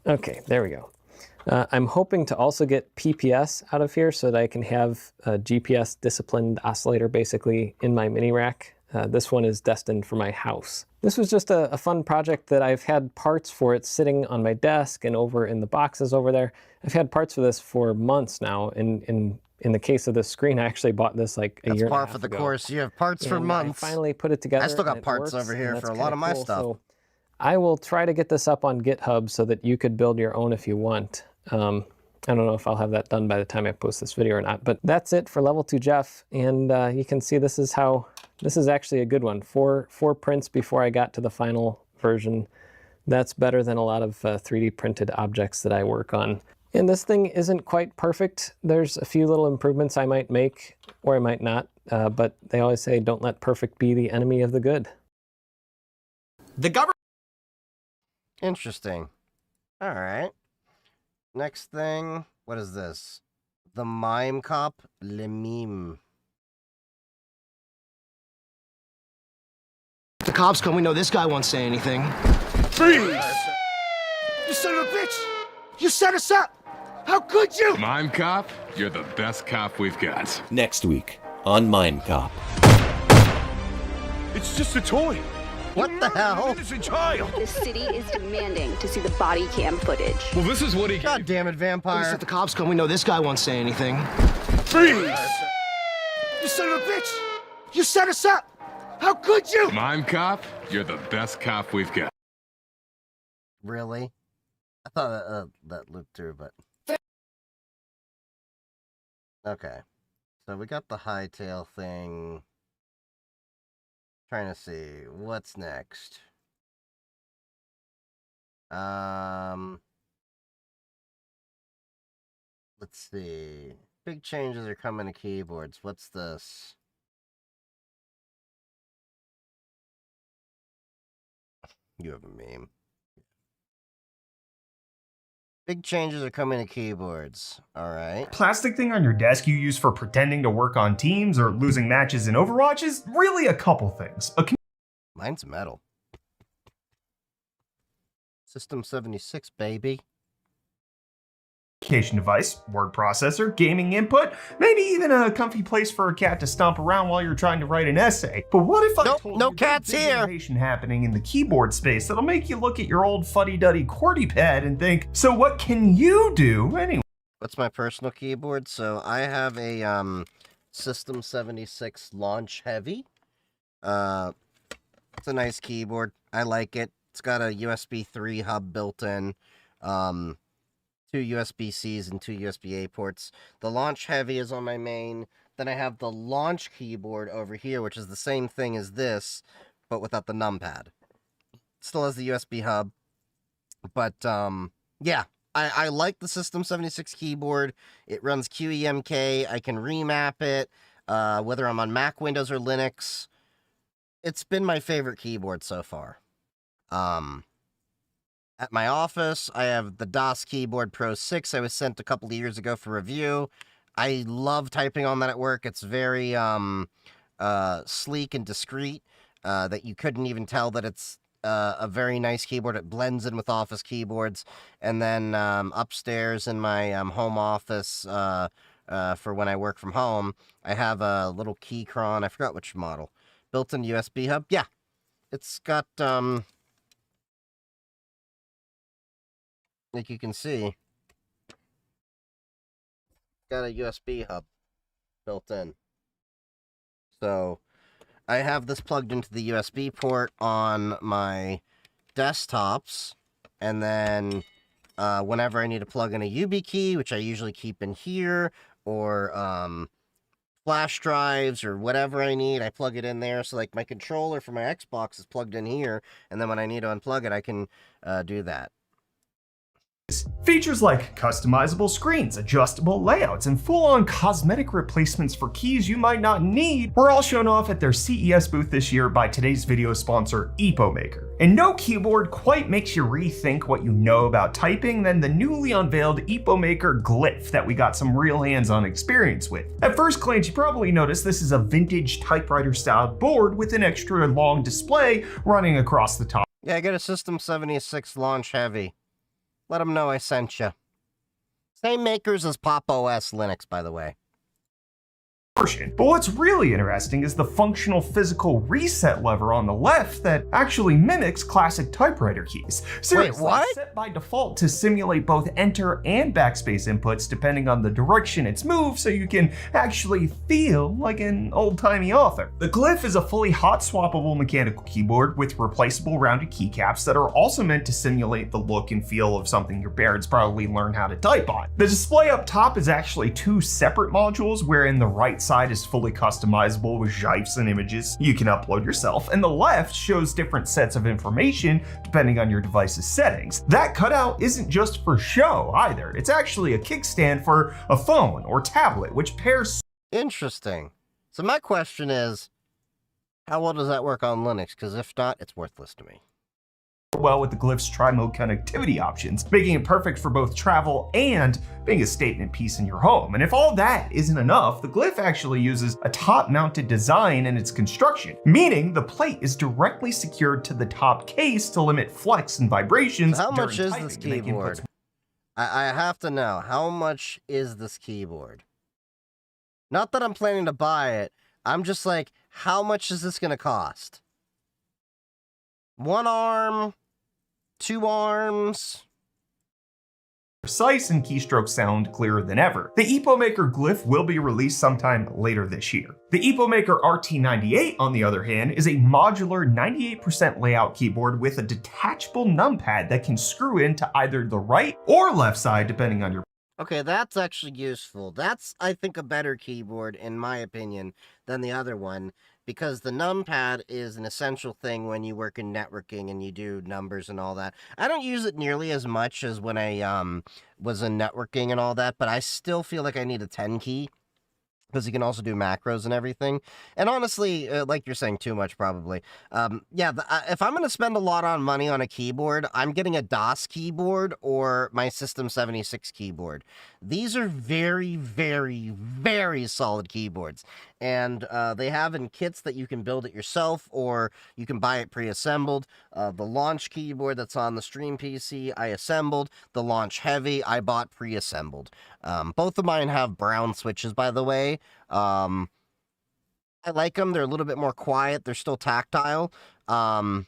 I: Okay, there we go. I'm hoping to also get PPS out of here so that I can have a GPS disciplined oscillator basically in my mini rack. This one is destined for my house. This was just a fun project that I've had parts for it sitting on my desk and over in the boxes over there. I've had parts for this for months now. In the case of this screen, I actually bought this like a year and a half ago.
A: That's par for the course. You have parts for months.
I: I finally put it together.
A: I still got parts over here for a lot of my stuff.
I: So I will try to get this up on GitHub so that you could build your own if you want. I don't know if I'll have that done by the time I post this video or not, but that's it for Level 2 Jeff. And you can see this is actually a good one. Four prints before I got to the final version. That's better than a lot of 3D printed objects that I work on. And this thing isn't quite perfect. There's a few little improvements I might make, or I might not, but they always say don't let perfect be the enemy of the good.
J: The government.
A: Interesting. All right. Next thing, what is this? The Mime Cop Le Meme.
J: The cops come, we know this guy won't say anything.
K: Freeze!
J: You son of a bitch! You set us up! How could you?
K: Mime Cop, you're the best cop we've got.
L: Next week on Mime Cop.
K: It's just a toy.
A: What the hell?
K: Innocent child.
M: The city is demanding to see the body cam footage.
K: Well, this is what he.
A: God damn it, vampire!
J: The cops come, we know this guy won't say anything.
K: Freeze!
J: You son of a bitch! You set us up! How could you?
K: Mime Cop, you're the best cop we've got.
A: Really? I thought that looped through, but... Okay. So we got the hightail thing. Trying to see. What's next? Let's see. Big changes are coming to keyboards. What's this? You have a meme. Big changes are coming to keyboards. All right.
N: Plastic thing on your desk you use for pretending to work on teams or losing matches in Overwatch is really a couple things.
A: Mine's metal. System 76, baby.
N: Communication device, word processor, gaming input, maybe even a comfy place for a cat to stomp around while you're trying to write an essay. But what if I told
A: no
N: you
A: cats
N: there's
A: here
N: innovation happening in the keyboard space that'll make you look at your old fuddy-duddy QWERTY pad and think, so what can you do anyway?
A: What's my personal keyboard? So I have a System 76 Launch Heavy. It's a nice keyboard. I like it. It's got a USB 3 hub built in. 2 USB-Cs and 2 USB-A ports. The Launch Heavy is on my main. Then I have the Launch keyboard over here, which is the same thing as this, but without the numpad. Still has the USB hub. But, yeah. I like the System 76 keyboard. It runs QEMK. I can remap it, whether I'm on Mac, Windows, or Linux. It's been my favorite keyboard so far. At my office, I have the DOS Keyboard Pro 6 I was sent a couple of years ago for review. I love typing on that at work. It's very sleek and discreet, that you couldn't even tell that it's a very nice keyboard. It blends in with office keyboards. And then upstairs in my home office, for when I work from home, I have a little Keychron. I forgot which model. Built-in USB hub. Yeah, it's got... like you can see, got a USB hub built in. So, I have this plugged into the USB port on my desktops, and then whenever I need to plug in a YubiKey, which I usually keep in here, or flash drives or whatever I need, I plug it in there. So like my controller for my Xbox is plugged in here, and then when I need to unplug it, I can do that.
N: Features like customizable screens, adjustable layouts, and full-on cosmetic replacements for keys you might not need were all shown off at their CES booth this year by today's video sponsor, EpoMaker. And no keyboard quite makes you rethink what you know about typing than the newly unveiled EpoMaker Glyph that we got some real hands-on experience with. At first glance, you probably notice this is a vintage typewriter-style board with an extra long display running across the top.
A: Yeah, I got a System 76 launch heavy. Let them know I sent you. Same makers as Pop! OS Linux, by the way.
N: But what's really interesting is the functional physical reset lever on the left that actually mimics classic typewriter keys. Seriously,
A: what?
N: Set by default to simulate both enter and backspace inputs depending on the direction it's moved, so you can actually feel like an old-timey author. The Glyph is a fully hot swappable mechanical keyboard with replaceable rounded keycaps that are also meant to simulate the look and feel of something your parents probably learned how to type on. The display up top is actually two separate modules, wherein the right side is fully customizable with GIFs and images you can upload yourself, and the left shows different sets of information depending on your device's settings. That cutout isn't just for show either. It's actually a kickstand for a phone or tablet, which pairs.
A: Interesting. So my question is, how well does that work on Linux? Because if not, it's worthless to me.
N: Well with the Glyph's tri-mode connectivity options, making it perfect for both travel and being a statement piece in your home. And if all that isn't enough, the Glyph actually uses a top-mounted design in its construction, meaning the plate is directly secured to the top case to limit flex and vibrations.
A: So how much
N: during
A: is this
N: typing,
A: keyboard? I have to know, how much is this keyboard? Not that I'm planning to buy it, I'm just like, how much is this going to cost? One arm? 2 arms?
N: Precise and keystrokes sound clearer than ever. The EpoMaker Glyph will be released sometime later this year. The EpoMaker RT98, on the other hand, is a modular 98% layout keyboard with a detachable numpad that can screw into either the right or left side depending on your.
A: Okay, that's actually useful. That's, I think, a better keyboard, in my opinion, than the other one, because the numpad is an essential thing when you work in networking and you do numbers and all that. I don't use it nearly as much as when I was in networking and all that, but I still feel like I need a 10 key, because you can also do macros and everything. And honestly, like you're saying, too much probably. Yeah, if I'm going to spend a lot on money on a keyboard, I'm getting a DOS keyboard or my System 76 keyboard. These are very, very, very solid keyboards. And they have in kits that you can build it yourself, or you can buy it pre-assembled. The launch keyboard that's on the Stream PC, I assembled. The launch heavy, I bought pre-assembled. Both of mine have brown switches, by the way. I like them. They're a little bit more quiet. They're still tactile. I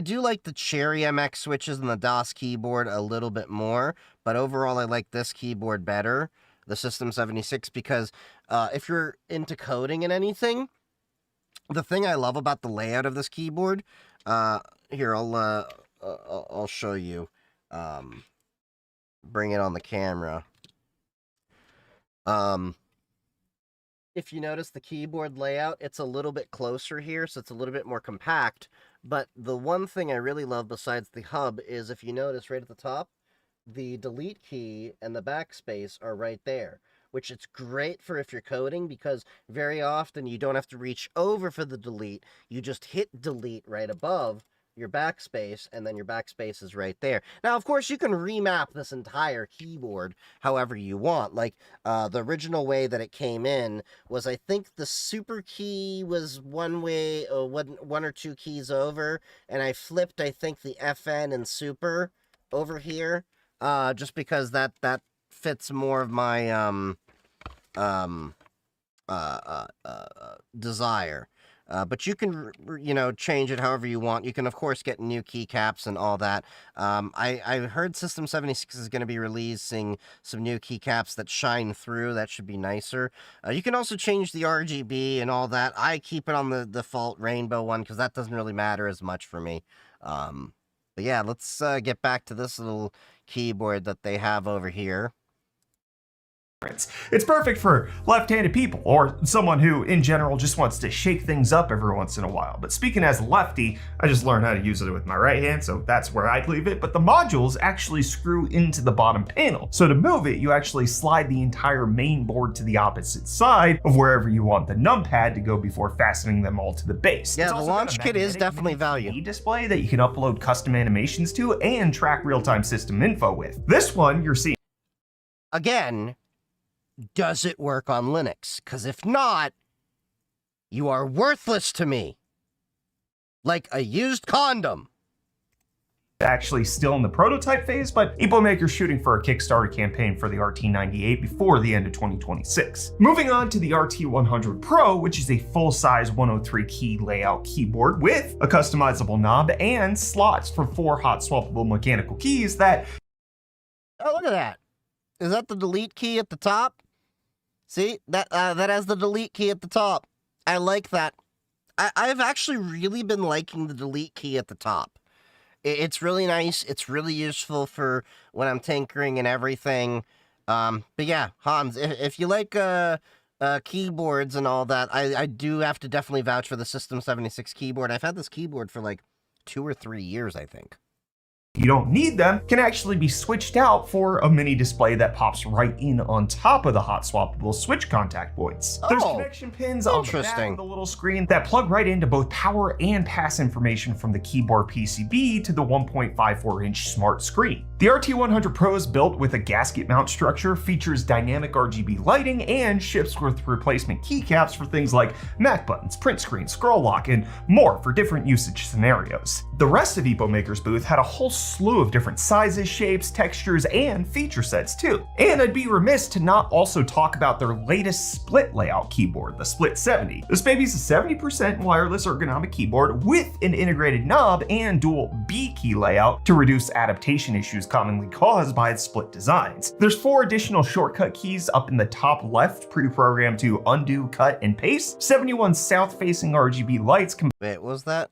A: do like the Cherry MX switches and the DOS keyboard a little bit more, but overall I like this keyboard better, the System 76, because if you're into coding and anything, the thing I love about the layout of this keyboard, here, I'll show you, bring it on the camera. If you notice the keyboard layout, it's a little bit closer here, so it's a little bit more compact. But the one thing I really love besides the hub is, if you notice right at the top, the delete key and the backspace are right there, which it's great for if you're coding, because very often you don't have to reach over for the delete. You just hit delete right above your backspace, and then your backspace is right there. Now, of course, you can remap this entire keyboard however you want. Like, the original way that it came in was, I think the super key was one way, one or two keys over, and I flipped, I think, the FN and super over here, just because that fits more of my desire. But you can, change it however you want. You can, of course, get new keycaps and all that. I heard System 76 is going to be releasing some new keycaps that shine through. That should be nicer. You can also change the RGB and all that. I keep it on the default rainbow one because that doesn't really matter as much for me. But yeah, let's get back to this little keyboard that they have over here.
N: It's perfect for left-handed people or someone who, in general, just wants to shake things up every once in a while. But speaking as a lefty, I just learned how to use it with my right hand, so that's where I'd leave it. But the modules actually screw into the bottom panel. So to move it, you actually slide the entire main board to the opposite side of wherever you want the numpad to go before fastening them all to the base.
A: Yeah, the launch kit is definitely value.
N: Display that you can upload custom animations to and track real-time system info with. This one you're seeing.
A: Again, does it work on Linux? Because if not, you are worthless to me. Like a used condom.
N: Actually still in the prototype phase, but EpoMaker's shooting for a Kickstarter campaign for the RT98 before the end of 2026. Moving on to the RT100 Pro, which is a full-size 103 key layout keyboard with a customizable knob and slots for 4 hot swappable mechanical keys that...
A: Oh, look at that. Is that the delete key at the top? See, that has the delete key at the top. I like that. I've actually really been liking the delete key at the top. It's really nice. It's really useful for when I'm tinkering and everything. But yeah, Hans, if you like keyboards and all that, I do have to definitely vouch for the System 76 keyboard. I've had this keyboard for like 2 or 3 years, I think.
N: You don't need them, can actually be switched out for a mini display that pops right in on top of the hot swappable switch contact points. There's connection pins on the back of the little screen that plug right into both power and pass information from the keyboard PCB to the 1.54-inch smart screen. The RT100 Pro is built with a gasket mount structure, features dynamic RGB lighting, and ships with replacement keycaps for things like Mac buttons, print screen, scroll lock, and more for different usage scenarios. The rest of EpoMaker's booth had a whole slew of different sizes, shapes, textures, and feature sets too. And I'd be remiss to not also talk about their latest split layout keyboard, the Split 70. This baby's a 70% wireless ergonomic keyboard with an integrated knob and dual B key layout to reduce adaptation issues commonly caused by its split designs. There's 4 additional shortcut keys up in the top left, pre-programmed to undo, cut, and paste. 71 south-facing RGB lights.
A: Wait, was that?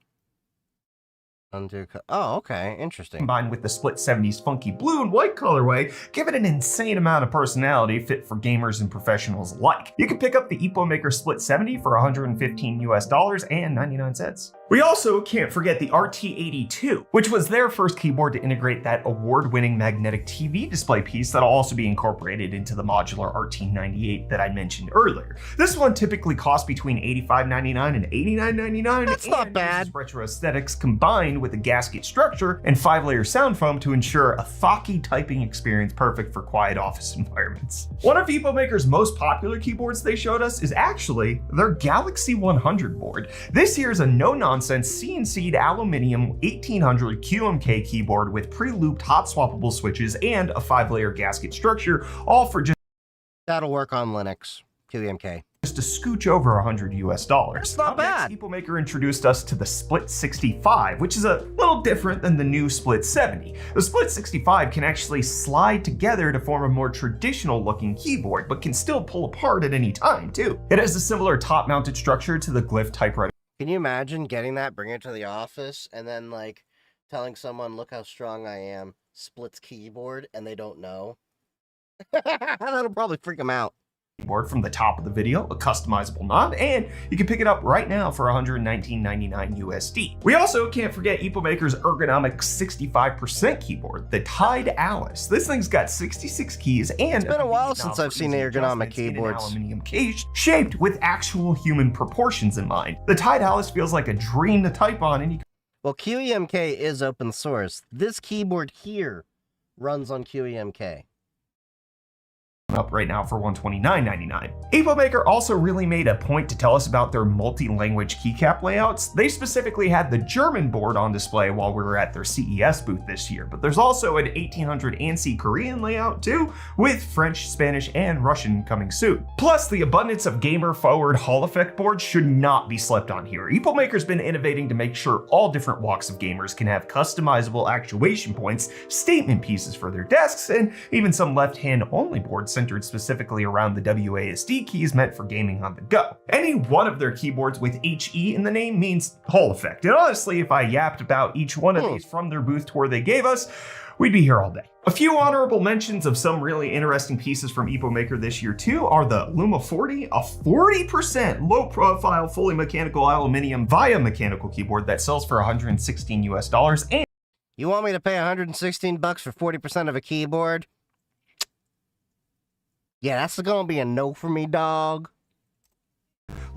A: Oh, okay, interesting.
N: Combined with the Split 70's funky blue and white colorway, give it an insane amount of personality fit for gamers and professionals alike. You can pick up the EpoMaker Split 70 for $115.99. We also can't forget the RT82, which was their first keyboard to integrate that award-winning magnetic TV display piece that'll also be incorporated into the modular RT98 that I mentioned earlier. This one typically costs between $85.99 and $89.99.
A: That's not bad.
N: Retro aesthetics combined with a gasket structure and 5-layer sound foam to ensure a thocky typing experience perfect for quiet office environments. One of EpoMaker's most popular keyboards they showed us is actually their Galaxy 100 board. This here is a no-nonsense CNC'd aluminum 1800 QMK keyboard with pre-looped hot swappable switches and a 5-layer gasket structure, all for just...
A: That'll work on Linux. QMK.
N: Just a scooch over $100.
A: That's not bad.
N: EpoMaker introduced us to the Split 65, which is a little different than the new Split 70. The Split 65 can actually slide together to form a more traditional looking keyboard, but can still pull apart at any time too. It has a similar top mounted structure to the Glyph typewriter.
A: Can you imagine getting that, bringing it to the office, and then like telling someone, look how strong I am, splits keyboard, and they don't know? That'll probably freak them out.
N: Keyboard from the top of the video, a customizable knob, and you can pick it up right now for $119.99 USD. We also can't forget EpoMaker's ergonomic 65% keyboard, the Tide Alice. This thing's got 66 keys and...
A: It's been a while since I've seen ergonomic keyboards.
N: An aluminum case shaped with actual human proportions in mind. The Tide Alice feels like a dream to type on, and you...
A: Well, QEMK is open source. This keyboard here runs on QEMK.
N: up right now for $129.99. EpoMaker also really made a point to tell us about their multi-language keycap layouts. They specifically had the German board on display while we were at their CES booth this year, but there's also an 1800 ANSI Korean layout too, with French, Spanish, and Russian coming soon. Plus, the abundance of gamer-forward Hall effect boards should not be slept on here. EpoMaker's been innovating to make sure all different walks of gamers can have customizable actuation points, statement pieces for their desks, and even some left-hand only boards centered specifically around the WASD keys meant for gaming on the go. Any one of their keyboards with HE in the name means Hall effect, and honestly, if I yapped about each one of these from their booth tour they gave us, we'd be here all day. A few honorable mentions of some really interesting pieces from EpoMaker this year too are the Luma 40, a 40% low profile, fully mechanical aluminum via mechanical keyboard that sells for $116 and
A: You want me to pay $116 for 40% of a keyboard? Yeah, that's gonna be a no for me, dog.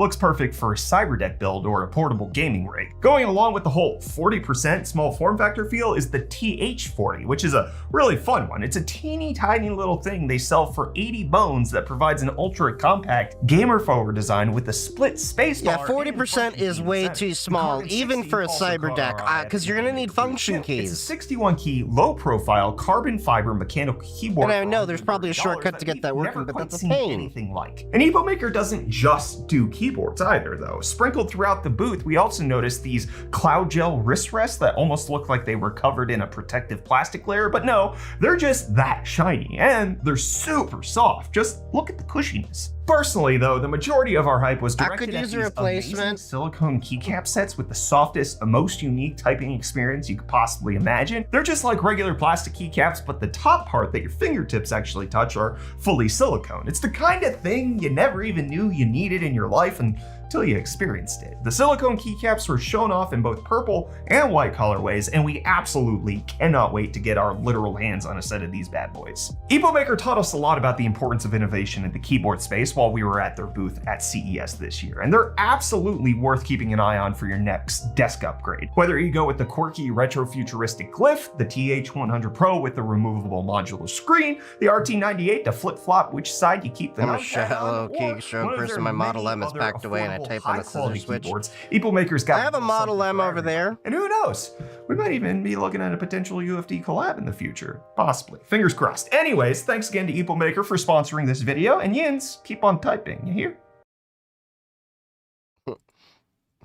N: looks perfect for a cyberdeck build or a portable gaming rig. Going along with the whole 40% small form factor feel is the TH40, which is a really fun one. It's a teeny tiny little thing they sell for 80 bones that provides an ultra compact gamer forward design with a split space bar.
A: Yeah, 40% is way too small, even for a cyberdeck, because you're gonna need function keys.
N: It's a 61 key, low profile, carbon fiber mechanical keyboard.
A: And I know there's probably a shortcut to get that working, but that's a pain.
N: Anything like. And EpoMaker doesn't just do keyboards either, though. Sprinkled throughout the booth, we also noticed these cloud gel wrist rests that almost look like they were covered in a protective plastic layer, but no, they're just that shiny, and they're super soft. Just look at the cushiness. Personally, though, the majority of our hype was directed at these amazing silicone keycap sets with the softest, most unique typing experience you could possibly imagine. They're just like regular plastic keycaps, but the top part that your fingertips actually touch are fully silicone. It's the kind of thing you never even knew you needed in your life until you experienced it. The silicone keycaps were shown off in both purple and white colorways, and we absolutely cannot wait to get our literal hands on a set of these bad boys. EpoMaker taught us a lot about the importance of innovation in the keyboard space while we were at their booth at CES this year, and they're absolutely worth keeping an eye on for your next desk upgrade. Whether you go with the quirky retro-futuristic glyph, the TH100 Pro with the removable modular screen, the RT98 to flip-flop which side you keep the
A: I'm a shallow keystroke person. My Model M is packed away and I type on a scissor switch.
N: EpoMaker's got
A: I have a Model M over there.
N: And who knows? We might even be looking at a potential UFD collab in the future. Possibly. Fingers crossed. Anyways, thanks again to EpoMaker for sponsoring this video, and Yins, keep on typing, you hear?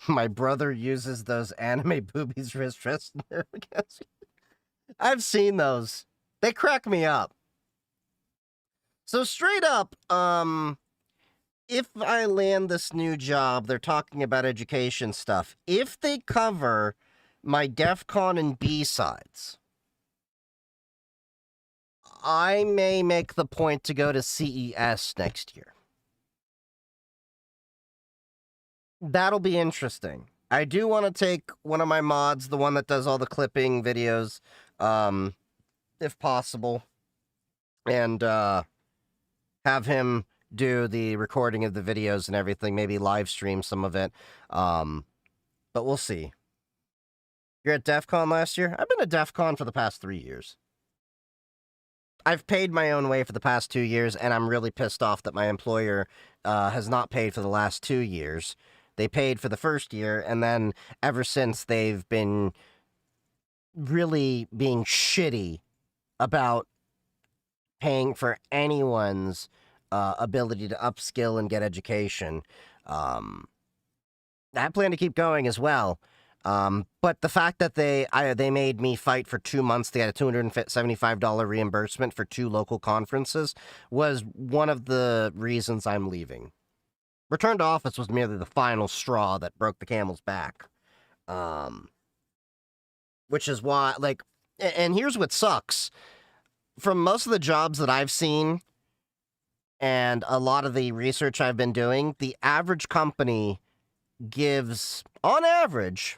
A: My brother uses those anime boobies wrist rests. I've seen those. They crack me up. So straight up, if I land this new job, they're talking about education stuff. If they cover my DEF CON and B-sides, I may make the point to go to CES next year. That'll be interesting. I do want to take one of my mods, the one that does all the clipping videos, if possible, and have him do the recording of the videos and everything, maybe live stream some of it, but we'll see. You're at DEF CON last year? I've been at DEF CON for the past 3 years. I've paid my own way for the past 2 years, and I'm really pissed off that my employer has not paid for the last 2 years. They paid for the first year, and then ever since they've been really being shitty about paying for anyone's ability to upskill and get education. I plan to keep going as well. But the fact that they made me fight for 2 months, they had a $275 reimbursement for 2 local conferences, was one of the reasons I'm leaving. Return to office was merely the final straw that broke the camel's back. Which is why, like, and here's what sucks. From most of the jobs that I've seen, and a lot of the research I've been doing, the average company gives, on average,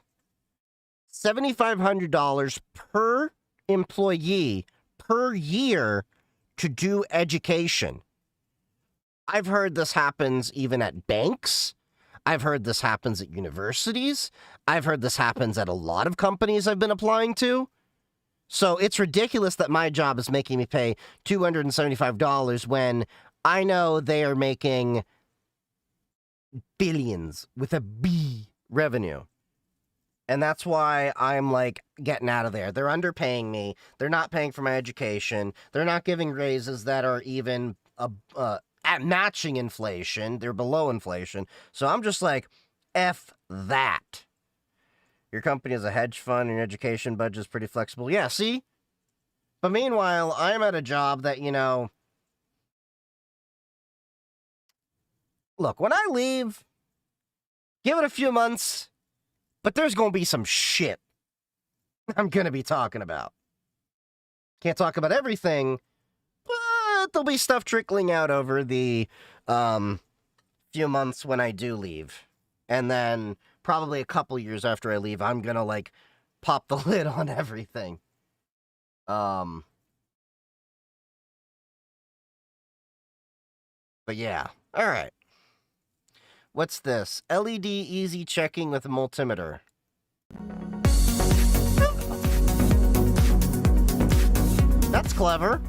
A: $7,500 per employee per year to do education. I've heard this happens even at banks. I've heard this happens at universities. I've heard this happens at a lot of companies I've been applying to. So it's ridiculous that my job is making me pay $275 when I know they are making billions with a B revenue. And that's why I'm like getting out of there. They're underpaying me. They're not paying for my education. They're not giving raises that are even at matching inflation. They're below inflation. So I'm just like, F that. Your company is a hedge fund and your education budget is pretty flexible. Yeah, see? But meanwhile, I'm at a job that, you know, look, when I leave, give it a few months, but there's going to be some shit I'm going to be talking about. Can't talk about everything, but there'll be stuff trickling out over the few months when I do leave. And then probably a couple years after I leave, I'm going to, like, pop the lid on everything. But yeah. All right. What's this? LED easy checking with a multimeter. That's clever.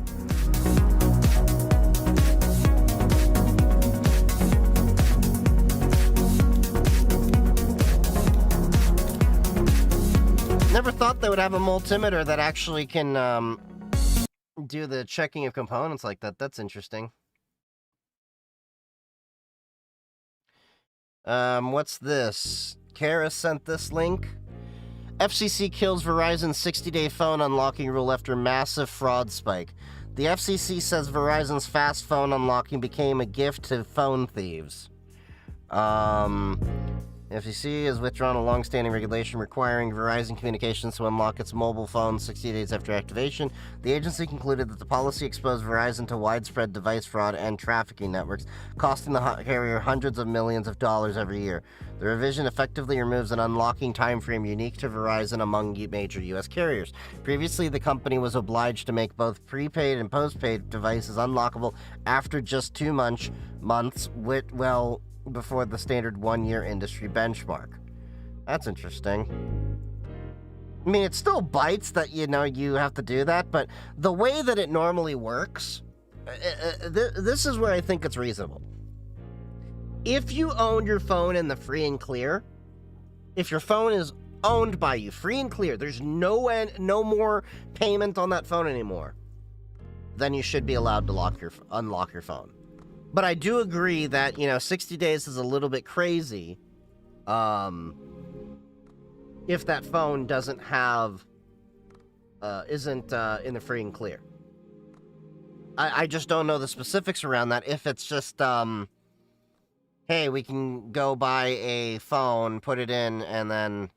A: Never thought they would have a multimeter that actually can do the checking of components like that. That's interesting. What's this? Kara sent this link. FCC kills Verizon's 60-day phone unlocking rule after massive fraud spike. The FCC says Verizon's fast phone unlocking became a gift to phone thieves. FCC has withdrawn a long-standing regulation requiring Verizon Communications to unlock its mobile phones 60 days after activation. The agency concluded that the policy exposed Verizon to widespread device fraud and trafficking networks, costing the carrier hundreds of millions of dollars every year. The revision effectively removes an unlocking timeframe unique to Verizon among major U.S. carriers. Previously, the company was obliged to make both prepaid and postpaid devices unlockable after just 2 months, before the standard 1-year industry benchmark. That's interesting. I mean, it still bites that, you know, you have to do that, but the way that it normally works, this is where I think it's reasonable. If you own your phone in the free and clear, if your phone is owned by you, free and clear, there's no more payment on that phone anymore, then you should be allowed to unlock your phone. But I do agree that, you know, 60 days is a little bit crazy if that phone doesn't have, isn't in the free and clear. I just don't know the specifics around that. If it's just, hey, we can go buy a phone, put it in, and then,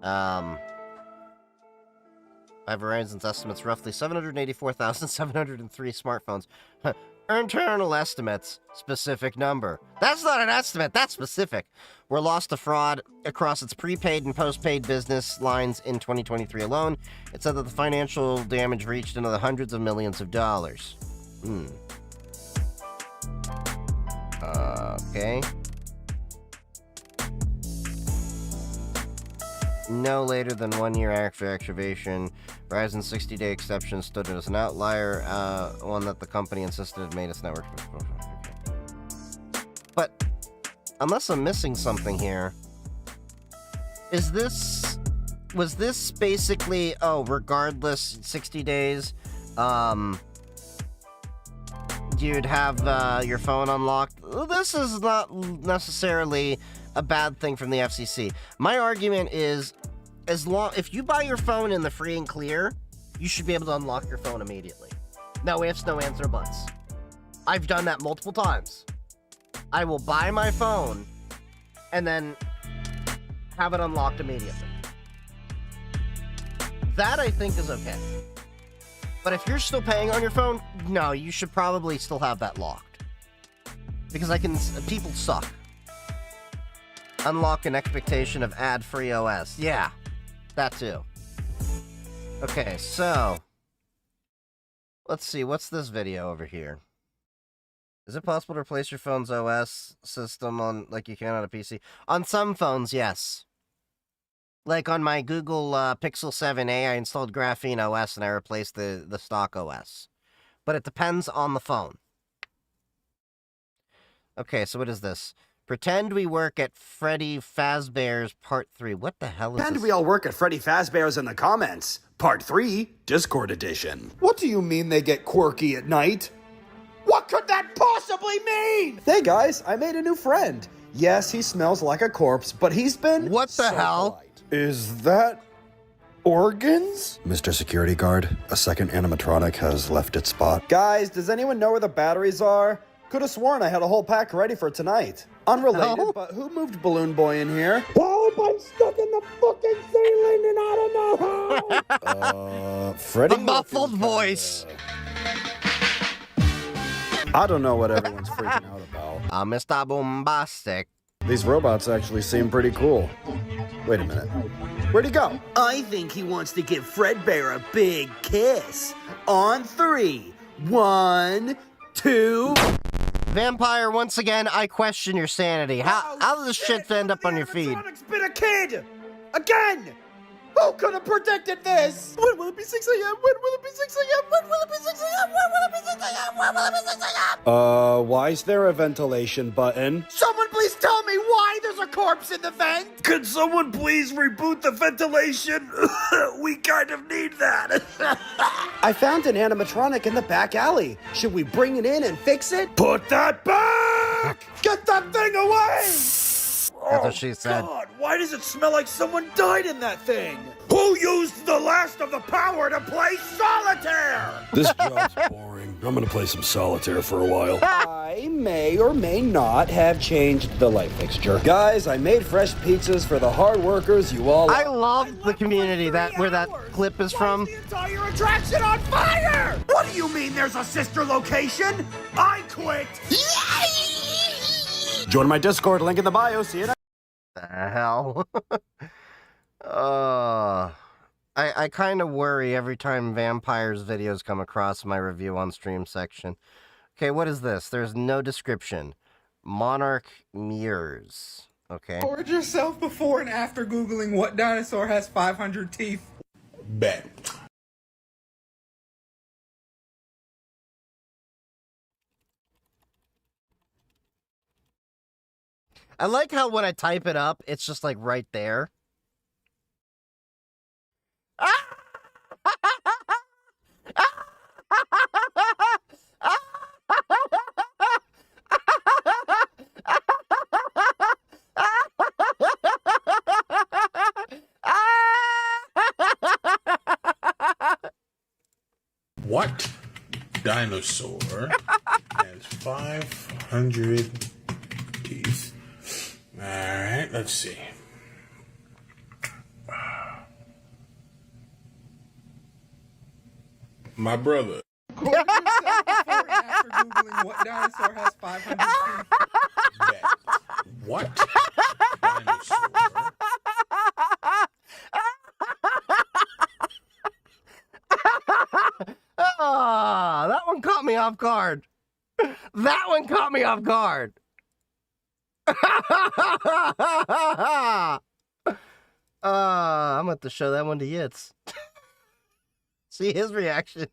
A: by Verizon's estimates, roughly 784,703 smartphones. Internal estimates, specific number. That's not an estimate, that's specific. Were lost to fraud across its prepaid and postpaid business lines in 2023 alone. It said that the financial damage reached into the hundreds of millions of dollars. Okay. No later than 1 year after activation. Verizon's 60-day exception stood as an outlier, one that the company insisted had made its network. But, unless I'm missing something here, was this basically, regardless, 60 days, you'd have your phone unlocked? This is not necessarily a bad thing from the FCC. My argument is, if you buy your phone in the free and clear, you should be able to unlock your phone immediately. No ifs, no ands, or buts. I've done that multiple times. I will buy my phone and then have it unlocked immediately. That I think is okay. But if you're still paying on your phone, no, you should probably still have that locked. Because people suck. Unlock an expectation of ad-free OS. Yeah, that too. Okay, so let's see, what's this video over here? Is it possible to replace your phone's OS system on, like you can on a PC? On some phones, yes. Like on my Google Pixel 7a, I installed Graphene OS and I replaced the stock OS. But it depends on the phone. Okay, so what is this? Pretend we work at Freddy Fazbear's Part 3. What the hell is
J: Pretend
A: this?
J: we all work at Freddy Fazbear's in the comments. Part 3, Discord Edition. What do you mean they get quirky at night? What could that possibly mean? Hey guys, I made a new friend. Yes, he smells like a corpse, but he's been...
A: What the hell?
J: Polite. Is that... organs? Mr. Security Guard, a second animatronic has left its spot. Guys, does anyone know where the batteries are? Could have sworn I had a whole pack ready for tonight. Unrelated, but who moved Balloon Boy in here? Help, I'm stuck in the fucking ceiling and I don't know how! Freddy...
A: The muffled voice!
J: I don't know what everyone's freaking out about.
A: Mr. Bombastic.
J: These robots actually seem pretty cool. Wait a minute. Where'd he go? I think he wants to give Fredbear a big kiss. On 3. 1, 2...
A: Vampire, once again, I question your sanity. How does this shit end up on your feed?
J: Animatronic's been a kid! Again! Who could have predicted this? When will it be 6 a.m.? When will it be 6 a.m.? When will it be 6 a.m.? When will it be 6 a.m.? When will it be 6 a.m.? Why is there a ventilation button? Someone please tell me why there's a corpse in the vent! Could someone please reboot the ventilation? We kind of need that. I found an animatronic in the back alley. Should we bring it in and fix it? Put that back! Get that thing away!
A: That's what she said.
J: God, why does it smell like someone died in that thing? Who used the last of the power to play solitaire? This job's boring. I'm gonna play some solitaire for a while. I may or may not have changed the light fixture. Guys, I made fresh pizzas for the hard workers you all...
A: I love the community where that clip is from.
J: The entire attraction on fire! What do you mean there's a sister location? I quit! Join my Discord, link in the bio, see you next...
A: The hell? I kind of worry every time Vampire's videos come across my review on stream section. Okay, what is this? There's no description. Monarch mirrors. Okay.
O: Record yourself before and after Googling what dinosaur has 500 teeth. Bet.
A: I like how when I type it up, it's just like right there.
P: What dinosaur has 500 teeth? Alright, let's see. My brother.
O: Record yourself before and after Googling what dinosaur has 500 teeth.
P: Bet. What dinosaur?
A: Ah, that one caught me off guard. That one caught me off guard. I'm going to show that one to Yitz. See his reaction.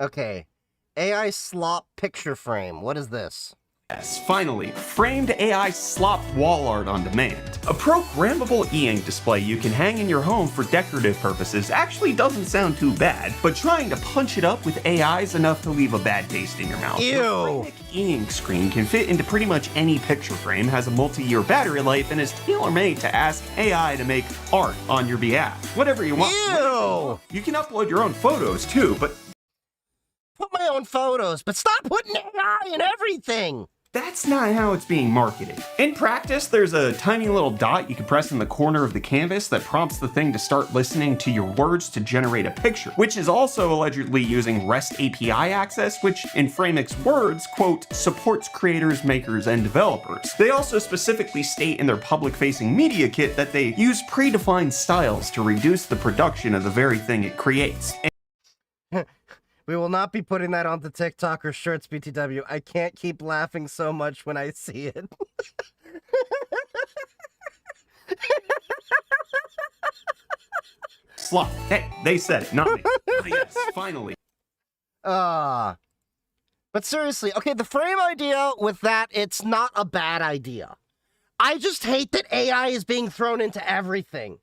A: Okay. AI slop picture frame. What is this?
N: Yes, finally, framed AI slop wall art on demand. A programmable e-ink display you can hang in your home for decorative purposes actually doesn't sound too bad, but trying to punch it up with AI is enough to leave a bad taste in your mouth.
A: Ew!
N: The e-ink screen can fit into pretty much any picture frame, has a multi-year battery life, and is tailor-made to ask AI to make art on your behalf. Whatever you want.
A: Ew!
N: You can upload your own photos too, but...
A: Put my own photos, but stop putting AI in everything!
N: That's not how it's being marketed. In practice, there's a tiny little dot you can press in the corner of the canvas that prompts the thing to start listening to your words to generate a picture, which is also allegedly using REST API access, which in Framix words, quote, supports creators, makers, and developers. They also specifically state in their public-facing media kit that they use predefined styles to reduce the production of the very thing it creates.
A: We will not be putting that onto TikTok or Shirts BTW. I can't keep laughing so much when I see it.
N: Slop. Hey, they said it, not me. yes, finally.
A: But seriously, okay, the frame idea with that, it's not a bad idea. I just hate that AI is being thrown into everything.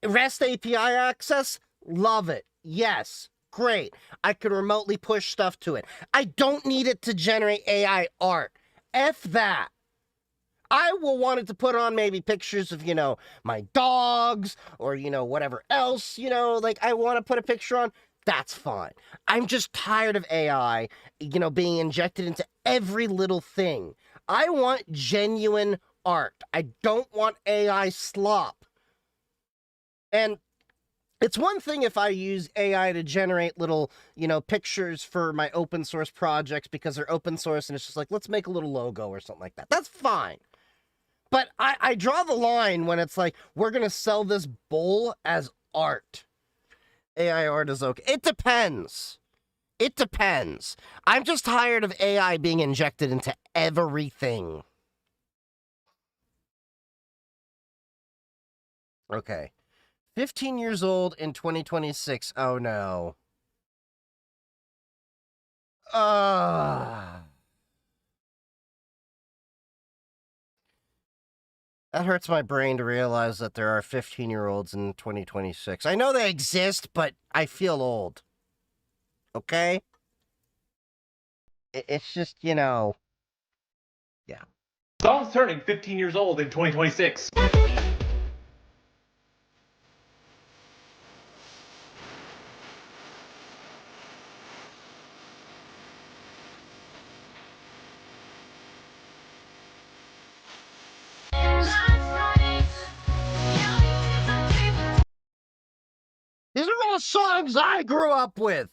A: REST API access, love it. Yes, great. I can remotely push stuff to it. I don't need it to generate AI art. F that. I will want it to put on maybe pictures of, my dogs or, whatever else, like I want to put a picture on. That's fine. I'm just tired of AI, being injected into every little thing. I want genuine art. I don't want AI slop. And it's one thing if I use AI to generate little, pictures for my open source projects because they're open source and it's just like, let's make a little logo or something like that. That's fine. But I draw the line when it's like, we're going to sell this bowl as art. AI art is okay. It depends. It depends. I'm just tired of AI being injected into everything. Okay. 15 years old in 2026. Oh, no. That hurts my brain to realize that there are 15-year-olds in 2026. I know they exist, but I feel old. Okay? It's just, yeah.
G: Song's turning 15 years old in 2026.
A: These are all songs I grew up with.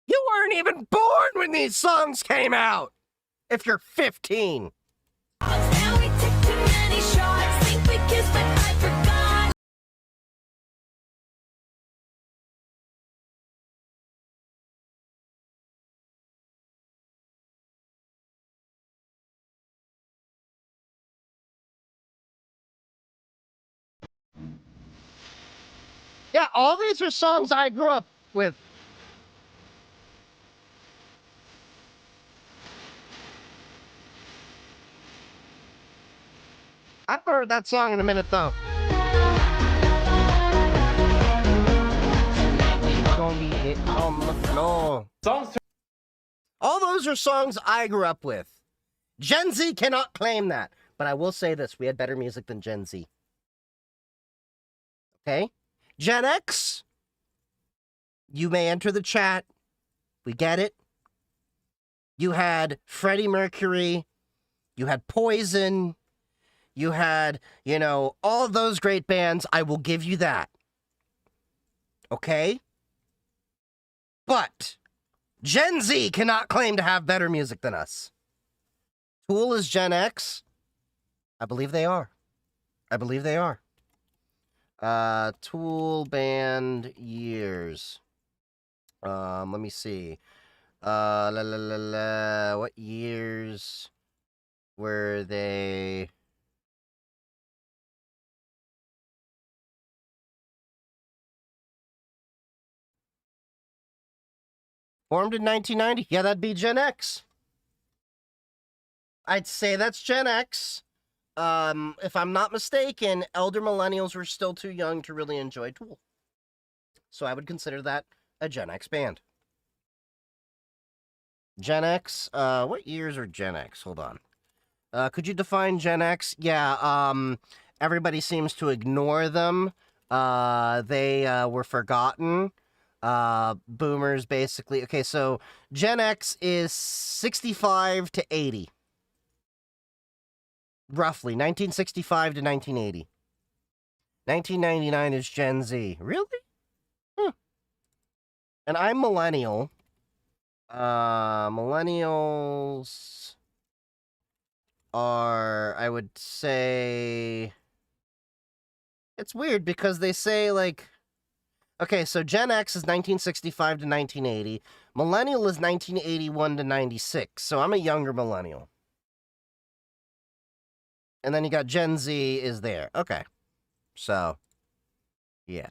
A: You weren't even born when these songs came out. If you're 15. Yeah, all these are songs I grew up with. I haven't heard that song in a minute, though. Gonna be it on the floor. All those are songs I grew up with. Gen Z cannot claim that. But I will say this, we had better music than Gen Z. Okay? Gen X, you may enter the chat. We get it. You had Freddie Mercury. You had Poison. You had, all of those great bands. I will give you that. Okay? But Gen Z cannot claim to have better music than us. Tool is Gen X. I believe they are. I believe they are. Tool band years. Let me see. What years were they? Formed in 1990. Yeah, that'd be Gen X. I'd say that's Gen X. If I'm not mistaken, elder millennials were still too young to really enjoy Tool. So I would consider that a Gen X band. Gen X, what years are Gen X? Hold on. Could you define Gen X? Yeah, everybody seems to ignore them. They were forgotten. Boomers, basically. Okay, so Gen X is 65 to 80. Roughly, 1965 to 1980. 1999 is Gen Z. Really? And I'm millennial. Millennials are, I would say... It's weird because they say, like... Okay, so Gen X is 1965 to 1980. Millennial is 1981 to 96. So I'm a younger millennial. And then you got Gen Z is there. Okay. So, yeah.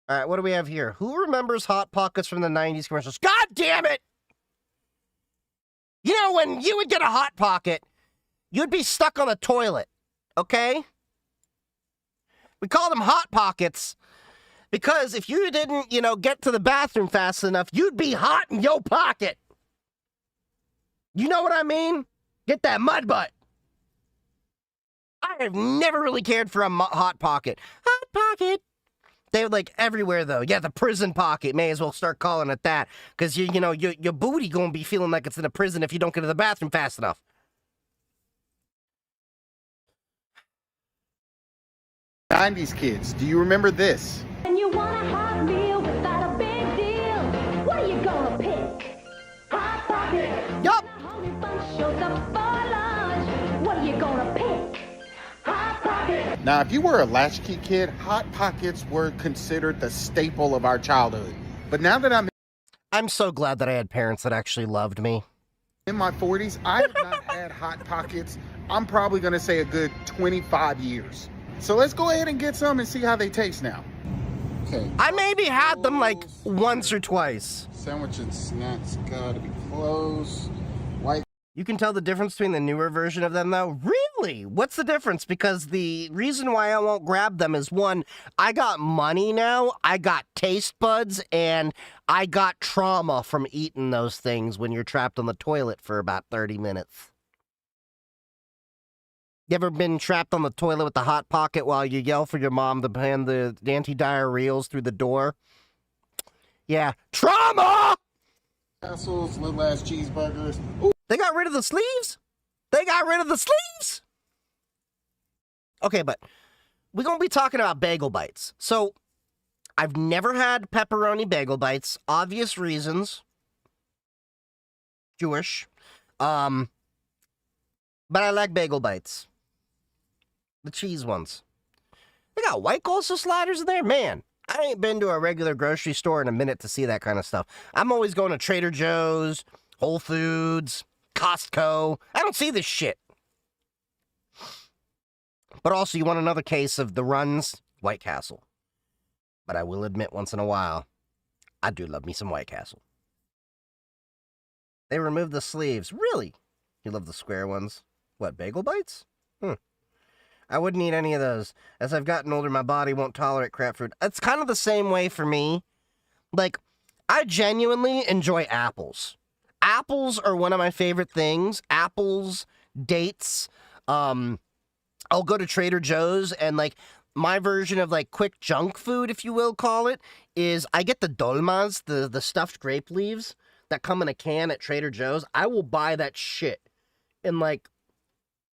A: All right, what do we have here? Who remembers Hot Pockets from the 90s commercials? God damn it! You know, when you would get a Hot Pocket, you'd be stuck on the toilet, okay? We call them Hot Pockets because if you didn't, get to the bathroom fast enough, you'd be hot in your pocket. You know what I mean? Get that mud butt. I have never really cared for a Hot Pocket. Hot Pocket. They were like everywhere though. Yeah, the prison pocket. May as well start calling it that. Because your booty gonna be feeling like it's in a prison if you don't get to the bathroom fast enough.
Q: '90s kids, do you remember this?
R: And you want a hot meal without a big deal. What are you gonna pick? Hot Pocket.
A: Yup.
R: Hungry bunch shows up for lunch. What are you gonna pick? Hot Pocket.
Q: Now, if you were a latchkey kid, Hot Pockets were considered the staple of our childhood. But now that
A: I'm so glad that I had parents that actually loved me.
Q: in my 40s, I have not had Hot Pockets, I'm probably going to say a good 25 years. So let's go ahead and get some and see how they taste now. Okay.
A: I maybe had them like once or twice.
Q: Sandwich and snacks gotta be close. White.
A: You can tell the difference between the newer version of them though. Really? What's the difference? Because the reason why I won't grab them is one, I got money now, I got taste buds, and I got trauma from eating those things when you're trapped on the toilet for about 30 minutes. You ever been trapped on the toilet with the Hot Pocket while you yell for your mom to hand the anti-diarrheals through the door? Yeah. Trauma!
Q: Castles, little ass cheeseburgers. Ooh.
A: They got rid of the sleeves? They got rid of the sleeves? Okay, but we're going to be talking about bagel bites. So, I've never had pepperoni bagel bites. Obvious reasons. Jewish. But I like bagel bites. The cheese ones. They got White Castle sliders in there? Man, I ain't been to a regular grocery store in a minute to see that kind of stuff. I'm always going to Trader Joe's, Whole Foods, Costco. I don't see this shit. But also, you want another case of the Runs, White Castle. But I will admit, once in a while, I do love me some White Castle. They removed the sleeves. Really? You love the square ones? What, bagel bites? I wouldn't eat any of those. As I've gotten older, my body won't tolerate crap food. It's kind of the same way for me. Like, I genuinely enjoy apples. Apples are one of my favorite things. Apples, dates. I'll go to Trader Joe's and, like, my version of, like, quick junk food, if you will call it, is I get the dolmas, the stuffed grape leaves that come in a can at Trader Joe's. I will buy that shit in, like,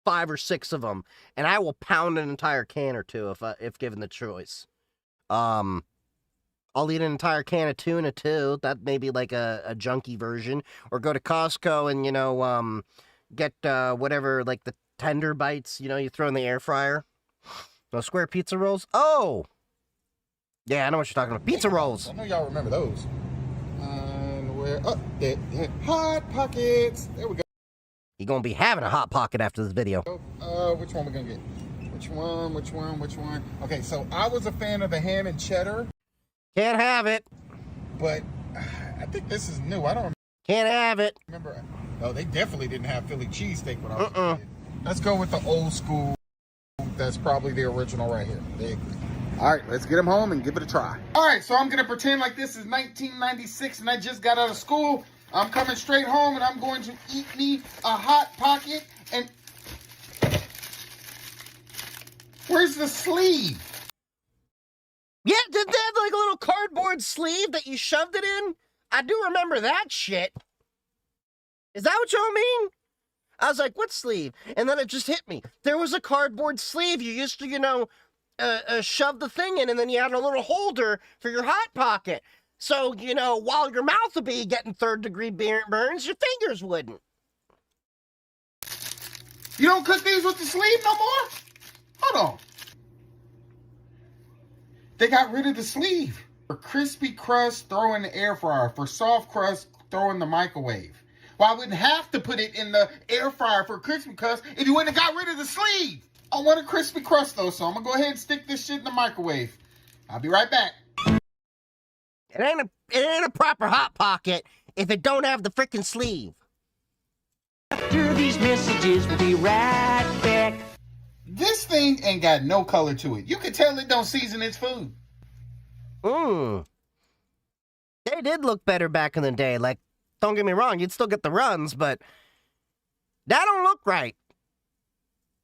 A: 5 or 6 of them, and I will pound an entire can or two if given the choice. I'll eat an entire can of tuna too. That may be like a junky version, or go to Costco and get whatever, like the tender bites. You throw in the air fryer. Those square pizza rolls. Oh, yeah, I know what you're talking about. Pizza rolls.
Q: I know y'all remember those. And where? Oh, Hot Pockets. There we go.
A: You're gonna be having a Hot Pocket after this video.
Q: Which one we gonna get? Which one? Okay, so I was a fan of the ham and cheddar.
A: Can't have it.
Q: But I think this is new. I don't
A: Can't have it.
Q: remember. Oh, they definitely didn't have Philly cheesesteak when I was a kid. Let's go with the old school. That's probably the original right here. They agree. All right, let's get them home and give it a try. All right, so I'm gonna pretend like this is 1996 and I just got out of school. I'm coming straight home and I'm going to eat me a Hot Pocket. And where's the sleeve?
A: Yeah, did they have like a little cardboard sleeve that you shoved it in? I do remember that shit. Is that what y'all mean? I was like, what sleeve? And then it just hit me. There was a cardboard sleeve. You used to, shove the thing in, and then you had a little holder for your Hot Pocket. So, while your mouth would be getting third-degree burns, your fingers wouldn't.
Q: You don't cook these with the sleeve no more? Hold on. They got rid of the sleeve. For crispy crust, throw in the air fryer. For soft crust, throw in the microwave. Well, I wouldn't have to put it in the air fryer for crispy crust if you wouldn't have got rid of the sleeve. I want a crispy crust, though, so I'm going to go ahead and stick this shit in the microwave. I'll be right back.
A: It ain't a proper Hot Pocket if it don't have the frickin' sleeve.
S: After these messages, we'll be right back.
Q: This thing ain't got no color to it. You can tell it don't season its food.
A: They did look better back in the day. Like, don't get me wrong, you'd still get the runs, but that don't look right.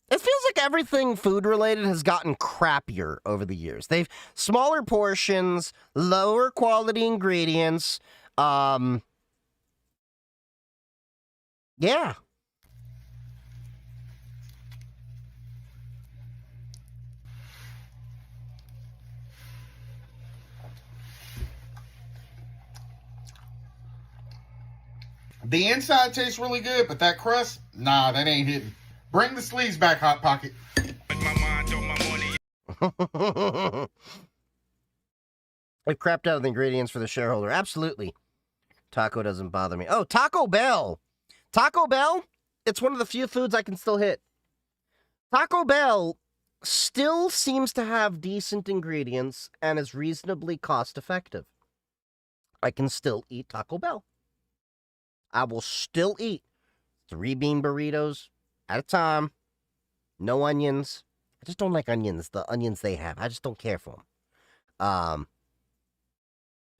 A: It feels like everything food-related has gotten crappier over the years. They've smaller portions, lower quality ingredients. Yeah.
Q: The inside tastes really good, but that crust, nah, that ain't hitting. Bring the sleeves back, Hot Pocket.
A: I've crapped out the ingredients for the shareholder. Absolutely. Taco doesn't bother me. Oh, Taco Bell. Taco Bell, it's one of the few foods I can still hit. Taco Bell still seems to have decent ingredients and is reasonably cost effective. I can still eat Taco Bell. I will still eat 3 bean burritos at a time. No onions. I just don't like onions. The onions they have. I just don't care for them.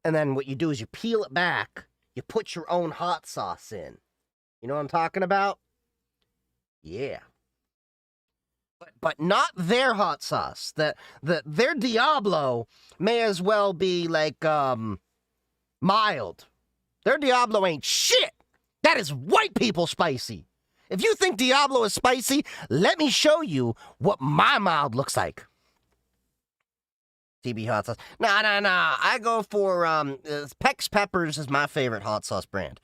A: And then what you do is you peel it back. You put your own hot sauce in. You know what I'm talking about? Yeah. But not their hot sauce. Their Diablo may as well be like mild. Their Diablo ain't shit. That is white people spicy. If you think Diablo is spicy, let me show you what my mild looks like. TB hot sauce. Nah. I go for Pex Peppers is my favorite hot sauce brand.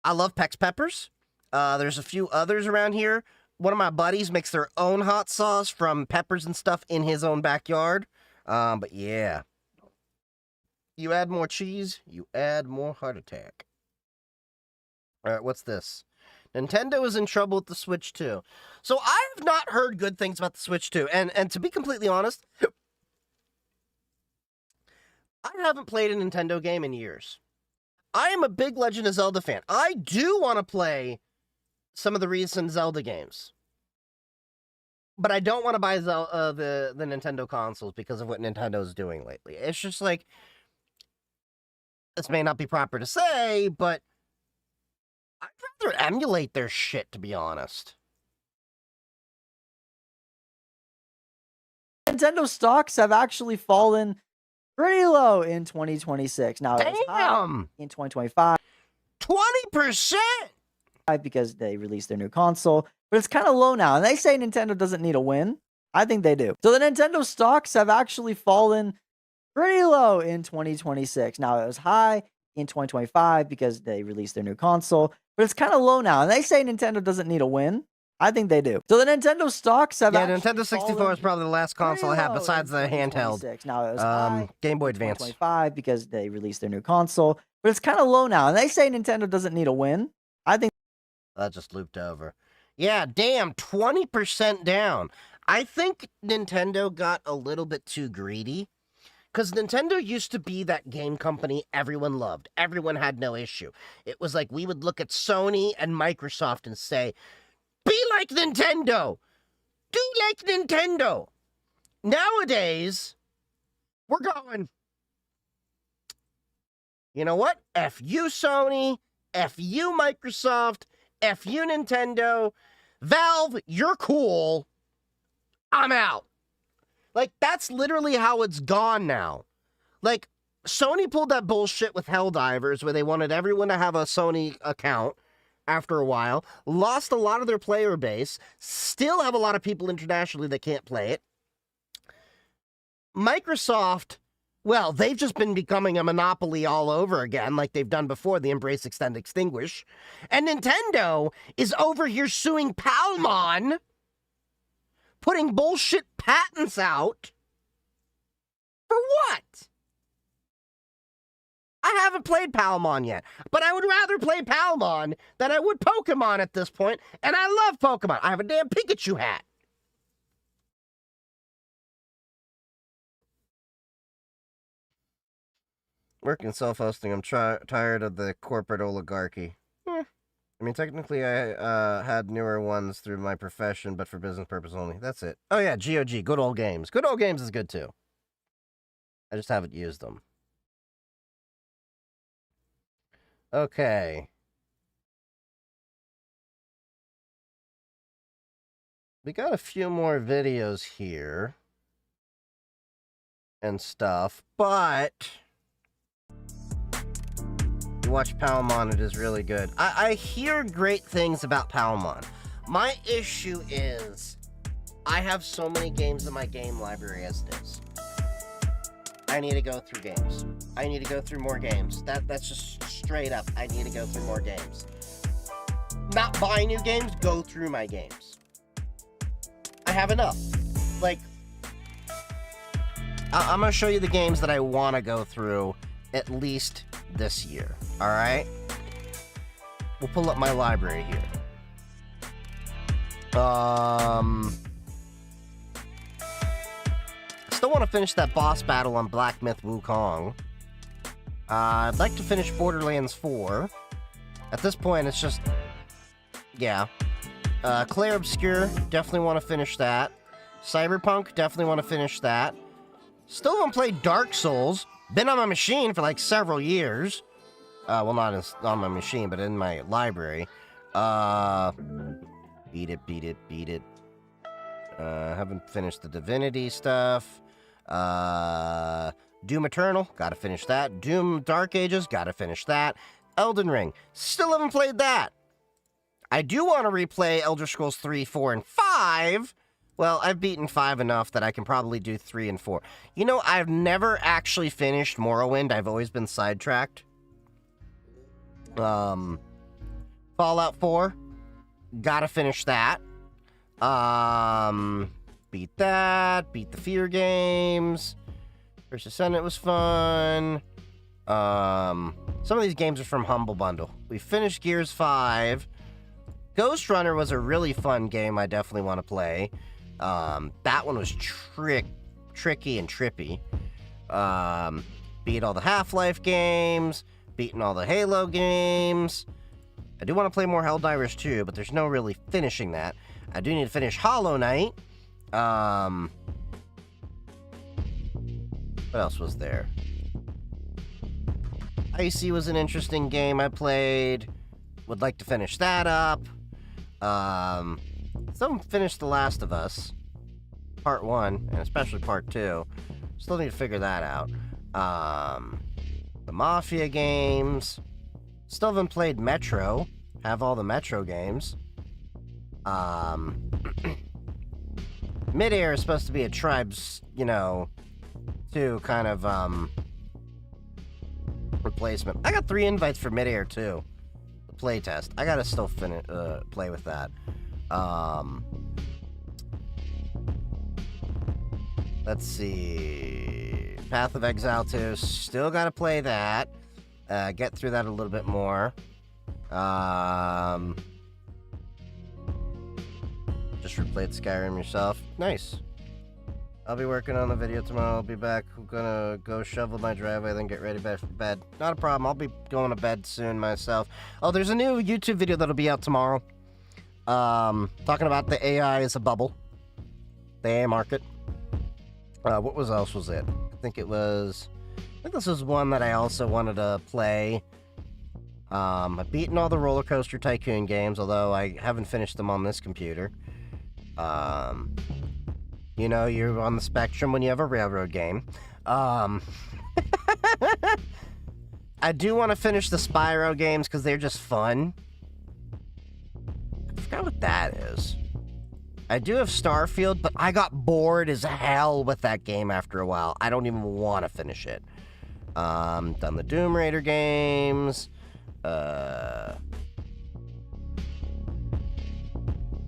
A: I love Pex Peppers. There's a few others around here. One of my buddies makes their own hot sauce from peppers and stuff in his own backyard. But yeah. You add more cheese, you add more heart attack. Alright, what's this? Nintendo is in trouble with the Switch 2. So I've not heard good things about the Switch 2. And to be completely honest, I haven't played a Nintendo game in years. I am a big Legend of Zelda fan. I do want to play some of the recent Zelda games. But I don't want to buy the Nintendo consoles because of what Nintendo's doing lately. It's just like, this may not be proper to say, but I'd rather emulate their shit, to be honest.
T: Nintendo stocks have actually fallen pretty low in 2026. Now, it was high in 2025.
A: 20%!
T: Because they released their new console, but it's kind of low now. And they say Nintendo doesn't need a win. I think they do. So the Nintendo stocks have actually fallen pretty low in 2026. Now, it was high in 2025 because they released their new console, but it's kind of low now. And they say Nintendo doesn't need a win. I think they do. So the Nintendo stocks have
A: Nintendo 64 is probably the last console I have besides the handheld.
T: Now, it was
A: Game Boy Advance.
T: 2025 because they released their new console, but it's kind of low now. And they say Nintendo doesn't need a win. I think
A: that just looped over. Yeah, damn, 20% down. I think Nintendo got a little bit too greedy. Because Nintendo used to be that game company everyone loved. Everyone had no issue. It was like we would look at Sony and Microsoft and say, be like Nintendo! Do like Nintendo! Nowadays, we're going, you know what? F you, Sony. F you, Microsoft. F you, Nintendo. Valve, you're cool. I'm out. Like, that's literally how it's gone now. Like, Sony pulled that bullshit with Helldivers where they wanted everyone to have a Sony account after a while, lost a lot of their player base, still have a lot of people internationally that can't play it. Microsoft, well, they've just been becoming a monopoly all over again, like they've done before, the Embrace, Extend, Extinguish. And Nintendo is over here suing Palmon, putting bullshit patents out. For what? I haven't played Palmon yet, but I would rather play Palmon than I would Pokemon at this point, and I love Pokemon. I have a damn Pikachu hat. Working self-hosting. I'm tired of the corporate oligarchy. I mean, technically, I had newer ones through my profession, but for business purpose only. That's it. Oh yeah, GOG. Good old games. Good old games is good too. I just haven't used them. Okay. We got a few more videos here and stuff, but you watch Palmon, it is really good. I hear great things about Palmon. My issue is I have so many games in my game library as it is. I need to go through games. I need to go through more games. That's just straight up. I need to go through more games. Not buy new games, go through my games. I have enough. Like, I'm going to show you the games that I want to go through at least this year. Alright? We'll pull up my library here. Still want to finish that boss battle on Black Myth Wukong. I'd like to finish Borderlands 4. At this point, it's just... yeah. Claire Obscure, definitely want to finish that. Cyberpunk, definitely want to finish that. Still haven't played Dark Souls. Been on my machine for like several years. Well, not on my machine, but in my library. Beat it. Haven't finished the Divinity stuff. Doom Eternal, gotta finish that. Doom Dark Ages, gotta finish that. Elden Ring, still haven't played that. I do want to replay Elder Scrolls 3, 4, and 5. Well, I've beaten 5 enough that I can probably do 3 and 4. You know, I've never actually finished Morrowind. I've always been sidetracked. Fallout 4. Gotta finish that. Beat that. Beat the Fear games. First Ascendant was fun. Some of these games are from Humble Bundle. We finished Gears 5. Ghost Runner was a really fun game I definitely want to play. That one was tricky and trippy. Beat all the Half-Life games. Beaten all the Halo games. I do want to play more Helldivers 2, but there's no really finishing that. I do need to finish Hollow Knight. What else was there? Icy was an interesting game I played. Would like to finish that up. Still finished The Last of Us. Part 1, and especially Part 2. Still need to figure that out. The Mafia games. Still haven't played Metro. Have all the Metro games. Midair is supposed to be a Tribes, you know, 2 kind of, replacement. I got 3 invites for Midair 2. The playtest. I gotta still play with that. Let's see. Path of Exile 2. Still gotta play that. Get through that a little bit more. Just replayed Skyrim yourself. Nice. I'll be working on the video tomorrow. I'll be back. I'm gonna go shovel my driveway, then get ready for bed. Not a problem. I'll be going to bed soon myself. Oh, there's a new YouTube video that'll be out tomorrow. Talking about the AI as a bubble. The AI market. What else was it? I think this was one that I also wanted to play. I've beaten all the Roller Coaster Tycoon games, although I haven't finished them on this computer. You know, you're on the spectrum when you have a railroad game. I do want to finish the Spyro games because they're just fun. I forgot what that is. I do have Starfield, but I got bored as hell with that game after a while. I don't even want to finish it. Done the Doom Raider games.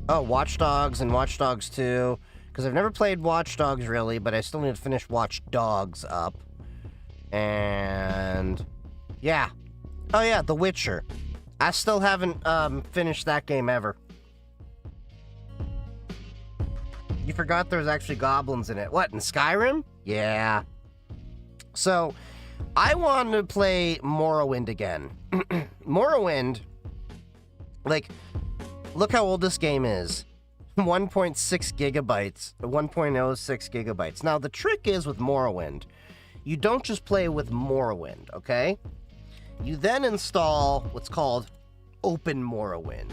A: Watch Dogs and Watch Dogs 2. Because I've never played Watch Dogs, really, but I still need to finish Watch Dogs up. And... yeah. Oh, yeah, The Witcher. I still haven't, finished that game ever. You forgot there was actually goblins in it. What, in Skyrim? Yeah. So, I want to play Morrowind again. Morrowind, like, look how old this game is. 1.6 gigabytes, 1.06 gigabytes. Now, the trick is with Morrowind, you don't just play with Morrowind, okay? You then install what's called Open Morrowind,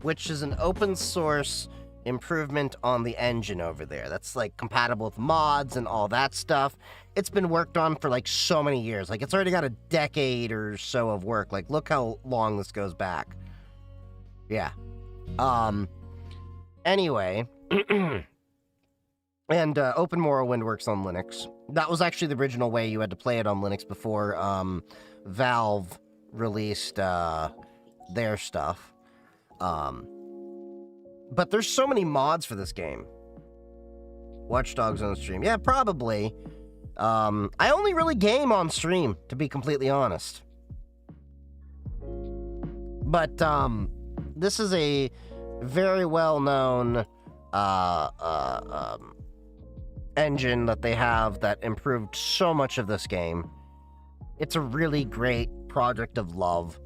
A: which is an open source improvement on the engine over there. That's like compatible with mods and all that stuff. It's been worked on for like so many years. Like, it's already got a decade or so of work. Like, look how long this goes back. Yeah. Anyway, and Open Morrowind works on Linux. That was actually the original way you had to play it on Linux before Valve released their stuff. But there's so many mods for this game. Watch Dogs on stream. Yeah, probably. I only really game on stream, to be completely honest. But this is a very well-known engine that they have that improved so much of this game. It's a really great project of love.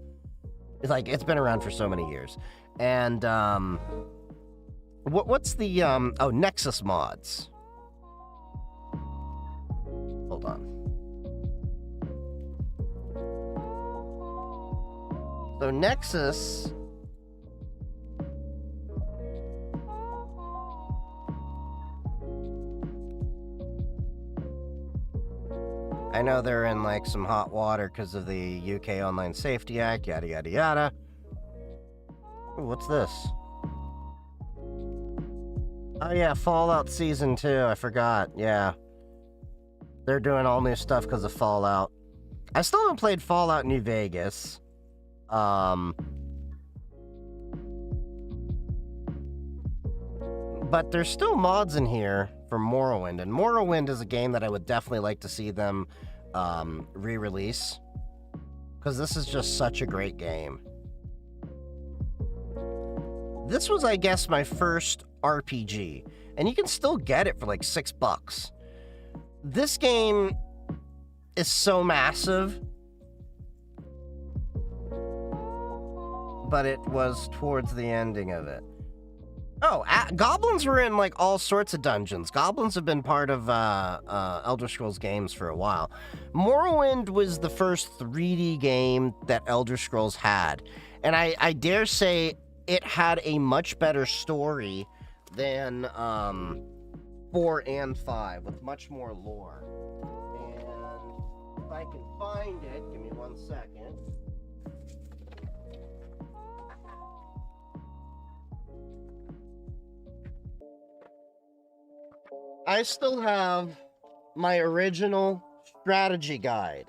A: It's like, it's been around for so many years. And what's the Nexus mods? Hold on. So Nexus I know they're in like some hot water because of the UK Online Safety Act, yada yada yada. Ooh, what's this? Oh yeah, Fallout Season 2, I forgot, yeah. They're doing all new stuff because of Fallout. I still haven't played Fallout New Vegas. But there's still mods in here for Morrowind, and Morrowind is a game that I would definitely like to see them re-release, because this is just such a great game. This was, I guess, my first RPG, and you can still get it for like $6. This game is so massive, but it was towards the ending of it. Oh, goblins were in like all sorts of dungeons. Goblins have been part of Elder Scrolls games for a while. Morrowind was the first 3D game that Elder Scrolls had, and I dare say it had a much better story than 4 and 5, with much more lore. And if I can find it, give me 1 second. I still have my original strategy guide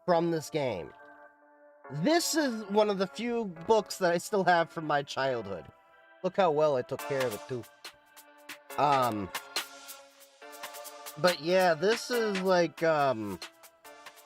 A: from this game. This is one of the few books that I still have from my childhood. Look how well I took care of it, too. But yeah, this is like, the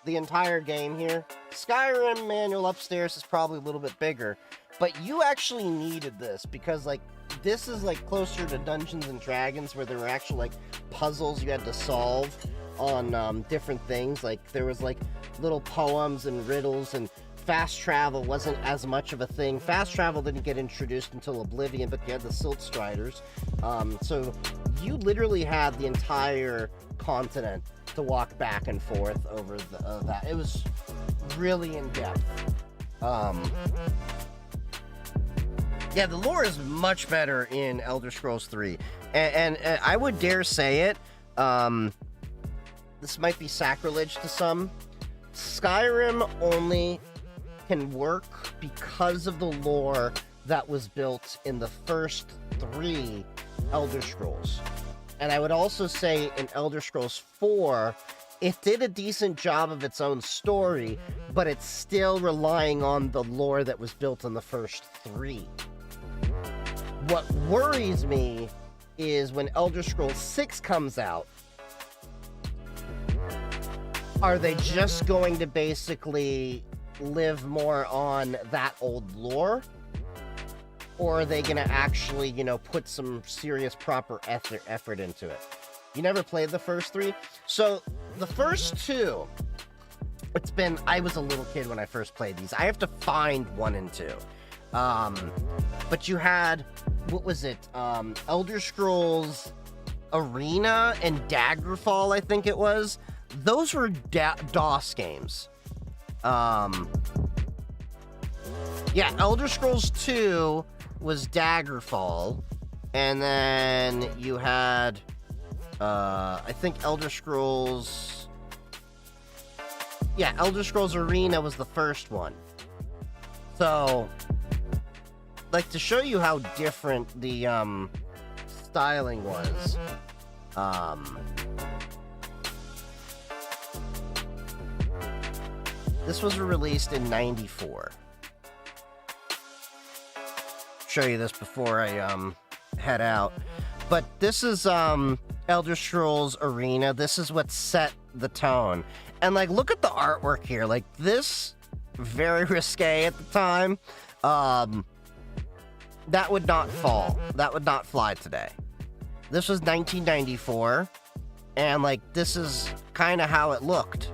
A: entire game here. Skyrim manual upstairs is probably a little bit bigger, but you actually needed this because, like, this is like closer to Dungeons and Dragons, where there were actual like puzzles you had to solve on different things. Like there was like little poems and riddles, and fast travel wasn't as much of a thing. Fast travel didn't get introduced until Oblivion, but you had the Silt Striders. So you literally had the entire continent to walk back and forth over that. It was really in depth. Yeah, the lore is much better in Elder Scrolls 3. And I would dare say it, this might be sacrilege to some. Skyrim only can work because of the lore that was built in the first 3 Elder Scrolls. And I would also say in Elder Scrolls 4, it did a decent job of its own story, but it's still relying on the lore that was built in the first 3. What worries me is when Elder Scrolls 6 comes out, are they just going to basically live more on that old lore? Or are they going to actually, you know, put some serious proper effort into it? You never played the first 3? So, the first 2 I was a little kid when I first played these. I have to find 1 and 2. But you had, what was it? Elder Scrolls Arena and Daggerfall, I think it was. Those were DOS games. Yeah, Elder Scrolls 2 was Daggerfall. And then you had, I think Elder Scrolls... Yeah, Elder Scrolls Arena was the first one. So, like, to show you how different the, styling was, this was released in 94. Show you this before I, head out. But this is, Elder Scrolls Arena. This is what set the tone. And, like, look at the artwork here. Like, this, very risque at the time. That would not fall. That would not fly today. This was 1994. And, like, this is kind of how it looked.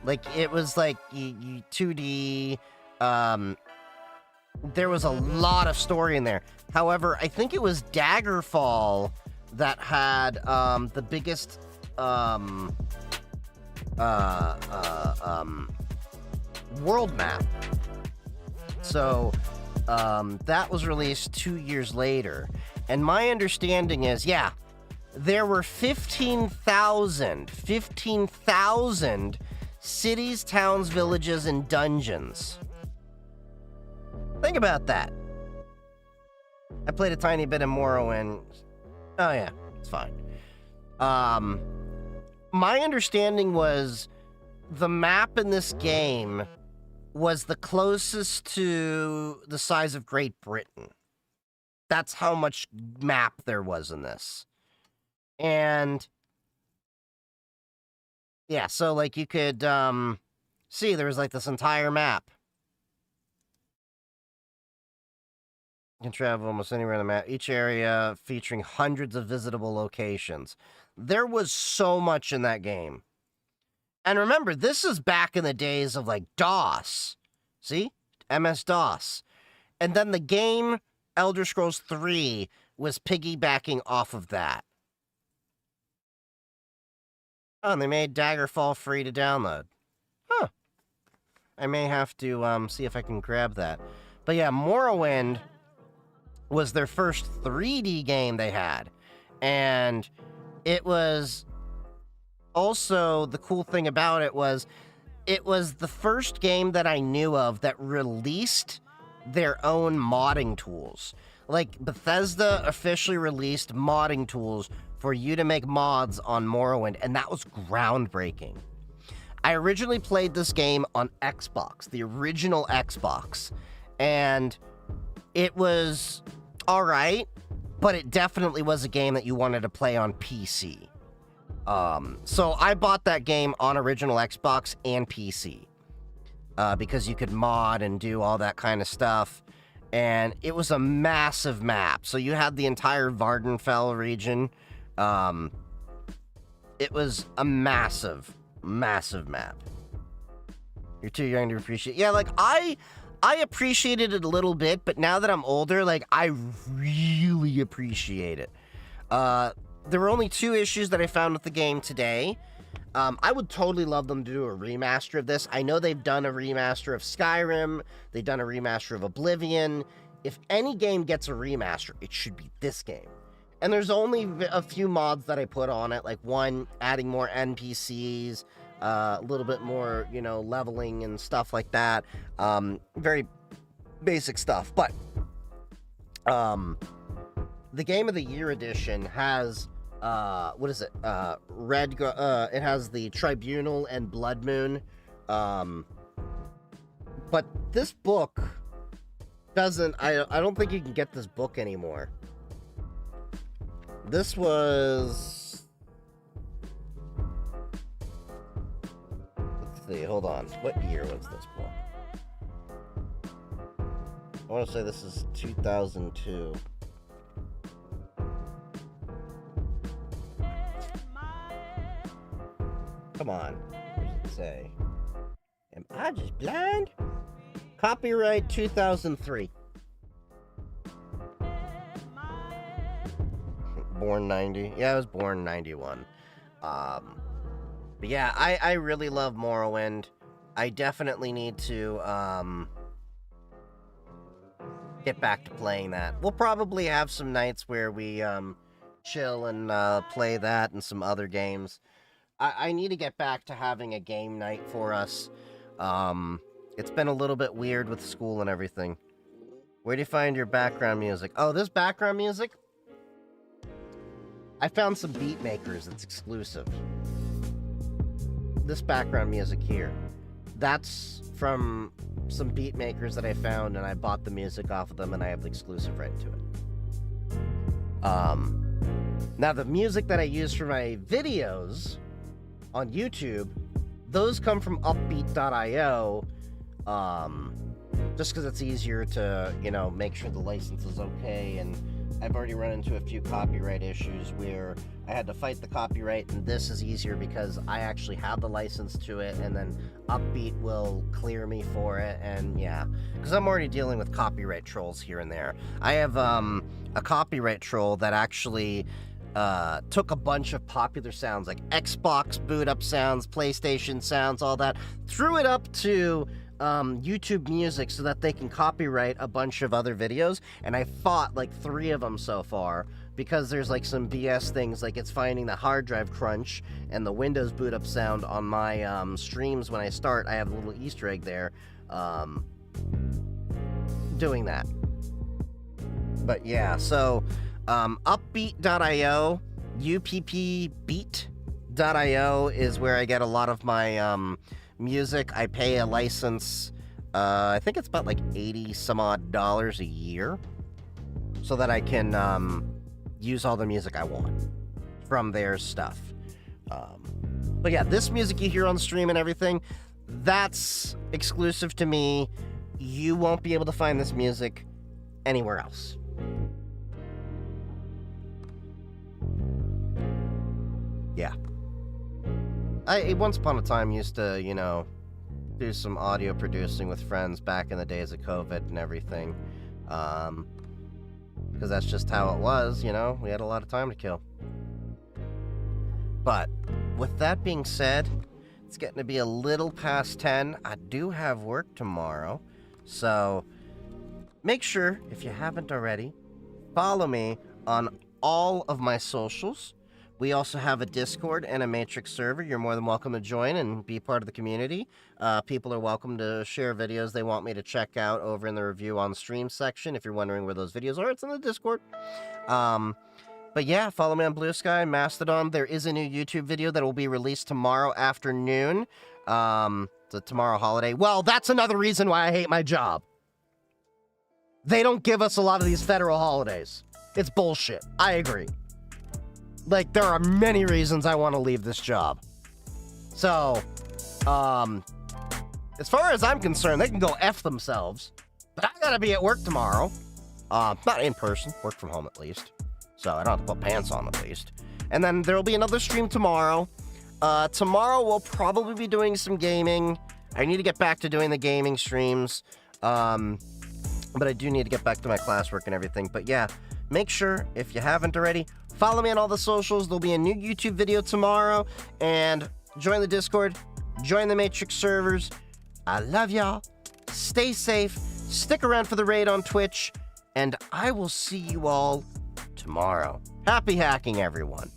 A: Like, it was, like, 2D. There was a lot of story in there. However, I think it was Daggerfall that had, the biggest, world map. So, that was released 2 years later. And my understanding is, yeah, there were 15,000 cities, towns, villages, and dungeons. Think about that. I played a tiny bit of Morrowind. Oh yeah, it's fine. My understanding was the map in this game was the closest to the size of Great Britain. That's how much map there was in this. And yeah, so like you could see there was like this entire map. You can travel almost anywhere on the map, each area featuring hundreds of visitable locations. There was so much in that game. And remember, this is back in the days of like DOS. See? MS-DOS. And then the game Elder Scrolls 3 was piggybacking off of that. Oh, and they made Daggerfall free to download. Huh. I may have to see if I can grab that. But yeah, Morrowind was their first 3D game they had. And it was also, the cool thing about it was the first game that I knew of that released their own modding tools. Like, Bethesda officially released modding tools for you to make mods on Morrowind, and that was groundbreaking. I originally played this game on Xbox, the original Xbox, and it was alright, but it definitely was a game that you wanted to play on PC. So I bought that game on original Xbox and PC, because you could mod and do all that kind of stuff, and it was a massive map. So you had the entire Vardenfell region. It was a massive, massive map. You're too young to appreciate. Yeah, like, I appreciated it a little bit, but now that I'm older, like, I really appreciate it. There were only 2 issues that I found with the game today. I would totally love them to do a remaster of this. I know they've done a remaster of Skyrim. They've done a remaster of Oblivion. If any game gets a remaster, it should be this game. And there's only a few mods that I put on it, like one, adding more NPCs, a little bit more, you know, leveling and stuff like that. Very basic stuff. But the Game of the Year edition has, what is it? It has the Tribunal and Blood Moon. But this book doesn't, I don't think you can get this book anymore. This was, let's see, hold on. What year was this book? I want to say this is 2002. Come on. say? Am I just blind? Copyright 2003. Born 90. Yeah, I was born 91. But yeah, I really love Morrowind. I definitely need to get back to playing that. We'll probably have some nights where we chill and play that and some other games. I need to get back to having a game night for us. It's been a little bit weird with school and everything. Where do you find your background music? Oh, this background music? I found some beat makers that's exclusive. This background music here. That's from some beat makers that I found, and I bought the music off of them, and I have the exclusive right to it. Now the music that I use for my videos on YouTube, those come from upbeat.io, just because it's easier to, you know, make sure the license is okay, and I've already run into a few copyright issues where I had to fight the copyright, and this is easier because I actually have the license to it, and then Upbeat will clear me for it, and yeah, because I'm already dealing with copyright trolls here and there. I have a copyright troll that actually took a bunch of popular sounds like Xbox boot up sounds, PlayStation sounds, all that, threw it up to YouTube Music so that they can copyright a bunch of other videos, and I fought like 3 of them so far because there's like some BS things, like it's finding the hard drive crunch and the Windows boot up sound on my streams when I start. I have a little Easter egg there doing that. But yeah, so upbeat.io, uppbeat.io is where I get a lot of my music. I pay a license, I think it's about like $80 some odd a year, so that I can use all the music I want from their stuff. But yeah, this music you hear on stream and everything, that's exclusive to me. You won't be able to find this music anywhere else. Yeah. I once upon a time used to, you know, do some audio producing with friends back in the days of COVID and everything. Because that's just how it was, you know? We had a lot of time to kill. But with that being said, it's getting to be a little past 10. I do have work tomorrow. So make sure, if you haven't already, follow me on all of my socials. We also have a Discord and a Matrix server. You're more than welcome to join and be part of the community. People are welcome to share videos they want me to check out over in the review on stream section. If you're wondering where those videos are, it's in the Discord. But yeah, follow me on Blue Sky, Mastodon. There is a new YouTube video that will be released tomorrow afternoon. The tomorrow holiday. Well, that's another reason why I hate my job. They don't give us a lot of these federal holidays. It's bullshit. I agree. Like, there are many reasons I want to leave this job. So, as far as I'm concerned, they can go F themselves. But I gotta be at work tomorrow. Not in person, work from home at least. So I don't have to put pants on at least. And then there'll be another stream tomorrow. Tomorrow we'll probably be doing some gaming. I need to get back to doing the gaming streams. But I do need to get back to my classwork and everything. But yeah, make sure, if you haven't already, follow me on all the socials. There'll be a new YouTube video tomorrow. And join the Discord. Join the Matrix servers. I love y'all. Stay safe. Stick around for the raid on Twitch. And I will see you all tomorrow. Happy hacking, everyone.